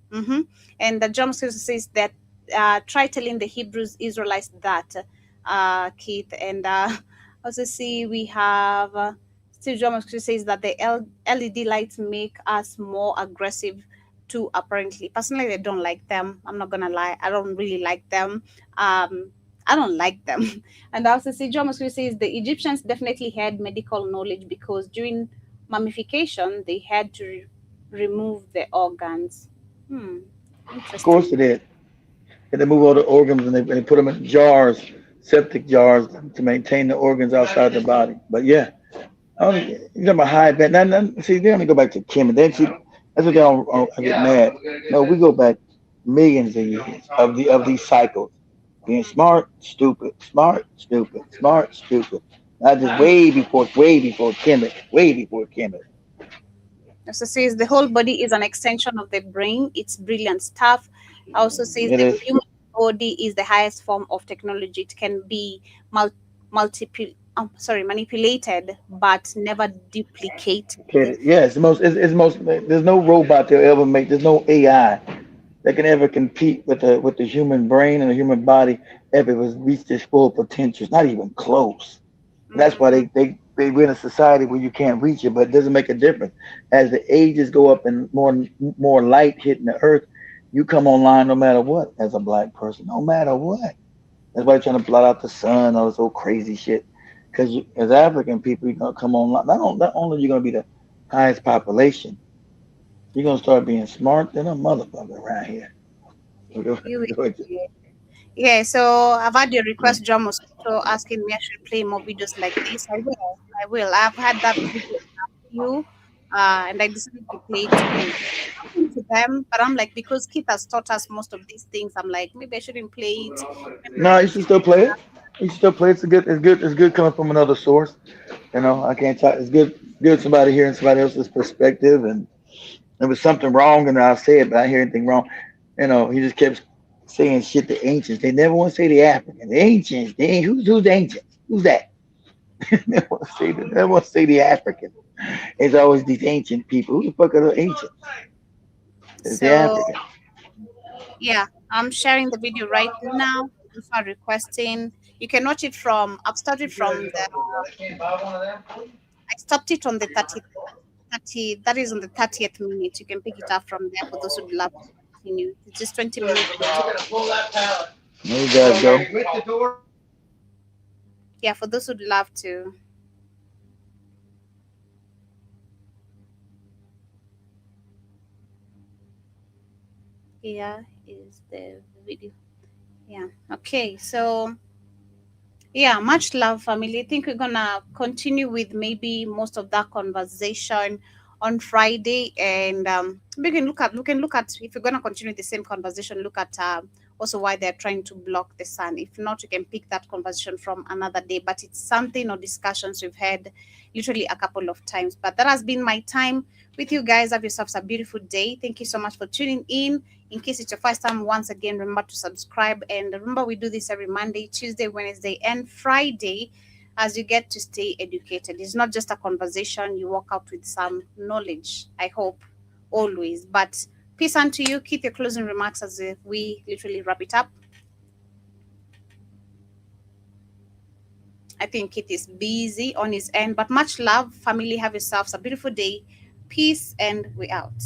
And John Mosquito says that try telling the Hebrews Israelites that, Keith. And also see we have Steve John Mosquito says that the LED lights make us more aggressive too, apparently. Personally, I don't like them. I'm not gonna lie. I don't really like them. I don't like them. And I also see John Mosquito says the Egyptians definitely had medical knowledge because during mummification, they had to remove the organs. Of course they did. And they move all the organs and they put them in jars, septic jars, to maintain the organs outside the body. But yeah, You talking about high band? See, they only go back to Kim, and then she. That's what they don't I get mad. No, we go back millions of years of these cycles. Being smart, stupid, smart, stupid, smart, stupid. Not just way before Kemet, way before Kemet. Also says the whole body is an extension of the brain. It's brilliant stuff. Also says It the is. human body is the highest form of technology. It can be manipulated, but never duplicated. Okay, yeah, it's most. There's no robot they'll ever make. There's no AI that can ever compete with the human brain and the human body if it was reached its full potential. It's not even close. That's why we're in a society where you can't reach it, but it doesn't make a difference. As the ages go up and more light hitting the earth, you come online no matter what as a black person, no matter what. That's why they're trying to blot out the sun, all this old crazy shit. Because as African people, you're gonna come online. Not only are you gonna be the highest population, you're gonna start being smart than a motherfucker around here. Yeah, so I've had your request, John Mosquito, asking me I should play more videos like this. I will. I will. I've had that video you, and I decided to play it today. Talking to them, but I'm like, because Keith has taught us most of these things, I'm like, maybe I shouldn't play it. No, you should still play it. You should still play it. It's good. It's good. It's good coming from another source. I can't talk. It's good. Good somebody hearing somebody else's perspective, and there was something wrong, and I say it, but I didn't hear anything wrong. He just kept saying shit to ancients. They never want to say the Africans. The ancients. They ain't, who's the ancients? Who's that? They never want to say the Africans. It's always these ancient people. Who the fuck are the ancients? It's the So Africans. yeah, I'm sharing the video right now. If I'm requesting, you can watch it from. I've started from the. I stopped it on the 30. That is on the 30th minute. You can pick it up from there for those who'd love to continue. It's just 20 minutes. There you guys go. Yeah, for those who'd love to. Here is the video. Yeah. Okay. So yeah, much love, family. I think we're gonna continue with maybe most of that conversation on Friday, and we can look at if we're gonna continue the same conversation. Look at also why they're trying to block the sun. If not, we can pick that conversation from another day. But it's something or discussions we've had literally a couple of times. But that has been my time with you guys. Have yourselves a beautiful day. Thank you so much for tuning in. In case it's your first time, once again, remember to subscribe. And remember, we do this every Monday, Tuesday, Wednesday, and Friday as you get to stay educated. It's not just a conversation. You walk out with some knowledge, I hope, always. But peace unto you. Keep your closing remarks as we literally wrap it up. I think it is busy on his end, but much love, family. Have yourselves a beautiful day. Peace, and we out.